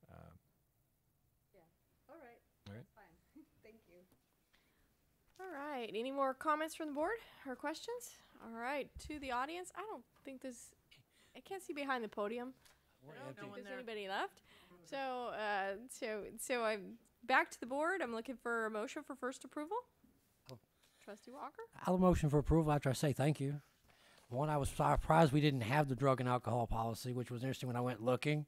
Yeah. All right. All right. That's fine. Thank you. All right. Any more comments from the board or questions? All right. To the audience, I don't think I can't see behind the podium. I don't think there's anybody left. So I'm back to the board. I'm looking for a motion for first approval. Trustee Walker? I'll motion for approval after I say thank you. One, I was surprised we didn't have the drug and alcohol policy, which was interesting when I went looking,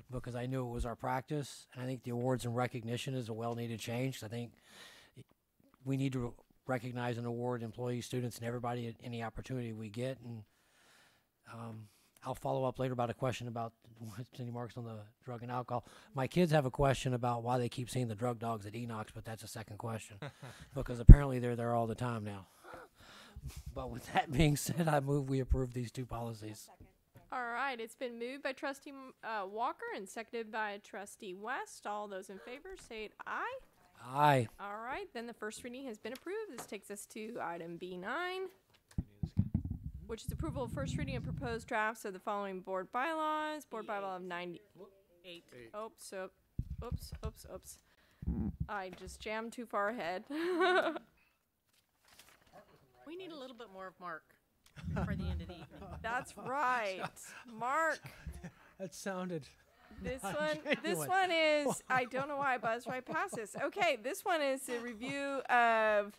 because I knew it was our practice. And I think the awards and recognition is a well-needed change. 'Cause I think we need to recognize and award employees, students, and everybody at any opportunity we get. And I'll follow up later about a question about Cindy Marks on the drug and alcohol. My kids have a question about why they keep seeing the drug dogs at Enoch's, but that's a second question, because apparently they're there all the time now. But with that being said, I move we approve these two policies. All right. It's been moved by Trustee Walker and seconded by Trustee West. All those in favor say aye. Aye. All right. Then the first reading has been approved. This takes us to item B9, which is approval of first reading of proposed drafts of the following board bylaws. Board bylaw of 98. Oops. I just jammed too far ahead. We need a little bit more of Mark for the end of the evening. That's right. Mark. That sounded This not one genuine. is, I don't know why I buzzed right past this. Okay, this one is a review of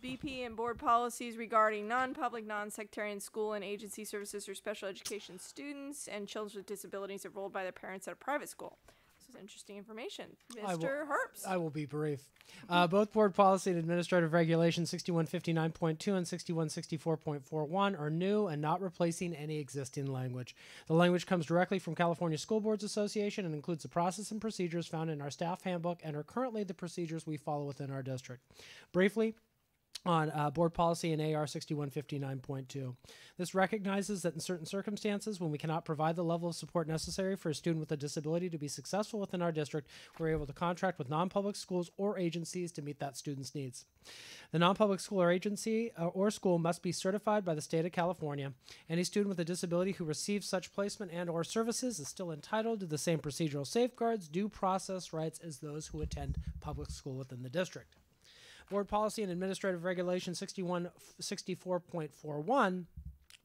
BP and board policies regarding non-public, non-sectarian school and agency services for special education students and children with disabilities enrolled by their parents at a private school. This is interesting information. Mr. Herbst. I will be brief. Both board policy and administrative regulations 6159.2 and 6164.41 are new and not replacing any existing language. The language comes directly from California School Boards Association and includes the process and procedures found in our staff handbook and are currently the procedures we follow within our district. Briefly, on board policy in AR 6159.2. This recognizes that in certain circumstances, when we cannot provide the level of support necessary for a student with a disability to be successful within our district, we're able to contract with non-public schools or agencies to meet that student's needs. The non-public school or agency or school must be certified by the state of California. Any student with a disability who receives such placement and or services is still entitled to the same procedural safeguards, due process rights as those who attend public school within the district. Board Policy and Administrative Regulation 6164.41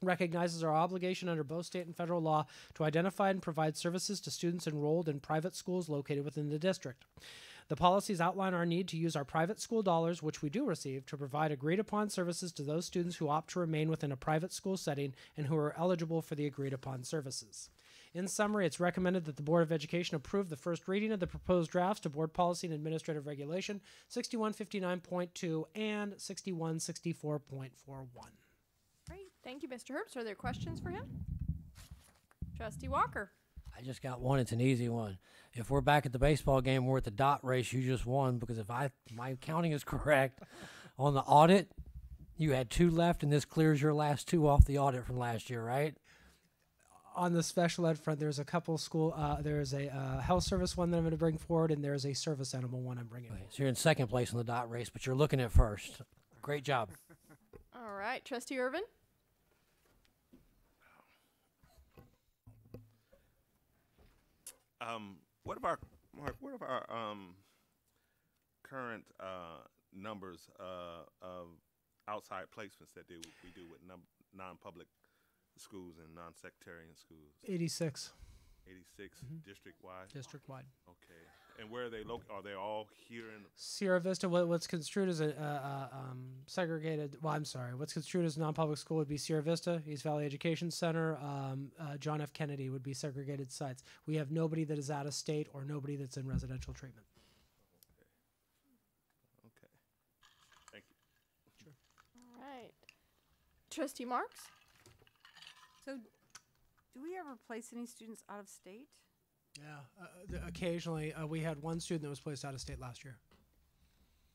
recognizes our obligation under both state and federal law to identify and provide services to students enrolled in private schools located within the district. The policies outline our need to use our private school dollars, which we do receive, to provide agreed-upon services to those students who opt to remain within a private school setting and who are eligible for the agreed-upon services. In summary, it's recommended that the Board of Education approve the first reading of the proposed drafts to Board Policy and Administrative Regulation 6159.2 and 6164.41. Great. Thank you, Mr. Herbst. Are there questions for him? Trustee Walker. I just got one. It's an easy one. If we're back at the baseball game, we're at the dot race. You just won because if my counting is correct, on the audit, you had 2 left, and this clears your last 2 off the audit from last year, right? On the special ed front, there's a couple school. There's a health service one that I'm going to bring forward, and there's a service animal one I'm bringing. Okay, so you're in second place on the dot race, but you're looking at first. Great job. All right, Trustee Irvin. What of our current numbers of outside placements that we do with non-public schools and non-sectarian schools? 86. 86 district-wide? District-wide. Okay. And where are they located? Are they all here in Sierra Vista, what's construed as a segregated, what's construed as a non-public school would be Sierra Vista, East Valley Education Center, John F. Kennedy would be segregated sites. We have nobody that is out of state or nobody that's in residential treatment. Okay. Thank you. Sure. All right. Trustee Marks? So, do we ever place any students out of state? Yeah, occasionally. We had one student that was placed out of state last year.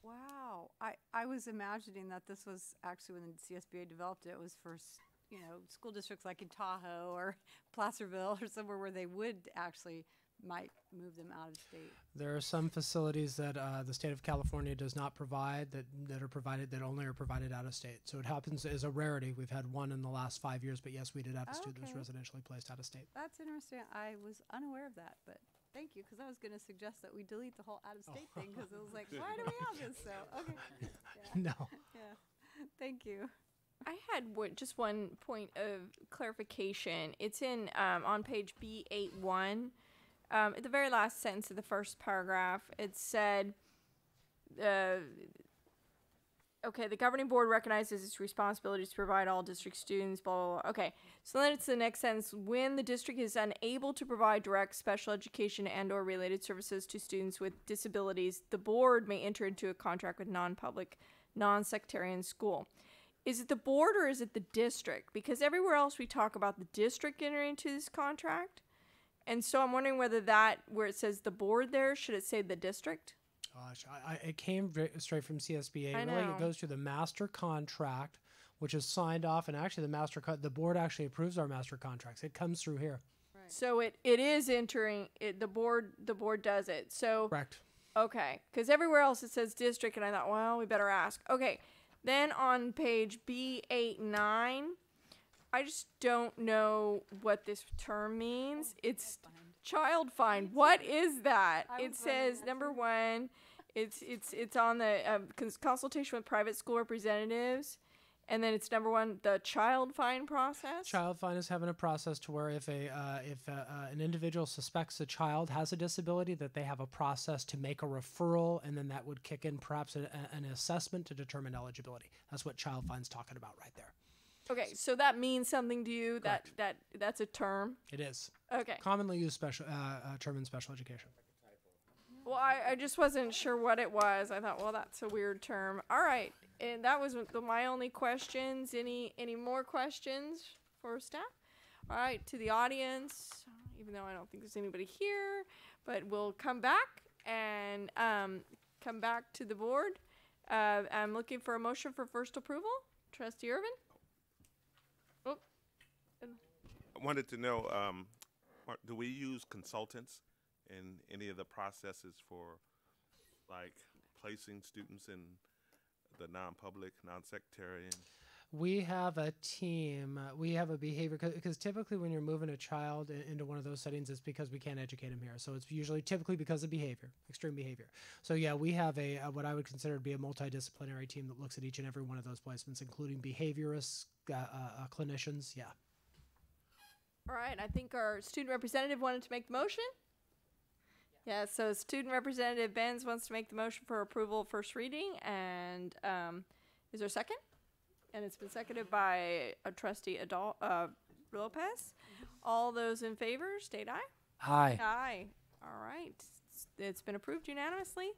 Wow. I was imagining that this was actually when the CSBA developed it, it was for, school districts like in Tahoe or Placerville or somewhere where they would actually might move them out of state. There are some facilities that the state of California does not provide that only are provided out of state. So it happens as a rarity. We've had one in the last 5 years, but yes, we did have a student that was residentially placed out of state. That's interesting. I was unaware of that, but thank you, because I was going to suggest that we delete the whole out of state thing, because it was like, why do we have this? So, okay. Yeah. No. Yeah. Thank you. I had just one point of clarification. It's in on page B81. At the very last sentence of the first paragraph, it said, the governing board recognizes its responsibility to provide all district students, blah, blah, blah. Okay, so then it's the next sentence. When the district is unable to provide direct special education and or related services to students with disabilities, the board may enter into a contract with non-public, non-sectarian school. Is it the board or is it the district? Because everywhere else we talk about the district entering into this contract. And so I'm wondering whether where it says the board there, should it say the district? Gosh, it came straight from CSBA. I Really, know. it goes to the master contract, which is signed off, and actually the board actually approves our master contracts. It comes through here. Right. So it is entering it. The board does it. So correct. Okay, because everywhere else it says district, and I thought, well, we better ask. Okay, then on page B89. I just don't know what this term means. It's child find. What is that? It says number 1. It's on the consultation with private school representatives, and then it's number 1, the child find process. Child find is having a process to where if an individual suspects a child has a disability, that they have a process to make a referral, and then that would kick in perhaps an assessment to determine eligibility. That's what child find's talking about right there. Okay, so that means something to you. Correct. That's a term. It is. Okay. Commonly used term in special education. Well, I just wasn't sure what it was. I thought, well, that's a weird term. All right, and that was my only questions. Any more questions for staff? All right, to the audience, even though I don't think there's anybody here, but we'll come back and come back to the board. I'm looking for a motion for first approval. Trustee Irvin? Oh. I wanted to know, do we use consultants in any of the processes for, like, placing students in the non-public, non-sectarian? We have a team. We have a behavior, because typically when you're moving a child into one of those settings, it's because we can't educate them here. So it's usually typically because of behavior, extreme behavior. So yeah, we have a what I would consider to be a multidisciplinary team that looks at each and every one of those placements, including behaviorists, clinicians. Yeah. All right, I think our student representative wanted to make the motion. Yeah, so Student Representative Benz wants to make the motion for approval of first reading, and is there a second? And it's been seconded by Trustee Lopez. All those in favor, state aye. Aye. Aye. All right, it's been approved unanimously.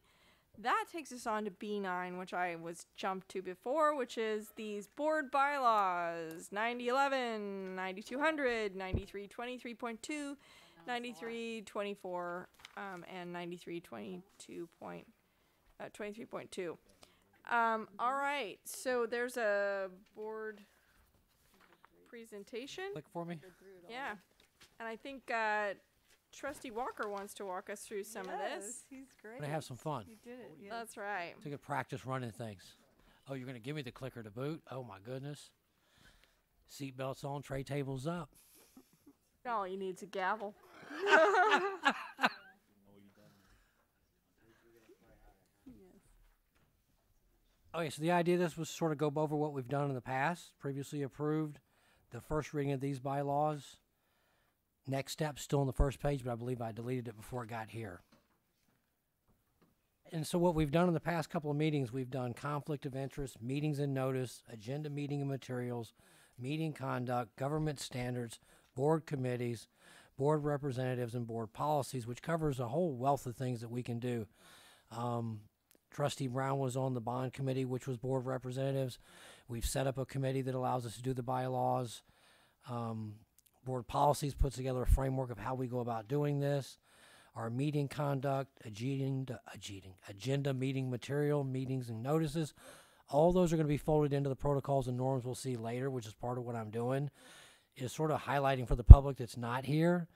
That takes us on to B9, which I was jumped to before, which is these board bylaws: 9011, 9200, 9323.2, 9324, and 23.2. All right, so there's a board presentation. Click for me. Yeah, and I think Trustee Walker wants to walk us through some of this. He's great. I'm gonna have some fun. You did it. Yes. That's right. So I could practice running things. Oh, you're gonna give me the clicker to boot? Oh my goodness. Seatbelts on, tray tables up. All you need is a gavel. Okay, so the idea of this was sort of go over what we've done in the past, previously approved, the first reading of these bylaws. Next step, still on the first page, but I believe I deleted it before it got here. And so what we've done in the past couple of meetings, we've done conflict of interest, meetings and notice, agenda meeting and materials, meeting conduct, government standards, board committees, board representatives, and board policies, which covers a whole wealth of things that we can do. Trustee Brown was on the bond committee, which was board representatives. We've set up a committee that allows us to do the bylaws. Board policies puts together a framework of how we go about doing this. Our meeting conduct, agenda meeting material, meetings and notices, all those are going to be folded into the protocols and norms we'll see later, which is part of what I'm doing, is sort of highlighting for the public that's not here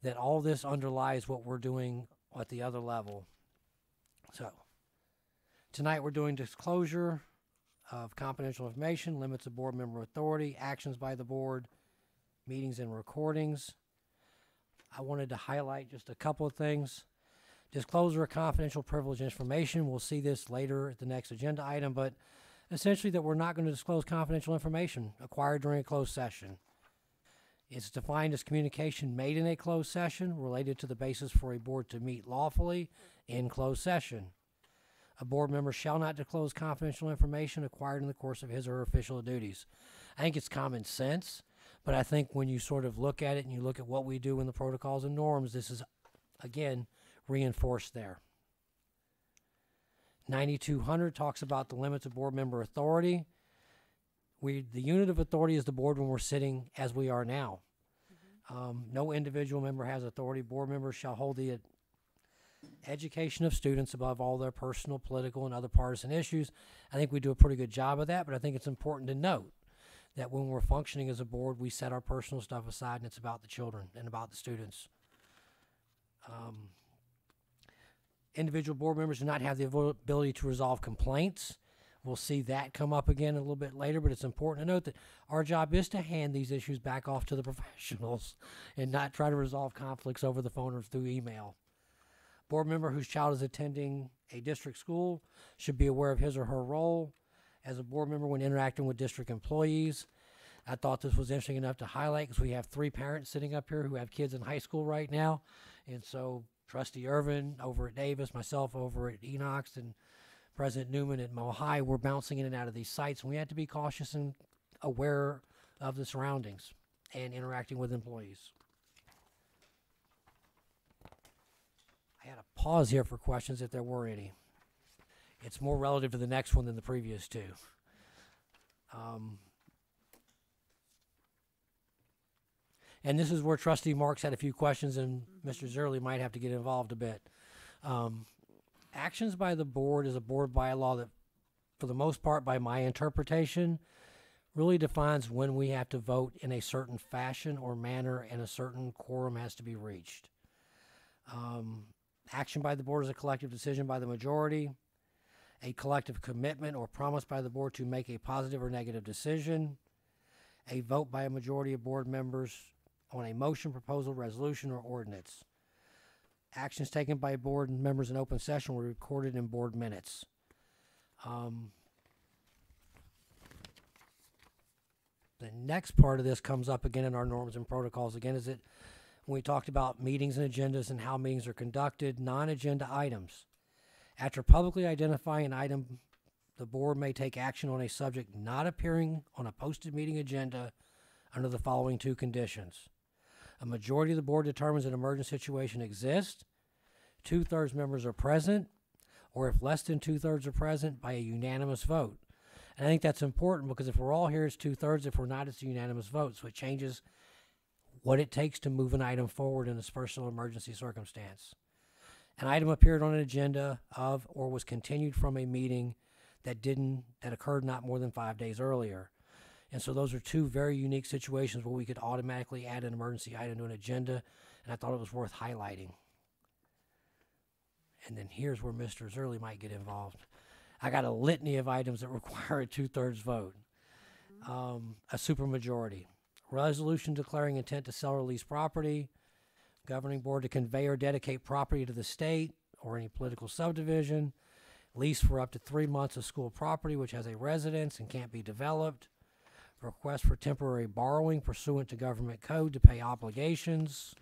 that all this underlies what we're doing at the other level. So tonight we're doing disclosure of confidential information, limits of board member authority, actions by the board, meetings and recordings. I wanted to highlight just a couple of things. Disclosure of confidential privileged information. We'll see this later at the next agenda item, but essentially that we're not going to disclose confidential information acquired during a closed session. It's defined as communication made in a closed session related to the basis for a board to meet lawfully in closed session. A board member shall not disclose confidential information acquired in the course of his or her official duties. I think it's common sense, but I think when you sort of look at it and you look at what we do in the protocols and norms, this is, again, reinforced there. 9200 talks about the limits of board member authority. The unit of authority is the board when we're sitting as we are now. No individual member has authority. Board members shall hold the education of students above all their personal, political, and other partisan issues. I think we do a pretty good job of that, but I think it's important to note that when we're functioning as a board, we set our personal stuff aside and it's about the children and about the students. Individual board members do not have the ability to resolve complaints. We'll see that come up again a little bit later, but it's important to note that our job is to hand these issues back off to the professionals and not try to resolve conflicts over the phone or through email. Board member whose child is attending a district school should be aware of his or her role as a board member when interacting with district employees. I thought this was interesting enough to highlight because we have 3 parents sitting up here who have kids in high school right now. And so Trustee Irvin over at Davis, myself over at Enox, and President Newman at Mo High, we're bouncing in and out of these sites, and we have to be cautious and aware of the surroundings and interacting with employees. I had a pause here for questions if there were any. It's more relative to the next one than the previous 2. And this is where Trustee Marks had a few questions, and Mr. Zerley might have to get involved a bit. Actions by the board is a board bylaw that for the most part, by my interpretation, really defines when we have to vote in a certain fashion or manner and a certain quorum has to be reached. Action by the board is a collective decision by the majority. A collective commitment or promise by the board to make a positive or negative decision. A vote by a majority of board members on a motion, proposal, resolution, or ordinance. Actions taken by board members in open session were recorded in board minutes. The next part of this comes up again in our norms and protocols. Again, is it when we talked about meetings and agendas and how meetings are conducted, non-agenda items. After publicly identifying an item, the board may take action on a subject not appearing on a posted meeting agenda under the following two conditions. A majority of the board determines an emergency situation exists, 2/3 members are present, or if less than 2/3 are present, by a unanimous vote. And I think that's important because if we're all here, it's 2/3. If we're not, it's a unanimous vote. So it changes what it takes to move an item forward in a special emergency circumstance. An item appeared on an agenda of or was continued from a meeting that occurred not more than 5 days earlier. And so those are two very unique situations where we could automatically add an emergency item to an agenda, and I thought it was worth highlighting. And then here's where Mr. Zerley might get involved. I got a litany of items that require a 2/3 vote. A supermajority. Resolution declaring intent to sell or lease property. Governing board to convey or dedicate property to the state or any political subdivision. Lease for up to 3 months of school property which has a residence and can't be developed. Request for temporary borrowing pursuant to government code to pay obligations.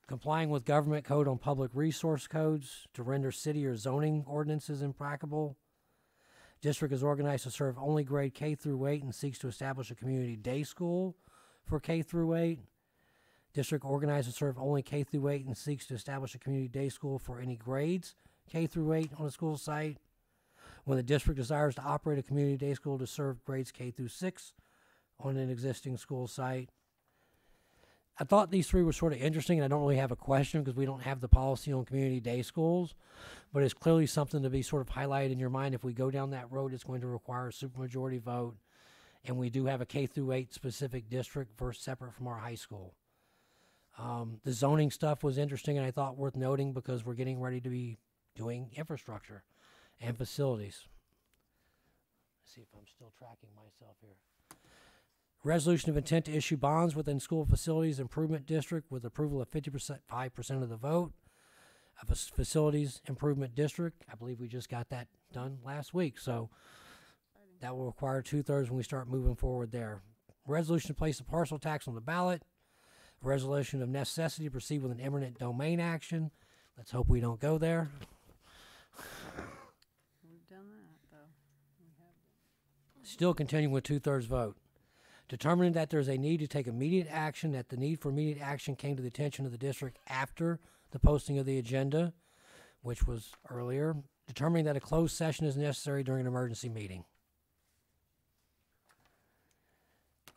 Complying with government code on public resource codes to render city or zoning ordinances impracticable. District is organized to serve only grade K through 8 and seeks to establish a community day school for K through 8. District organized to serve only K through 8 and seeks to establish a community day school for any grades K through 8 on a school site. When the district desires to operate a community day school to serve grades K through 6 on an existing school site. I thought these three were sort of interesting, and I don't really have a question because we don't have the policy on community day schools, but it's clearly something to be sort of highlighted in your mind. If we go down that road, it's going to require a supermajority vote, and we do have a K through 8 specific district versus separate from our high school. The zoning stuff was interesting and I thought worth noting because we're getting ready to be doing infrastructure and facilities. Let's see if I'm still tracking myself here. Resolution of intent to issue bonds within school facilities improvement district with approval of 5% of the vote of a facilities improvement district. I believe we just got that done last week, so that will require 2/3 when we start moving forward there. Resolution to place a parcel tax on the ballot. Resolution of necessity to proceed with an eminent domain action. Let's hope we don't go there. We've done that, though. Still continuing with 2/3 vote. Determining that there's a need to take immediate action, that the need for immediate action came to the attention of the district after the posting of the agenda, which was earlier. Determining that a closed session is necessary during an emergency meeting.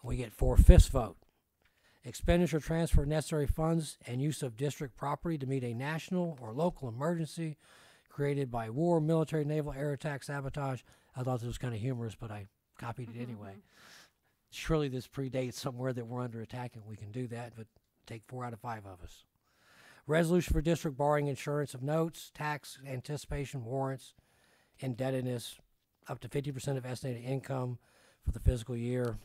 We get 4/5 vote. Expenditure transfer of necessary funds and use of district property to meet a national or local emergency created by war, military, naval, air attack, sabotage. I thought this was kind of humorous, but I copied it anyway. Surely this predates somewhere that we're under attack and we can do that, but take 4 out of 5 of us. Resolution for district borrowing insurance of notes, tax anticipation warrants, indebtedness, up to 50% of estimated income for the fiscal year.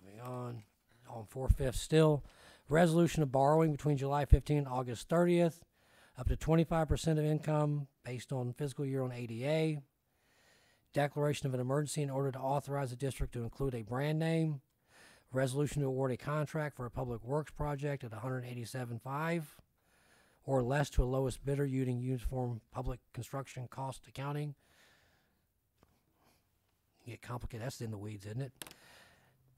Moving on 4/5 still. Resolution of borrowing between July 15th and August 30th, up to 25% of income based on fiscal year on ADA. Declaration of an emergency in order to authorize the district to include a brand name. Resolution to award a contract for a public works project at $187,500 or less to a lowest bidder using uniform public construction cost accounting. Get complicated. That's in the weeds, isn't it?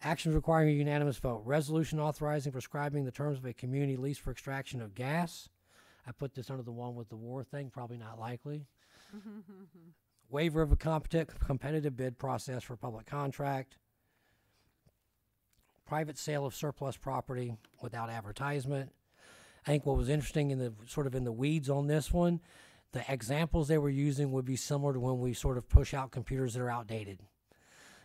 Actions requiring a unanimous vote. Resolution authorizing prescribing the terms of a community lease for extraction of gas. I put this under the one with the war thing. Probably not likely. Waiver of a competitive bid process for public contract. Private sale of surplus property without advertisement. I think what was interesting in the sort of in the weeds on this one, the examples they were using would be similar to when we sort of push out computers that are outdated.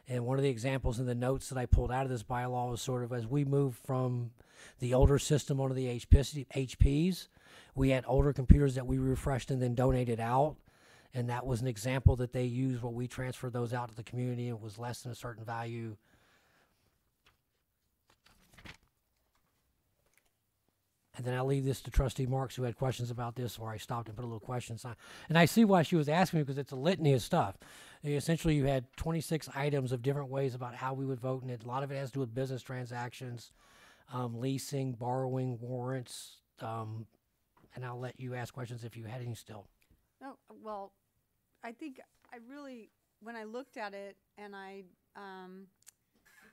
And one of the examples in the notes that I pulled out of this bylaw was sort of as we move from the older system onto the HPs, we had older computers that we refreshed and then donated out. And that was an example that they used where we transferred those out to the community and it was less than a certain value. And then I'll leave this to Trustee Marks, who had questions about this, where I stopped and put a little question sign. And I see why she was asking me, because it's a litany of stuff. Essentially, you had 26 items of different ways about how we would vote, and a lot of it has to do with business transactions, leasing, borrowing, warrants, and I'll let you ask questions if you had any still. No, well, I think I really, when I looked at it, and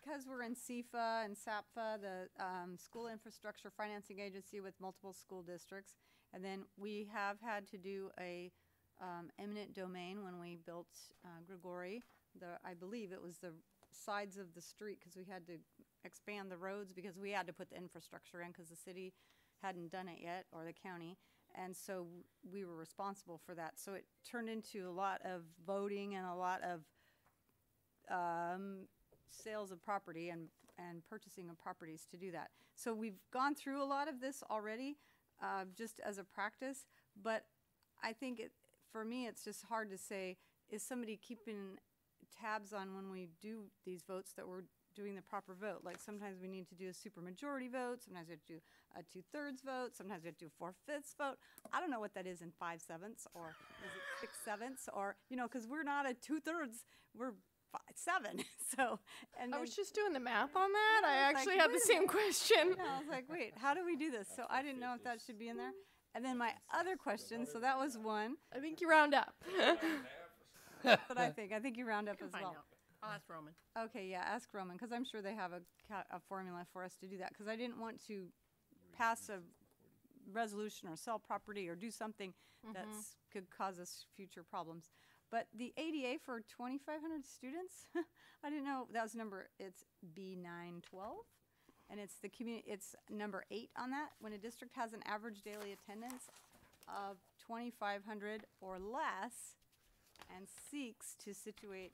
because we're in CFA and SAPFA, the School Infrastructure Financing Agency with multiple school districts, and then we have had to do a eminent domain when we built Grigori. I believe it was the sides of the street, because we had to expand the roads because we had to put the infrastructure in because the city hadn't done it yet, or the county. And so we were responsible for that. So it turned into a lot of voting and a lot of sales of property and purchasing of properties to do that. So we've gone through a lot of this already, just as a practice. But I think for me, it's just hard to say, is somebody keeping tabs on when we do these votes that we're doing the proper vote? Like sometimes we need to do a supermajority vote, sometimes we have to do a 2/3 vote, sometimes we have to do a 4/5 vote. I don't know what that is in 5/7, or is it 6/7, or, you know, because we're not a 2/3, we're 7. So, and I was just doing the math on that. Yeah, I actually had the same question. Yeah, I was like, wait, how do we do this? So I didn't know if that should be in there. And then my other question, so that was one. I think you round up. That's what I think. I think you round up as well. I'll ask Roman. Okay, yeah, ask Roman, because I'm sure they have a formula for us to do that, because I didn't want to pass a resolution or sell property or do something that could cause us future problems. But the ADA for 2,500 students, I didn't know that was number. It's B912, and it's the community. It's number 8 on that. When a district has an average daily attendance of 2,500 or less, and seeks to situate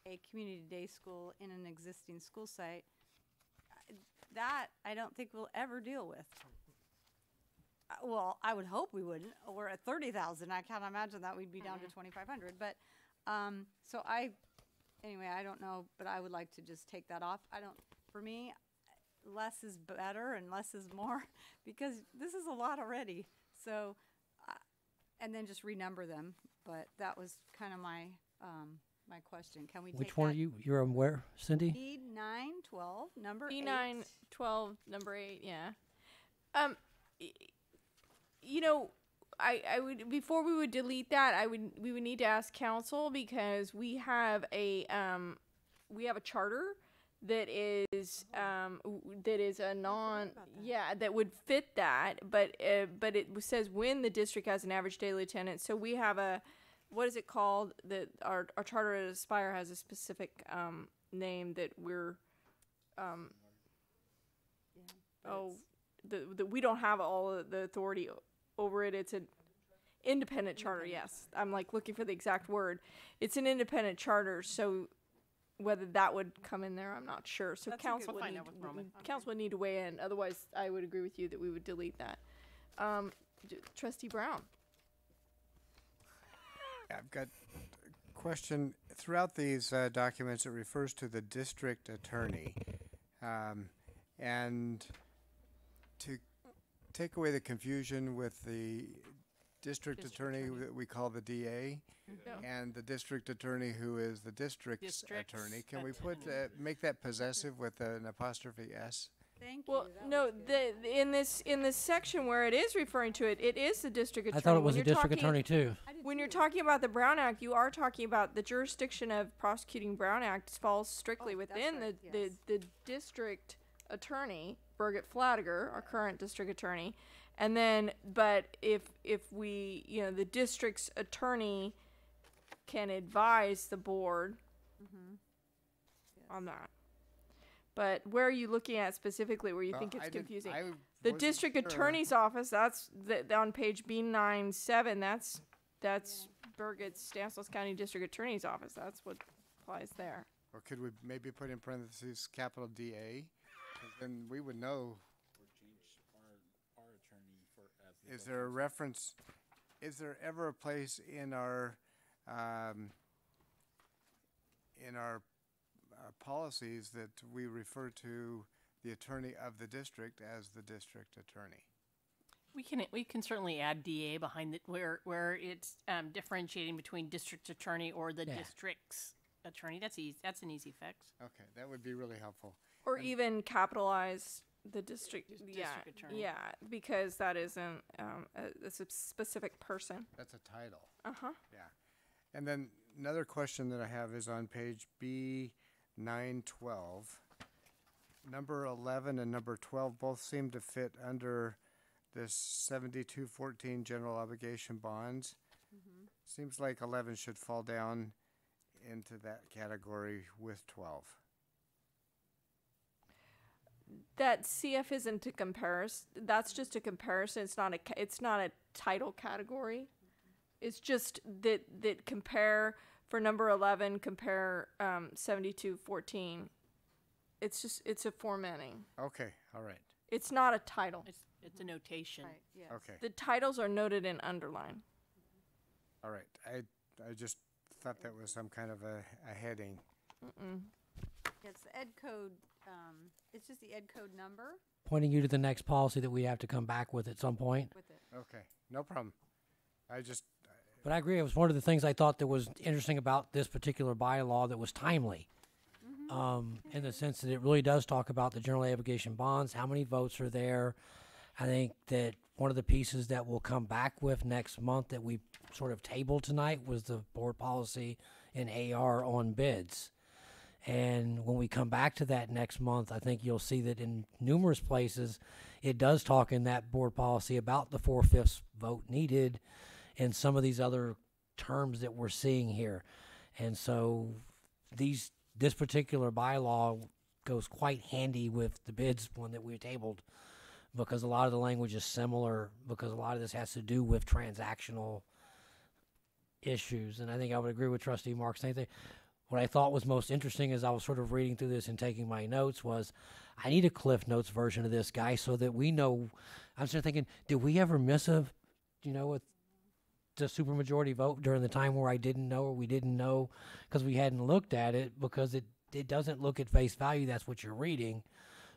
a community day school in an existing school site, that I don't think we'll ever deal with. Well, I would hope we wouldn't. We're at 30,000. I can't imagine that we'd be down to 2,500. But so anyway, I don't know, but I would like to just take that off. For me, less is better and less is more, because this is a lot already. So, and then just renumber them. But that was kind of my my question. Can we take Which one are you? You're on where, Cindy? B912, number 8. B912, number 8, yeah. You know, I would, before we would delete that, we would need to ask council, because we have a charter that is a that would fit that, but it says when the district has an average daily attendance. So we have what is it called? That our charter at Aspire has a specific name that we're we don't have all of the authority over it. It's an independent charter. Yes, I'm like looking for the exact word. It's an independent charter. So whether that would come in there, I'm not sure. So council would need to weigh in. Otherwise, I would agree with you that we would delete that. Trustee Brown. I've got a question. Throughout these documents, it refers to the district attorney. And to take away the confusion with the district attorney that we call the DA, and the district attorney who is the district's attorney, can we make that possessive with an apostrophe S? Thank you. Well, no, in this section where it is referring to it, it is the district attorney. I thought it was a district attorney too. When you're talking about the Brown Act, you are talking about the jurisdiction of prosecuting Brown Act falls strictly within the district attorney, Birgit Flatiger, our current district attorney. And then, but if we, the district's attorney can advise the board on that. But where are you looking at specifically where you think it's confusing? The district attorney's office, that's on page B97, that's Burgett's Stanislaus County District Attorney's Office. That's what applies there. Or could we maybe put in parentheses capital DA? 'Cause then we would know. Or change our attorney for as. Is there a reference? Is there ever a place in our policies that we refer to the attorney of the district as the district attorney? We can certainly add DA behind it where it's differentiating between district attorney or the district's attorney. That's easy. That's an easy fix. Okay, that would be really helpful. Or even capitalize the district. District attorney. Yeah, because that isn't a specific person. That's a title. Uh-huh. Yeah. And then another question that I have is on page B912. Number 11 and number 12 both seem to fit under this 7214 general obligation bonds. Seems like 11 should fall down into that category with 12. That CF isn't a comparison. That's just a comparison. It's not a title category. It's just that compare for number 11, compare 7214. It's a formatting. Okay, all right. It's not a title. It's a notation. Right, yes. Okay. The titles are noted in underline. All right. I just thought that was some kind of a heading. It's the ed code. It's just the ed code number. Pointing you to the next policy that we have to come back with at some point. With it. Okay, no problem. But I agree. It was one of the things I thought that was interesting about this particular bylaw that was timely. In the sense that it really does talk about the general obligation bonds, how many votes are there. I think that one of the pieces that we'll come back with next month that we sort of tabled tonight was the board policy in AR on bids. And when we come back to that next month, I think you'll see that in numerous places, it does talk in that board policy about the 4/5 vote needed and some of these other terms that we're seeing here. And so this particular bylaw goes quite handy with the bids one that we tabled, because a lot of the language is similar, because a lot of this has to do with transactional issues. And I think I would agree with Trustee Marks. What I thought was most interesting as I was sort of reading through this and taking my notes was, I need a Cliff Notes version of this guy so that we know. I'm sort of thinking, did we ever miss with the supermajority vote during the time where I didn't know or we didn't know because we hadn't looked at it, because it doesn't look at face value. That's what you're reading.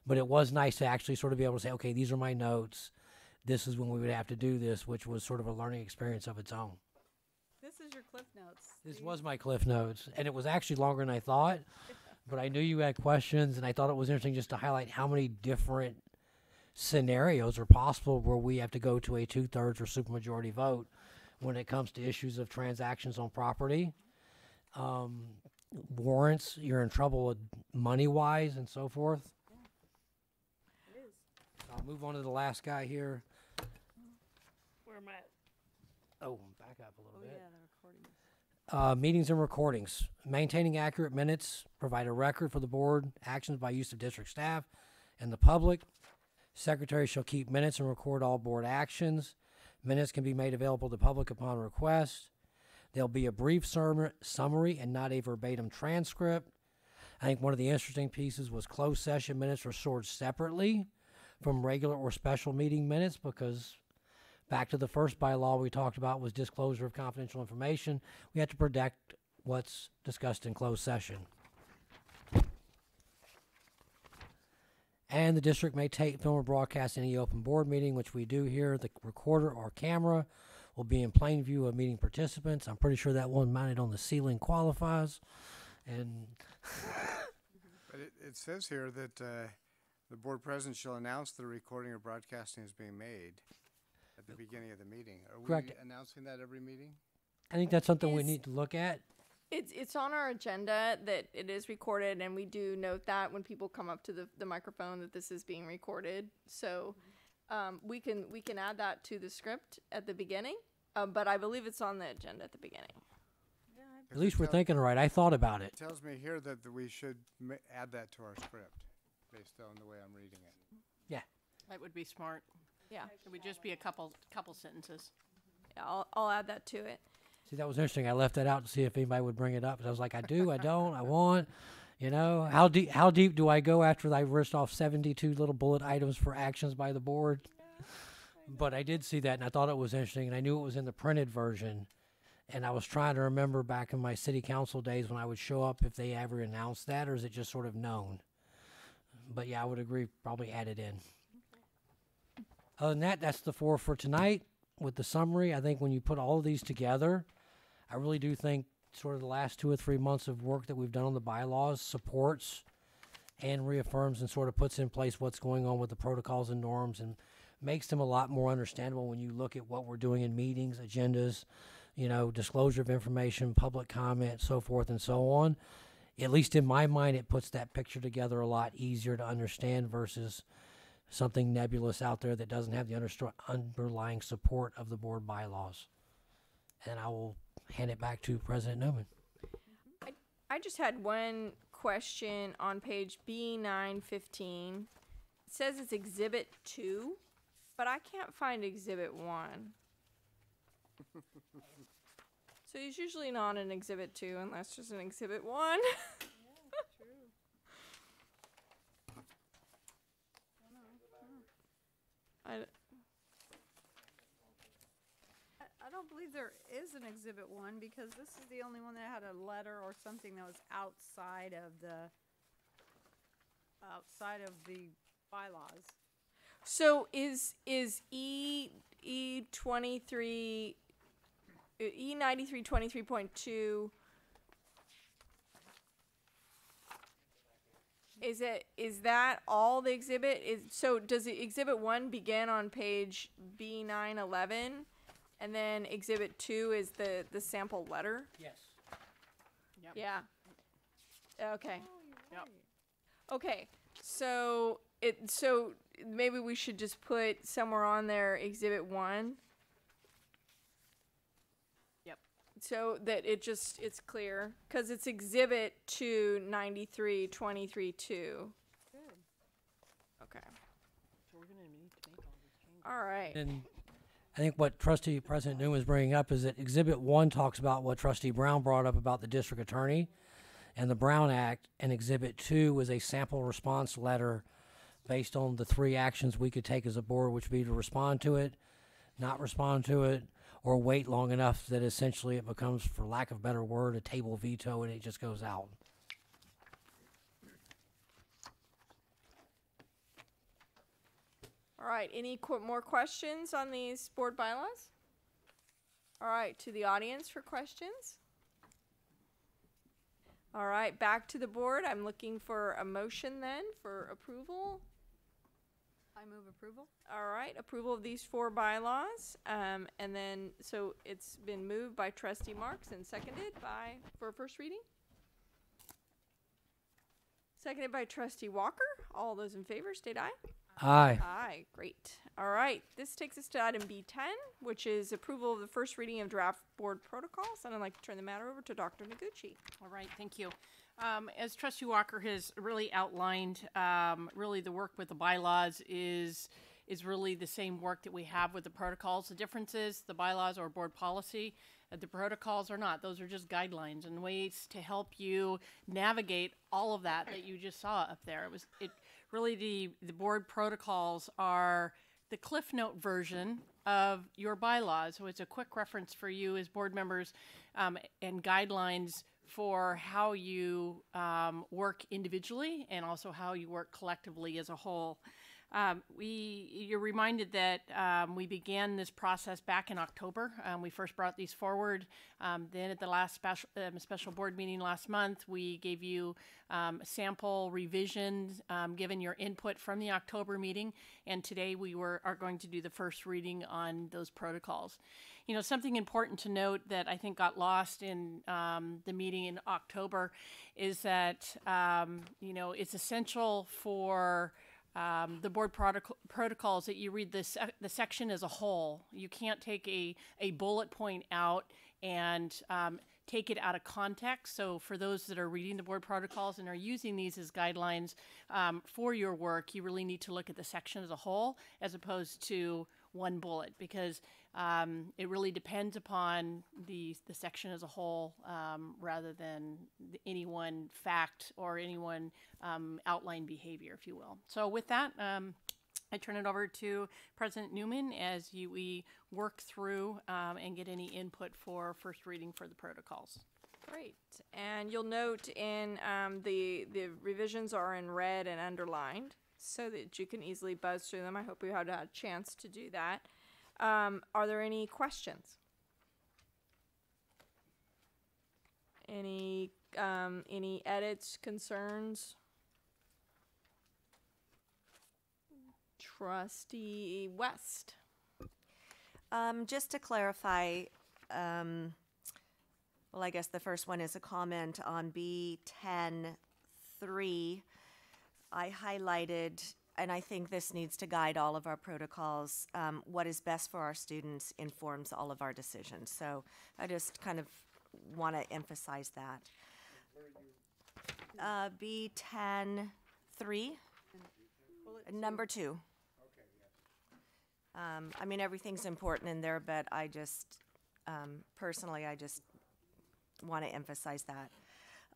But it was nice to actually sort of be able to say, okay, these are my notes. This is when we would have to do this, which was sort of a learning experience of its own. This is your Cliff Notes. This was my Cliff Notes, and it was actually longer than I thought, but I knew you had questions, and I thought it was interesting just to highlight how many different scenarios are possible where we have to go to a 2/3 or supermajority vote when it comes to issues of transactions on property. Warrants, you're in trouble with money-wise and so forth. It is. I'll move on to the last guy here. Where am I at? Oh, back up a little bit. Yeah, the recording. Meetings and recordings. Maintaining accurate minutes. Provide a record for the board. Actions by use of district staff and the public. Secretary shall keep minutes and record all board actions. Minutes can be made available to the public upon request. There'll be a brief summary and not a verbatim transcript. I think one of the interesting pieces was closed session minutes are stored separately from regular or special meeting minutes, because back to the first bylaw we talked about was disclosure of confidential information. We have to protect what's discussed in closed session. And the district may take, film, or broadcast any open board meeting, which we do here. The recorder or camera will be in plain view of meeting participants. I'm pretty sure that one mounted on the ceiling qualifies. And but it says here that the board president shall announce the recording or broadcasting is being made at the beginning of the meeting. Are Correct. we announcing that every meeting? I think that's something we need to look at. It's on our agenda that it is recorded, and we do note that when people come up to the microphone that this is being recorded. So we can add that to the script at the beginning, but I believe it's on the agenda at the beginning. At least we're thinking right. I thought about it. It tells me here that we should add that to our script based on the way I'm reading it. Yeah. That would be smart. Yeah. It would just be a couple sentences. Yeah, I'll add that to it. See, that was interesting. I left that out to see if anybody would bring it up. I was like, I do, I don't, I want. You know, how deep do I go after I list off 72 little bullet items for actions by the board? But I did see that, and I thought it was interesting, and I knew it was in the printed version. And I was trying to remember back in my city council days when I would show up if they ever announced that, or is it just sort of known? But yeah, I would agree, probably add it in. Other than that, that's the 4 for tonight. With the summary, I think when you put all of these together, I really do think sort of the last 2 or 3 months of work that we've done on the bylaws supports and reaffirms and sort of puts in place what's going on with the protocols and norms and makes them a lot more understandable when you look at what we're doing in meetings, agendas, you know, disclosure of information, public comment, so forth and so on. At least in my mind, it puts that picture together a lot easier to understand versus something nebulous out there that doesn't have the underlying support of the board bylaws. And I will hand it back to President Newman. I just had one question on page B915. It says it's Exhibit 2, but I can't find Exhibit 1. So it's usually not an Exhibit 2 unless just an Exhibit 1. I don't believe there is an Exhibit 1 because this is the only one that had a letter or something that was outside of the bylaws. So is E23 E9323.2 is that all the exhibit is? So does the Exhibit 1 begin on page B911 and then Exhibit 2 is the sample letter? Yes. Yep. Yeah. Okay. Yep. Okay. So maybe we should just put somewhere on there Exhibit 1. Yep. So that it's clear because it's Exhibit 2 9323.2. Good. Okay. So we're gonna need to make all these changes. All right. And I think what Trustee President Newman is bringing up is that Exhibit 1 talks about what Trustee Brown brought up about the district attorney and the Brown Act, and Exhibit 2 was a sample response letter based on the 3 actions we could take as a board, which would be to respond to it, not respond to it, or wait long enough that essentially it becomes, for lack of a better word, a table veto and it just goes out. All right. Any more questions on these board bylaws? All right. To the audience for questions. All right. Back to the board. I'm looking for a motion then for approval. I move approval. All right. Approval of these 4 bylaws. And then, so it's been moved by Trustee Marks and seconded for first reading. Seconded by Trustee Walker. All those in favor, state aye. Aye. Aye, great. All right, this takes us to item B10, which is approval of the first reading of draft board protocols. And I'd like to turn the matter over to Dr. Noguchi. All right, thank you. As Trustee Walker has really outlined, really the work with the bylaws is really the same work that we have with the protocols. The difference is the bylaws are board policy. The protocols are not. Those are just guidelines and ways to help you navigate all of that you just saw up there. Really the board protocols are the Cliff Note version of your bylaws. So it's a quick reference for you as board members and guidelines for how you work individually and also how you work collectively as a whole. You're reminded that we began this process back in October. We first brought these forward. Then at the last special board meeting last month, we gave you sample revisions, given your input from the October meeting. And today we are going to do the first reading on those protocols. You know, something important to note that I think got lost in the meeting in October is that, it's essential for the board protocols that you read the section as a whole. You can't take a bullet point out and take it out of context. So for those that are reading the board protocols and are using these as guidelines for your work, you really need to look at the section as a whole as opposed to one bullet, because it really depends upon the section as a whole rather than any one fact or any one outline behavior, if you will. So with that, I turn it over to President Newman as we work through and get any input for first reading for the protocols. Great. And you'll note in the revisions are in red and underlined so that you can easily buzz through them. I hope you had a chance to do that. Are there any questions? Any edits, concerns? Trustee West. Just to clarify, well, I guess the first one is a comment on B10.3. I highlighted, and I think this needs to guide all of our protocols, what is best for our students informs all of our decisions. So I just kind of want to emphasize that. B10.3, number 2. I mean, everything's important in there, but I just, personally, I just want to emphasize that.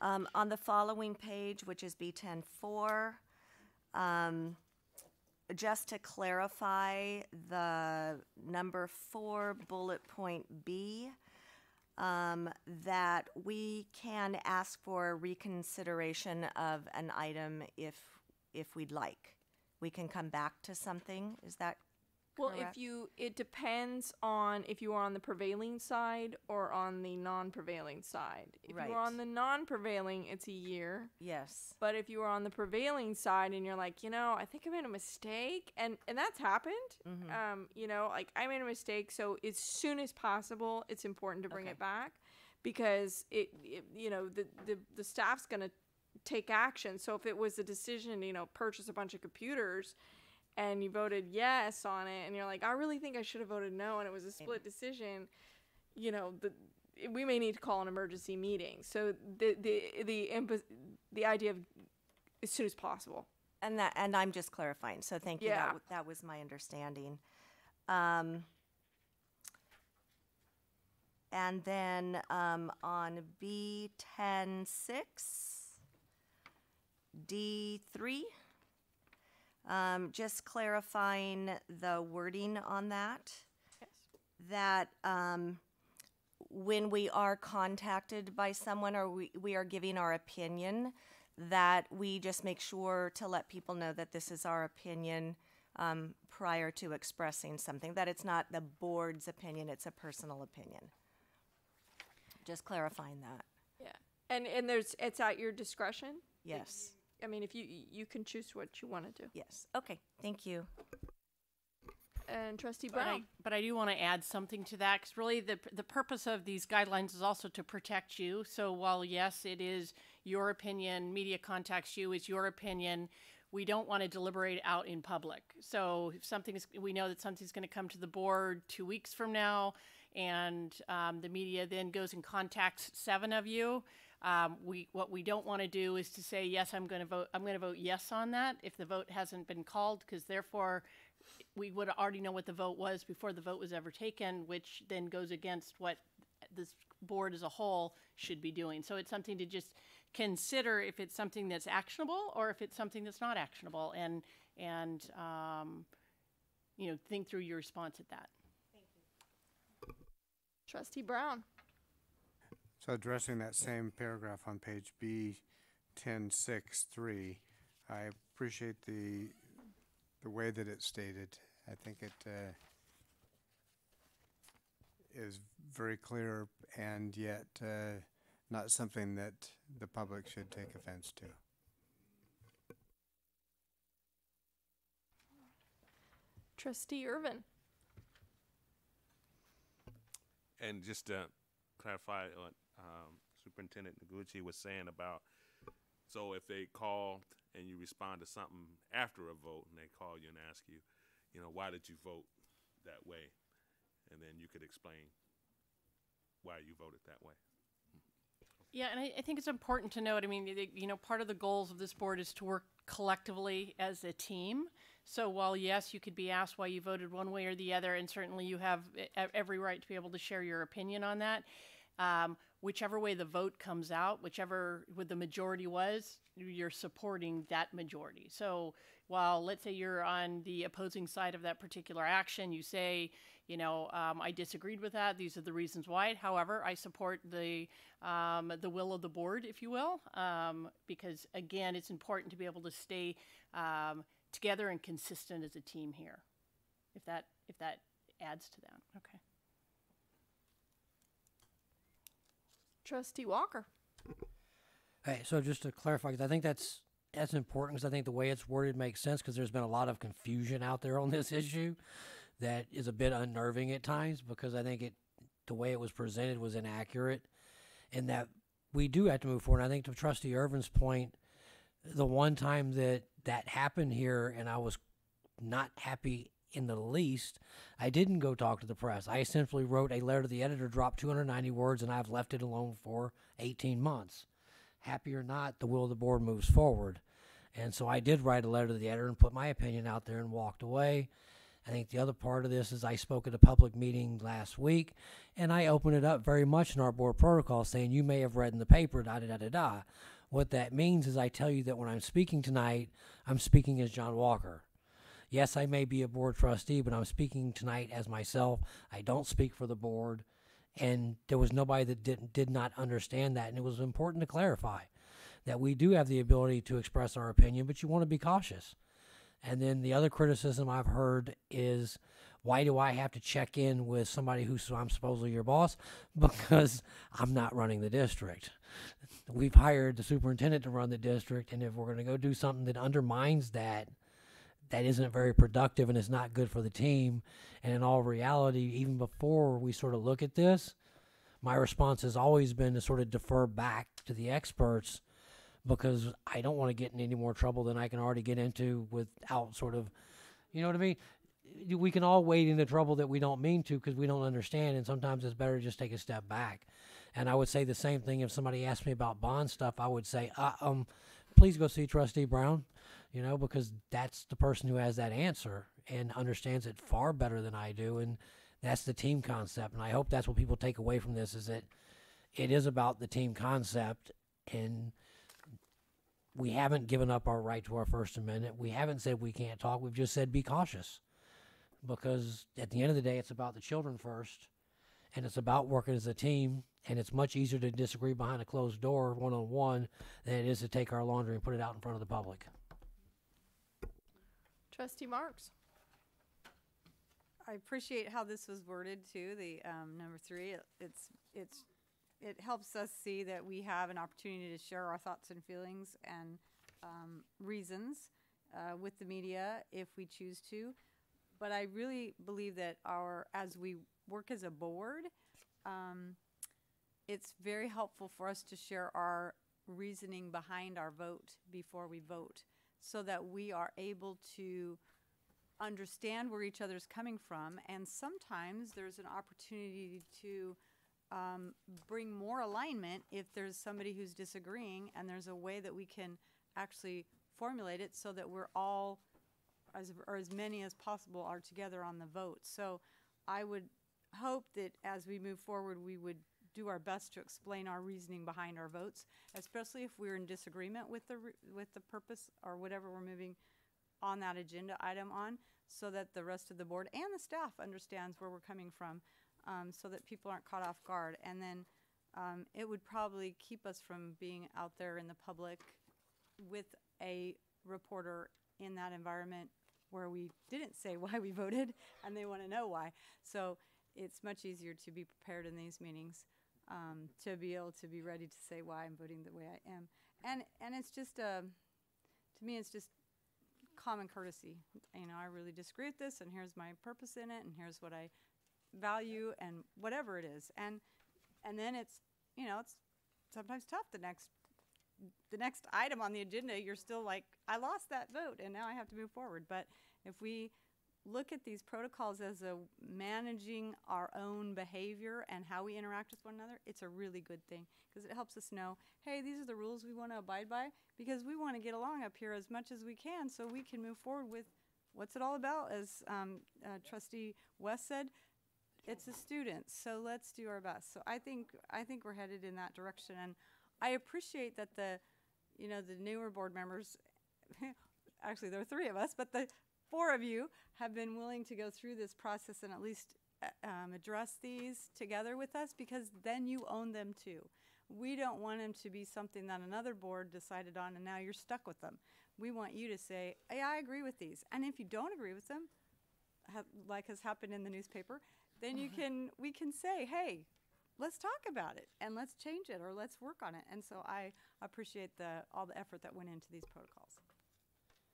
On the following page, which is B10.4, just to clarify the number 4 bullet point B, that we can ask for reconsideration of an item if we'd like. We can come back to something. Is that Well, correct? it depends on if you are on the prevailing side or on the non-prevailing side. If Right. you are on the non-prevailing, it's a year. Yes. But if you are on the prevailing side and you're like, I think I made a mistake, and that's happened. Like I made a mistake, so as soon as possible, it's important to bring it back, because the staff's gonna take action. So if it was a decision, purchase a bunch of computers, and you voted yes on it, and you're like, I really think I should have voted no, and it was a split decision, we may need to call an emergency meeting. So the idea of as soon as possible. And I'm just clarifying. So thank you. Yeah. That was my understanding. And then on B10.6, D3. Just clarifying the wording on that. Yes. That when we are contacted by someone or we are giving our opinion, that we just make sure to let people know that this is our opinion prior to expressing something, that it's not the board's opinion, it's a personal opinion. Just clarifying that. Yeah. And it's at your discretion? Yes. I mean, if you can choose what you want to do. Yes. Okay. Thank you. And Trustee Brown. But I do want to add something to that, because really the purpose of these guidelines is also to protect you. So while, yes, it is your opinion, media contacts you, it's your opinion, we don't want to deliberate out in public. So if we know that something's going to come to the board 2 weeks from now, and the media then goes and contacts 7 of you, what we don't want to do is to say, yes, I'm going to vote yes on that if the vote hasn't been called, because therefore we would already know what the vote was before the vote was ever taken, which then goes against what this board as a whole should be doing. So it's something to just consider if it's something that's actionable or if it's something that's not actionable, and think through your response at that. Thank you. Trustee Brown. So addressing that same paragraph on page B10.6.3, I appreciate the way that it's stated. I think it is very clear and yet not something that the public should take offense to. Trustee Irvin. And just to clarify what Superintendent Noguchi was saying about, so if they call and you respond to something after a vote and they call you and ask you, why did you vote that way? And then you could explain why you voted that way. Yeah, and I think it's important to note, I mean, part of the goals of this board is to work collectively as a team. So while, yes, you could be asked why you voted one way or the other, and certainly you have every right to be able to share your opinion on that, whichever way the vote comes out, whichever what the majority was, you're supporting that majority. So while, let's say you're on the opposing side of that particular action, you say, I disagreed with that. These are the reasons why. However, I support the will of the board, if you will, because again, it's important to be able to stay together and consistent as a team here. If that adds to that, okay. Trustee Walker. Hey, so just to clarify, because I think that's important, because I think the way it's worded makes sense, because there's been a lot of confusion out there on this issue that is a bit unnerving at times, because I think the way it was presented was inaccurate, and that we do have to move forward. And I think to Trustee Irvin's point, the one time that happened here and I was not happy in the least, I didn't go talk to the press. I simply wrote a letter to the editor, dropped 290 words, and I've left it alone for 18 months. Happy or not, the will of the board moves forward. And so I did write a letter to the editor and put my opinion out there and walked away. I think the other part of this is I spoke at a public meeting last week, and I opened it up very much in our board protocol saying, you may have read in the paper, da-da-da-da-da. What that means is I tell you that when I'm speaking tonight, I'm speaking as John Walker. Yes, I may be a board trustee, but I'm speaking tonight as myself. I don't speak for the board, and there was nobody that did not understand that, and it was important to clarify that we do have the ability to express our opinion, but you want to be cautious. And then the other criticism I've heard is, why do I have to check in with somebody I'm supposedly your boss? Because I'm not running the district. We've hired the superintendent to run the district, and if we're going to go do something that undermines that isn't very productive and is not good for the team, and in all reality, even before we sort of look at this, my response has always been to sort of defer back to the experts, because I don't want to get in any more trouble than I can already get into without sort of, you know what I mean? We can all wade into trouble that we don't mean to because we don't understand, and sometimes it's better to just take a step back. And I would say the same thing if somebody asked me about bond stuff. I would say, please go see Trustee Brown, because that's the person who has that answer and understands it far better than I do, and that's the team concept. And I hope that's what people take away from this, is that it is about the team concept, and we haven't given up our right to our First Amendment. We haven't said we can't talk. We've just said be cautious, because at the end of the day, it's about the children first, and it's about working as a team, and it's much easier to disagree behind a closed door one-on-one than it is to take our laundry and put it out in front of the public. Trustee Marks. I appreciate how this was worded too. The number 3, it helps us see that we have an opportunity to share our thoughts and feelings and reasons with the media if we choose to. But I really believe that as we work as a board, it's very helpful for us to share our reasoning behind our vote before we vote, so that we are able to understand where each other's coming from. And sometimes there's an opportunity to bring more alignment if there's somebody who's disagreeing, and there's a way that we can actually formulate it so that we're all, or as many as possible, are together on the vote. So I would hope that as we move forward, we would do our best to explain our reasoning behind our votes, especially if we're in disagreement with the purpose or whatever we're moving on that agenda item on, so that the rest of the board and the staff understands where we're coming from, so that people aren't caught off guard. And then it would probably keep us from being out there in the public with a reporter in that environment where we didn't say why we voted and they want to know why. So it's much easier to be prepared in these meetings, to be able to be ready to say why I'm voting the way I am. And it's just, to me, it's just common courtesy. I really disagree with this, and here's my purpose in it, and here's what I value, and whatever it is. And then it's sometimes tough. The next item on the agenda, you're still like, I lost that vote, and now I have to move forward. But if we look at these protocols as a managing our own behavior and how we interact with one another, it's a really good thing because it helps us know, hey, these are the rules we want to abide by because we want to get along up here as much as we can so we can move forward with what's it all about. As Trustee West said, it's the students, so let's do our best. So I think we're headed in that direction, and I appreciate that the newer board members, actually there are 3 of us, but the 4 of you have been willing to go through this process and at least address these together with us because then you own them too. We don't want them to be something that another board decided on and now you're stuck with them. We want you to say, hey, I agree with these. And if you don't agree with them, like has happened in the newspaper, then we can say, hey, let's talk about it and let's change it or let's work on it. And so I appreciate all the effort that went into these protocols.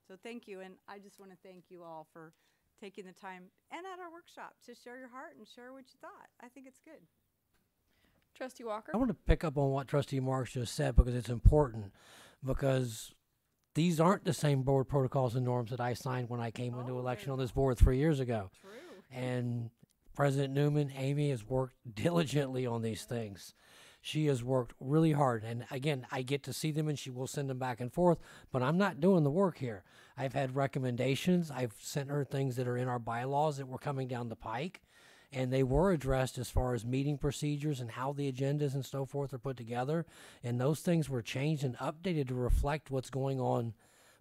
So thank you, and I just want to thank you all for taking the time and at our workshop to share your heart and share what you thought. I think it's good. Trustee Walker? I want to pick up on what Trustee Marks just said because it's important, because these aren't the same board protocols and norms that I signed when I came into election on this board 3 years ago. True. And President Newman, Amy, has worked diligently on these things. She has worked really hard. And again, I get to see them and she will send them back and forth, but I'm not doing the work here. I've had recommendations. I've sent her things that are in our bylaws that were coming down the pike, and they were addressed as far as meeting procedures and how the agendas and so forth are put together. And those things were changed and updated to reflect what's going on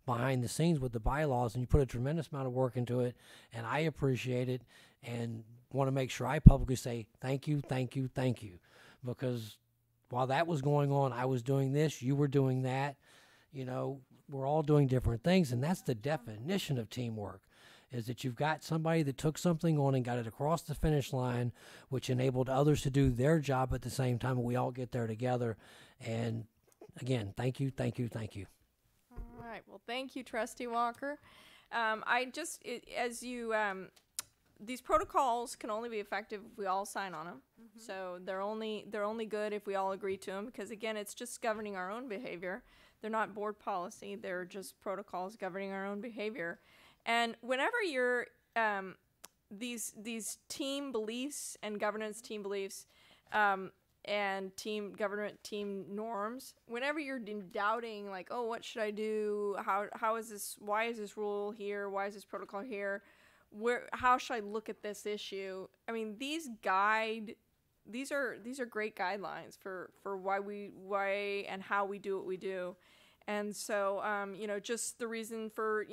behind the scenes with the bylaws. And you put a tremendous amount of work into it, and I appreciate it and want to make sure I publicly say thank you, thank you, thank you. Because while that was going on, I was doing this, you were doing that. You know, we're all doing different things, and that's the definition of teamwork, is that you've got somebody that took something on and got it across the finish line, which enabled others to do their job at the same time, and we all get there together. And again, thank you, thank you, thank you. All right. Well, thank you, Trustee Walker. These protocols can only be effective if we all sign on them. Mm-hmm. So they're only good if we all agree to them, because again, it's just governing our own behavior. They're not board policy. They're just protocols governing our own behavior. And whenever you're these team beliefs and governance team beliefs and team government team norms, whenever you're doubting, like, oh, what should I do? How is this? Why is this rule here? Why is this protocol here? How should I look at this issue? I mean, these are great guidelines for why and how we do what we do. And so, just the reason for,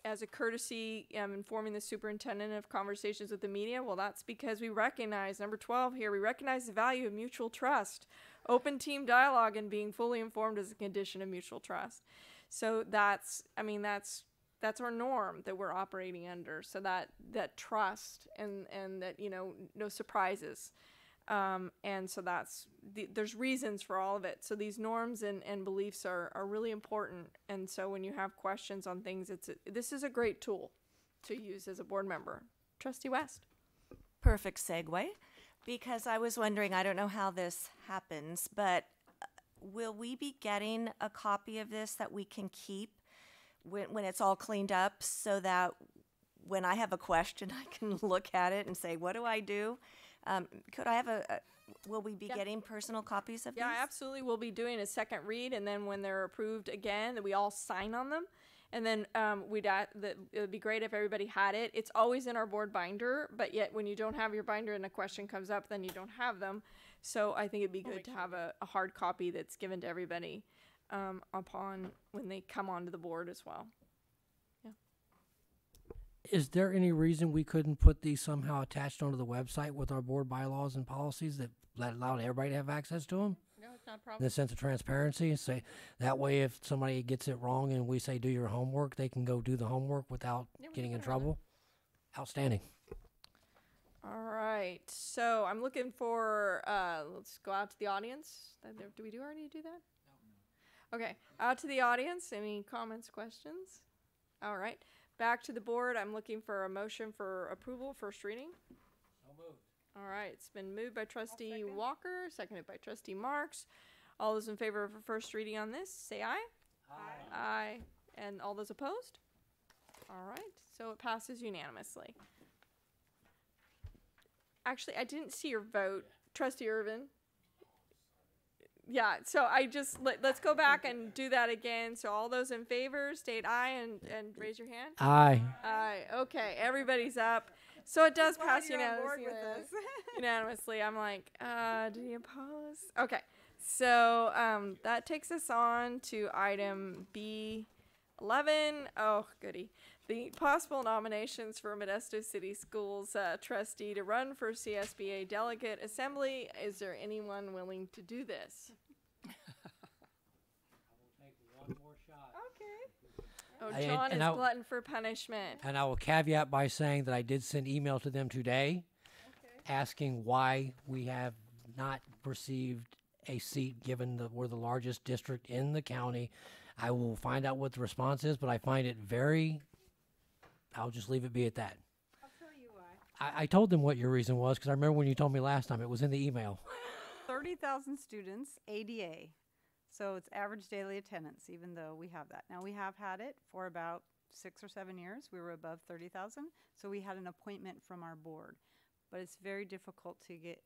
as a courtesy, informing the superintendent of conversations with the media, well, that's because we recognize, number 12 here, we recognize the value of mutual trust, open team dialogue, and being fully informed is a condition of mutual trust. So that's our norm that we're operating under. So that trust and that, no surprises. And so there's reasons for all of it. So these norms and beliefs are really important. And so when you have questions on things, this is a great tool to use as a board member. Trustee West. Perfect segue, because I was wondering, I don't know how this happens, but will we be getting a copy of this that we can keep when it's all cleaned up, so that when I have a question, I can look at it and say, what do I do? Could I have will we be getting personal copies of these? Yeah, absolutely. We'll be doing a second read, and then when they're approved again, that we all sign on them. And then it would be great if everybody had it. It's always in our board binder, but yet when you don't have your binder and a question comes up, then you don't have them. So I think it'd be good to have a hard copy that's given to everybody upon when they come onto the board as well. Yeah. Is there any reason we couldn't put these somehow attached onto the website with our board bylaws and policies that allowed everybody to have access to them? No, it's not a problem. In the sense of transparency, say that way if somebody gets it wrong and we say do your homework, they can go do the homework without getting in trouble. Outstanding. All right. So I'm looking for, let's go out to the audience. Do we already do that? No. Okay. Out to the audience. Any comments, questions? All right. Back to the board. I'm looking for a motion for approval, first reading. So moved. All right. It's been moved by Trustee Walker, seconded by Trustee Marks. All those in favor of a first reading on this, say aye. Aye. Aye. And all those opposed? All right, so it passes unanimously. Actually, I didn't see your vote, Trustee Irvin. Yeah, so I just, let's go back and do that again. So all those in favor, state aye and raise your hand. Aye. Aye, okay, everybody's up. So it does pass unanimously. I'm like, did he oppose? Okay, so that takes us on to item B11. Oh, goody. The possible nominations for Modesto City Schools trustee to run for CSBA delegate assembly. Is there anyone willing to do this? Oh, John is glutton for punishment. And I will caveat by saying that I did send email to them today asking why we have not received a seat given that we're the largest district in the county. I will find out what the response is, but I find it very, I'll just leave it be at that. I'll tell you why. I told them what your reason was because I remember when you told me last time, it was in the email. 30,000 students, ADA. So it's average daily attendance, even though we have that. Now, we have had it for about 6 or 7 years. We were above 30,000, so we had an appointment from our board. But it's very difficult to get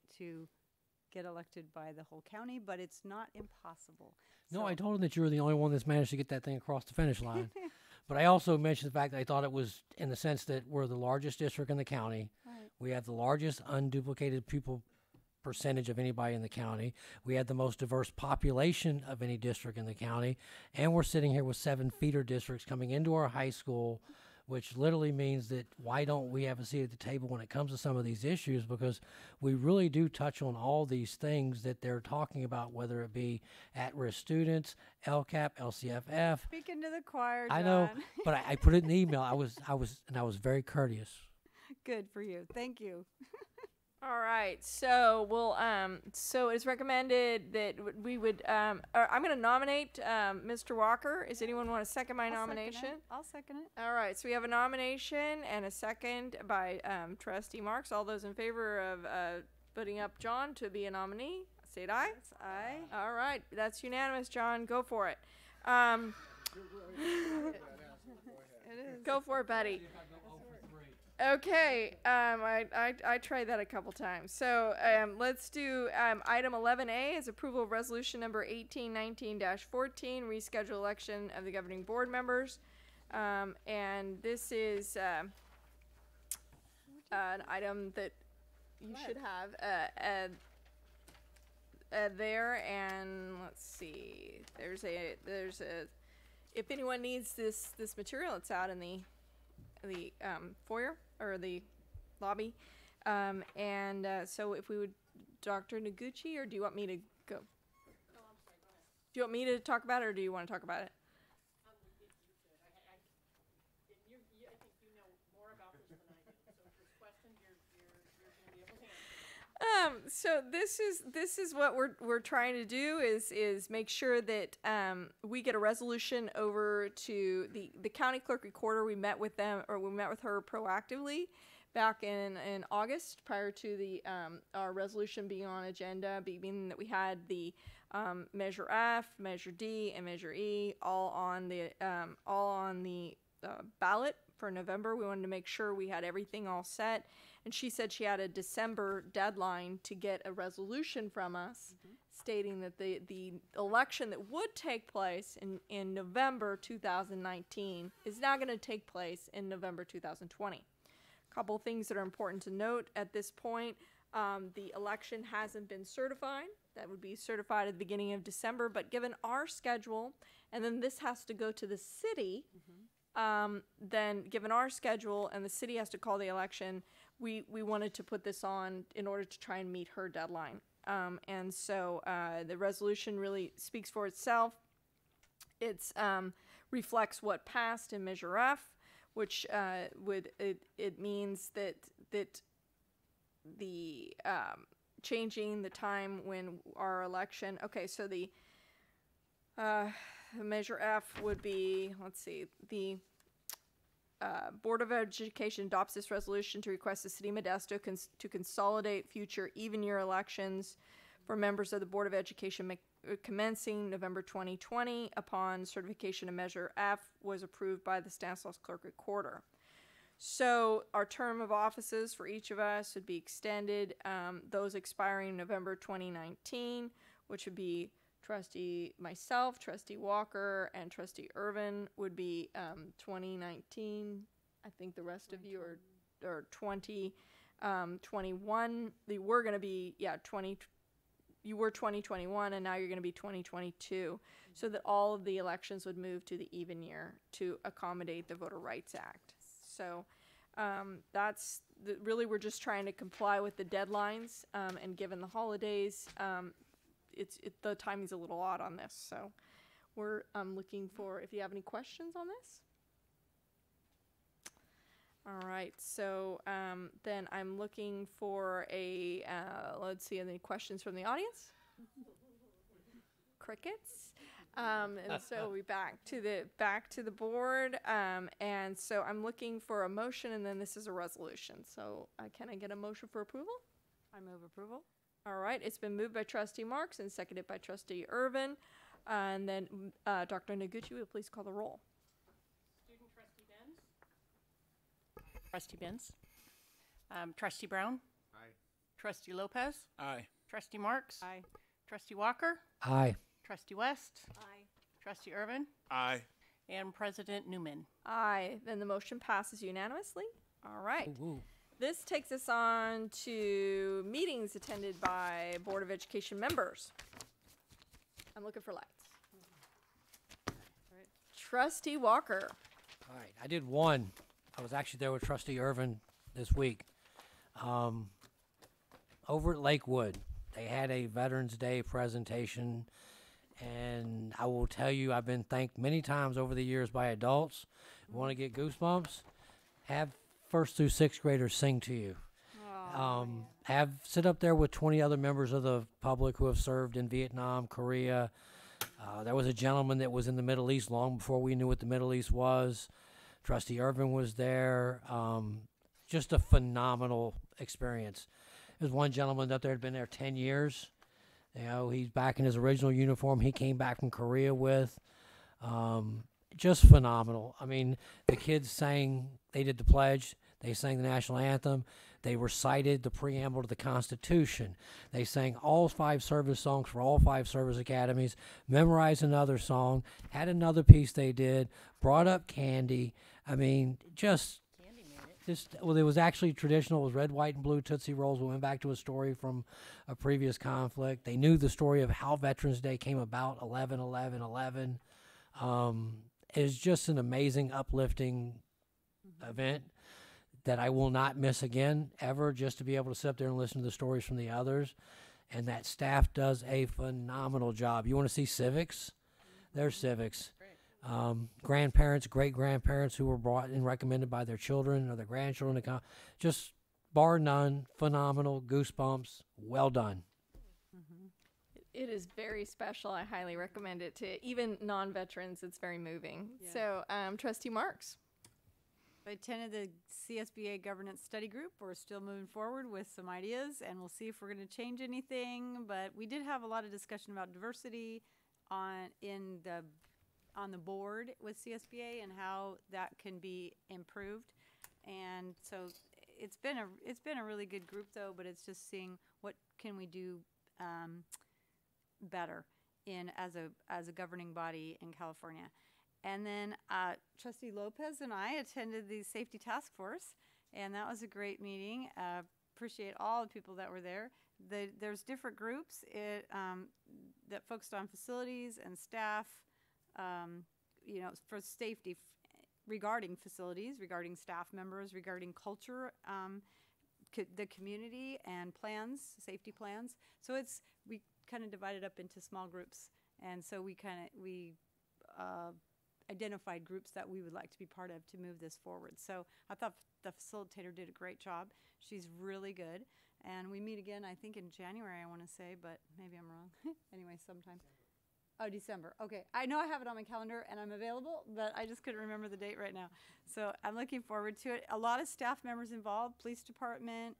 elected by the whole county, but it's not impossible. No, I told them that you were the only one that's managed to get that thing across the finish line. But I also mentioned the fact that I thought it was in the sense that we're the largest district in the county. Right. We have the largest unduplicated pupil percentage of anybody in the county. We have the most diverse population of any district in the county. And we're sitting here with 7 feeder districts coming into our high school, which literally means that why don't we have a seat at the table when it comes to some of these issues? Because we really do touch on all these things that they're talking about, whether it be at-risk students, LCAP, LCFF. Speaking to the choir, John. I know, but I put it in the email. I was very courteous. Good for you. Thank you. All right, so we'll so it's recommended that we would I'm going to nominate Mr. Walker. Does anyone want to second my nomination? I'll second it. All right, so we have a nomination and a second by Trustee Marks. All those in favor of putting up John to be a nominee, say aye. Yes, aye. All right, that's unanimous, John. Go for it. It is. Go for it, buddy. Okay, I tried that a couple times. So let's do item 11A is approval of resolution number 1819-14, reschedule election of the governing board members. And this is an item that you should have there. And let's see, there's a if anyone needs this material, it's out in the foyer or the lobby, so if we would, Dr. Noguchi, or do you want me to go? Do you want me to talk about it, or do you want to talk about it? So this is what we're trying to do is make sure that we get a resolution over to the county clerk recorder. We met with them, or we met with her proactively back in August prior to the our resolution being on agenda, meaning that we had the Measure F, Measure D, and Measure E all on the ballot for November. We wanted to make sure we had everything all set. And she said she had a December deadline to get a resolution from us stating that the election that would take place in November 2019 is now going to take place in November 2020. A couple of things that are important to note at this point. The election hasn't been certified. That would be certified at the beginning of December. But given our schedule, and then this has to go to the city, then given our schedule and the city has to call the election, we wanted to put this on in order to try and meet her deadline. And so the resolution really speaks for itself. It's reflects what passed in Measure F, which it means that the changing the time when our election. Okay, so the Measure F would be, let's see, the Board of Education adopts this resolution to request the City of Modesto to consolidate future even-year elections for members of the Board of Education commencing November 2020 upon certification of Measure F was approved by the Stanislaus Clerk Recorder. So our term of offices for each of us would be extended, those expiring November 2019, which would be myself, Trustee Walker, and Trustee Irvin would be 2019. I think the rest of you are 2021. We're going to be, 20. You were 2021, and now you're going to be 2022, so that all of the elections would move to the even year to accommodate the Voter Rights Act. So that's really, we're just trying to comply with the deadlines, and given the holidays, the timing's a little odd on this. So we're looking for, if you have any questions on this. All right, so then I'm looking for a, let's see, any questions from the audience? Crickets. And so we back to the board. And so I'm looking for a motion, and then this is a resolution. So can I get a motion for approval? I move approval. All right, it's been moved by Trustee Marks and seconded by Trustee Irvin. And then Dr. Noguchi, will you please call the roll? Student Trustee Benz. Trustee Benz. Trustee Brown. Aye. Trustee Lopez. Aye. Trustee Marks. Aye. Trustee Walker. Aye. Trustee West. Aye. Trustee Irvin. Aye. And President Newman. Aye. Then the motion passes unanimously. All right. Ooh. This takes us on to meetings attended by Board of Education members. I'm looking for lights. Trustee Walker. All right, I did one. I was actually there with Trustee Irvin this week. Over at Lakewood, they had a Veterans Day presentation, and I will tell you, I've been thanked many times over the years by adults. Want to get goosebumps? Have 1st through 6th graders sing to you. Have sit up there with 20 other members of the public who have served in Vietnam, Korea. There was a gentleman that was in the Middle East long before we knew what the Middle East was. Trustee Irvin was there. Just a phenomenal experience. There's one gentleman up there had been there 10 years. You know, he's back in his original uniform he came back from Korea with. Just phenomenal. I mean, the kids sang, they did the pledge, they sang the national anthem, they recited the preamble to the Constitution, they sang all 5 service songs for all 5 service academies, memorized another song, had another piece they did, brought up candy. I mean, well, it was actually traditional. It was red, white, and blue Tootsie Rolls. We went back to a story from a previous conflict. They knew the story of how Veterans Day came about, 11/11/11. It was just an amazing, uplifting event that I will not miss again, ever, just to be able to sit up there and listen to the stories from the others. And that staff does a phenomenal job. You want to see civics? There's civics. Grandparents, great-grandparents who were brought and recommended by their children or their grandchildren. Just bar none, phenomenal, goosebumps, well done. It is very special. I highly recommend it to even non-veterans. It's very moving. Yeah. So, Trustee Marks. I attended the CSBA Governance Study Group. We're still moving forward with some ideas, and we'll see if we're going to change anything. But we did have a lot of discussion about diversity on the board with CSBA and how that can be improved. And so it's been a really good group, though. But it's just seeing what can we do better as a governing body in California. And then Trustee Lopez and I attended the Safety Task Force, and that was a great meeting. Appreciate all the people that were there. There's different groups that focused on facilities and staff, for safety regarding facilities, regarding staff members, regarding culture, the community, and plans, safety plans. So we kind of divided up into small groups, and so we identified groups that we would like to be part of to move this forward. So I thought the facilitator did a great job. She's really good. And we meet again, I think, in January, I want to say, but maybe I'm wrong. Anyway, sometime. Oh, December. Okay. I know I have it on my calendar, and I'm available, but I just couldn't remember the date right now. So I'm looking forward to it. A lot of staff members involved, police department,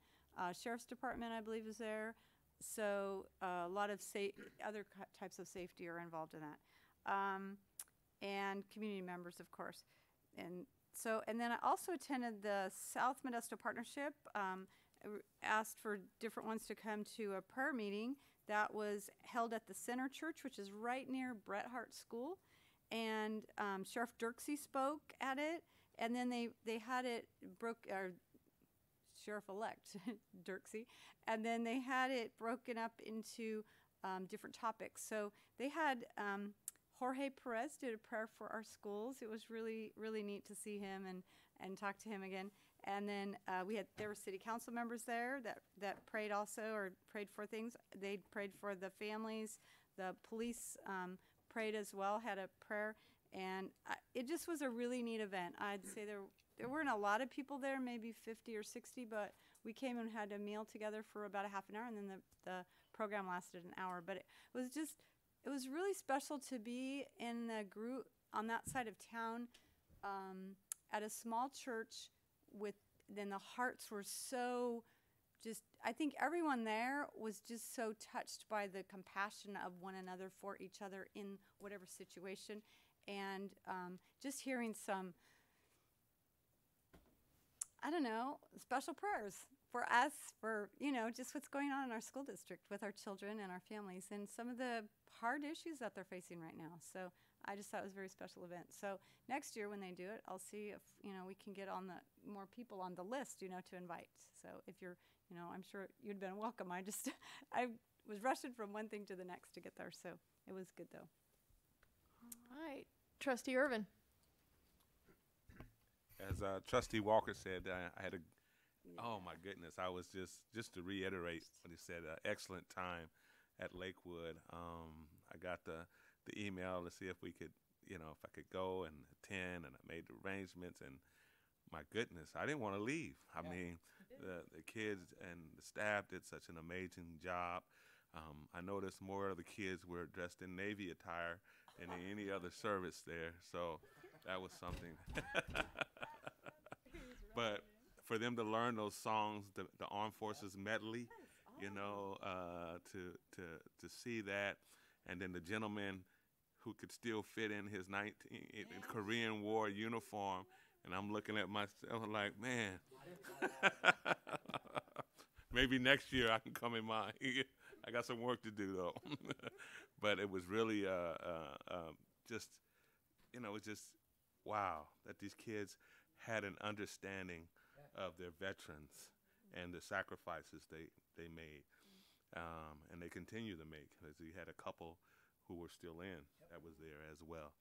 sheriff's department, I believe, is there. So a lot of other types of safety are involved in that, and community members, of course. And so, and then I also attended the South Modesto Partnership. Asked for different ones to come to a prayer meeting that was held at the Center Church, which is right near Bret Hart School. And Sheriff Dirksey spoke at it, and then they had it Sheriff-elect Dirksey, and then they had it broken up into different topics. So they had Jorge Perez did a prayer for our schools. It was really, really neat to see him and talk to him again. And then there were city council members there that prayed also, or prayed for things. They prayed for the families. The police prayed as well, had a prayer. And it just was a really neat event. I'd say there weren't a lot of people there, maybe 50 or 60, but we came and had a meal together for about a half an hour, and then the program lasted an hour. But it was really special to be in the group on that side of town at a small church then the hearts were so just, I think everyone there was just so touched by the compassion of one another for each other in whatever situation. And just hearing some, I don't know, special prayers for us, for, just what's going on in our school district with our children and our families and some of the hard issues that they're facing right now. So I just thought it was a very special event. So next year when they do it, I'll see if, we can get on more people on the list, to invite. So if you're, I'm sure you'd been welcome. I was rushing from one thing to the next to get there. So it was good though. All right. Trustee Irvin. As Trustee Walker said, I had oh my goodness, I was just to reiterate what he said, excellent time at Lakewood. I got the email to see if we could, if I could go and attend, and I made the arrangements, and my goodness, I didn't want to leave. I mean, the kids and the staff did such an amazing job. I noticed more of the kids were dressed in Navy attire than any other service there, so that was something. But for them to learn those songs, the Armed Forces medley, to see that, and then the gentleman who could still fit in his Korean War uniform, and I'm looking at myself like, man, maybe next year I can come in mine. I got some work to do though. But it was really just, it's just wow that these kids had an understanding of their veterans and the sacrifices they made, and they continue to make, because we had a couple who were still in that was there as well.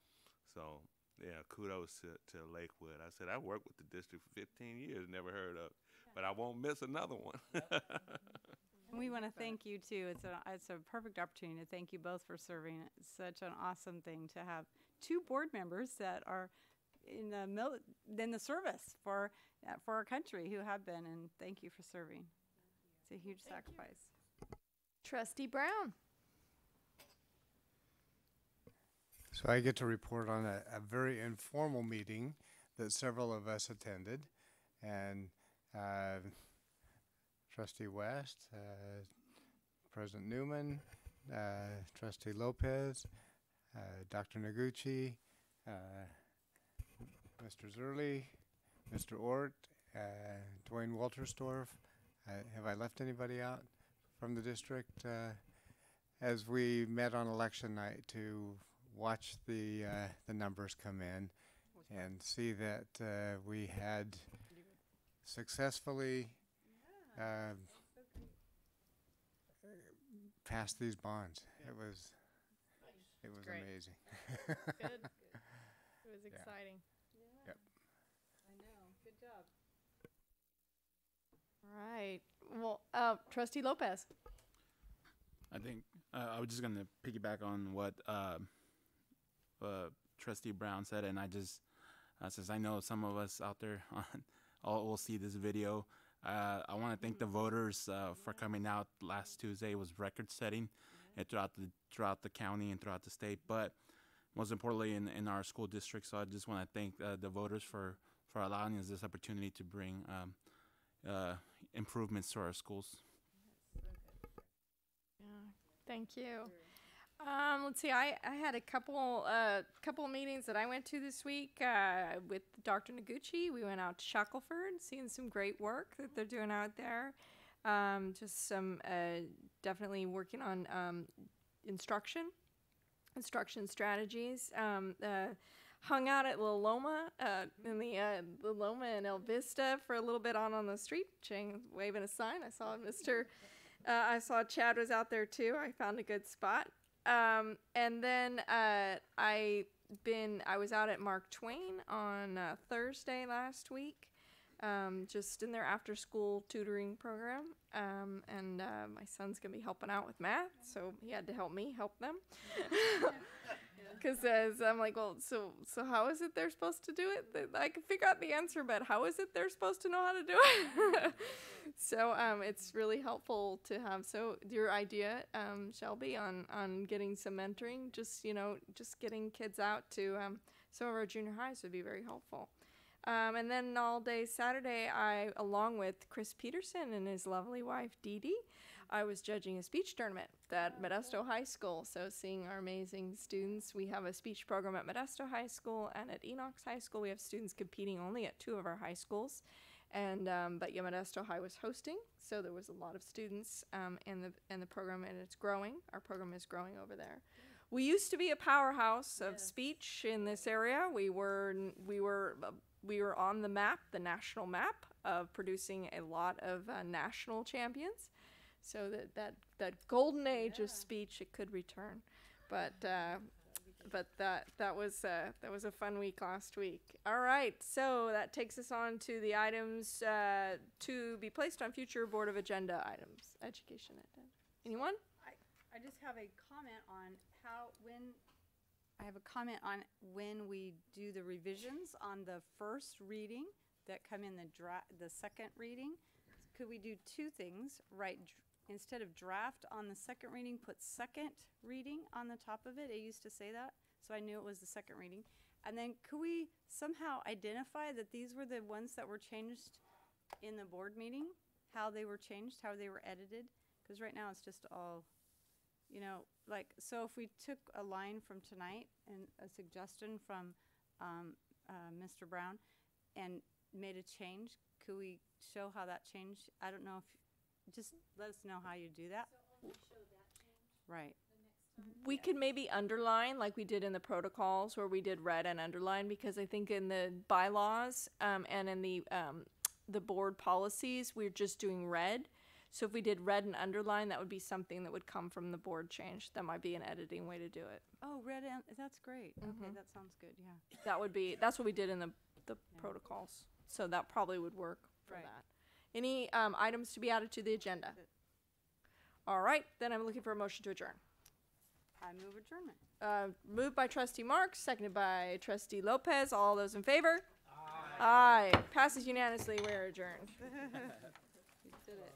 So yeah, kudos to Lakewood. I said I worked with the district for 15 years, never heard of, but I won't miss another one. We want to thank you too. It's a perfect opportunity to thank you both for serving. It's such an awesome thing to have two board members that are in the service for our country, who have been, and thank you for serving. It's a huge sacrifice. Trustee Brown. So I get to report on a very informal meeting that several of us attended, and Trustee West, President Newman, Trustee Lopez, Dr. Noguchi, Mr. Zerly, Mr. Ort, Dwayne Walterstorff. Have I left anybody out from the district? As we met on election night to watch the numbers come in and see that we had successfully passed these bonds. It was Great. amazing. Good. It was exciting. Yep. I know. Good job. All right. Well, Trustee Lopez. I think I was just going to piggyback on what Trustee Brown said, and I just, since I know some of us out there will see this video, I want to thank the voters for coming out last Tuesday. It was record-setting throughout the county and throughout the state, but most importantly in our school district. So I just want to thank the voters for allowing us this opportunity to bring improvements to our schools. Thank you. Let's see. I had a couple meetings that I went to this week with Dr. Noguchi. We went out to Shackelford, seeing some great work that they're doing out there. Just some definitely working on instruction strategies. Hung out at La Loma in the La Loma and El Vista for a little bit on the street, waving a sign. I saw Chad was out there too. I found a good spot. And then I was out at Mark Twain on Thursday last week, just in their after-school tutoring program. And my son's gonna be helping out with math, so he had to help me help them. Because I'm like, well, so how is it they're supposed to do it? I can figure out the answer, but how is it they're supposed to know how to do it? So it's really helpful to have. So your idea, Shelby, on getting some mentoring, just getting kids out to some of our junior highs would be very helpful. And then all day Saturday, I, along with Chris Peterson and his lovely wife, Dee Dee, I was judging a speech tournament at Modesto High School. So seeing our amazing students, we have a speech program at Modesto High School and at Enox High School. We have students competing only at 2 of our high schools. And but Modesto High was hosting, so there was a lot of students in the program, and it's growing. Our program is growing over there. We used to be a powerhouse of speech in this area. We were on the map, the national map, of producing a lot of national champions. So that golden age of speech, it could return, but that was a fun week last week. All right, so that takes us on to the items to be placed on future Board of Agenda items. Education agenda. Anyone? I just have a comment on when we do the revisions on the first reading that come in the second reading. Could we do 2 things? Instead of draft on the second reading, put second reading on the top of it. It used to say that, so I knew it was the second reading. And then could we somehow identify that these were the ones that were changed in the board meeting, how they were changed, how they were edited? Because right now it's just all, so if we took a line from tonight and a suggestion from Mr. Brown and made a change, could we show how that changed? I don't know if, just let us know how you do that. Right. We could maybe underline like we did in the protocols where we did red and underline, because I think in the bylaws and in the board policies, we're just doing red. So if we did red and underline, that would be something that would come from the board change. That might be an editing way to do it. Oh, that's great. Okay, that sounds good, yeah. That's what we did in the protocols. So that probably would work for that. Any items to be added to the agenda? All right, then I'm looking for a motion to adjourn. I move adjournment. Moved by Trustee Marks, seconded by Trustee Lopez. All those in favor? Aye. Passes unanimously. We're adjourned. You did it.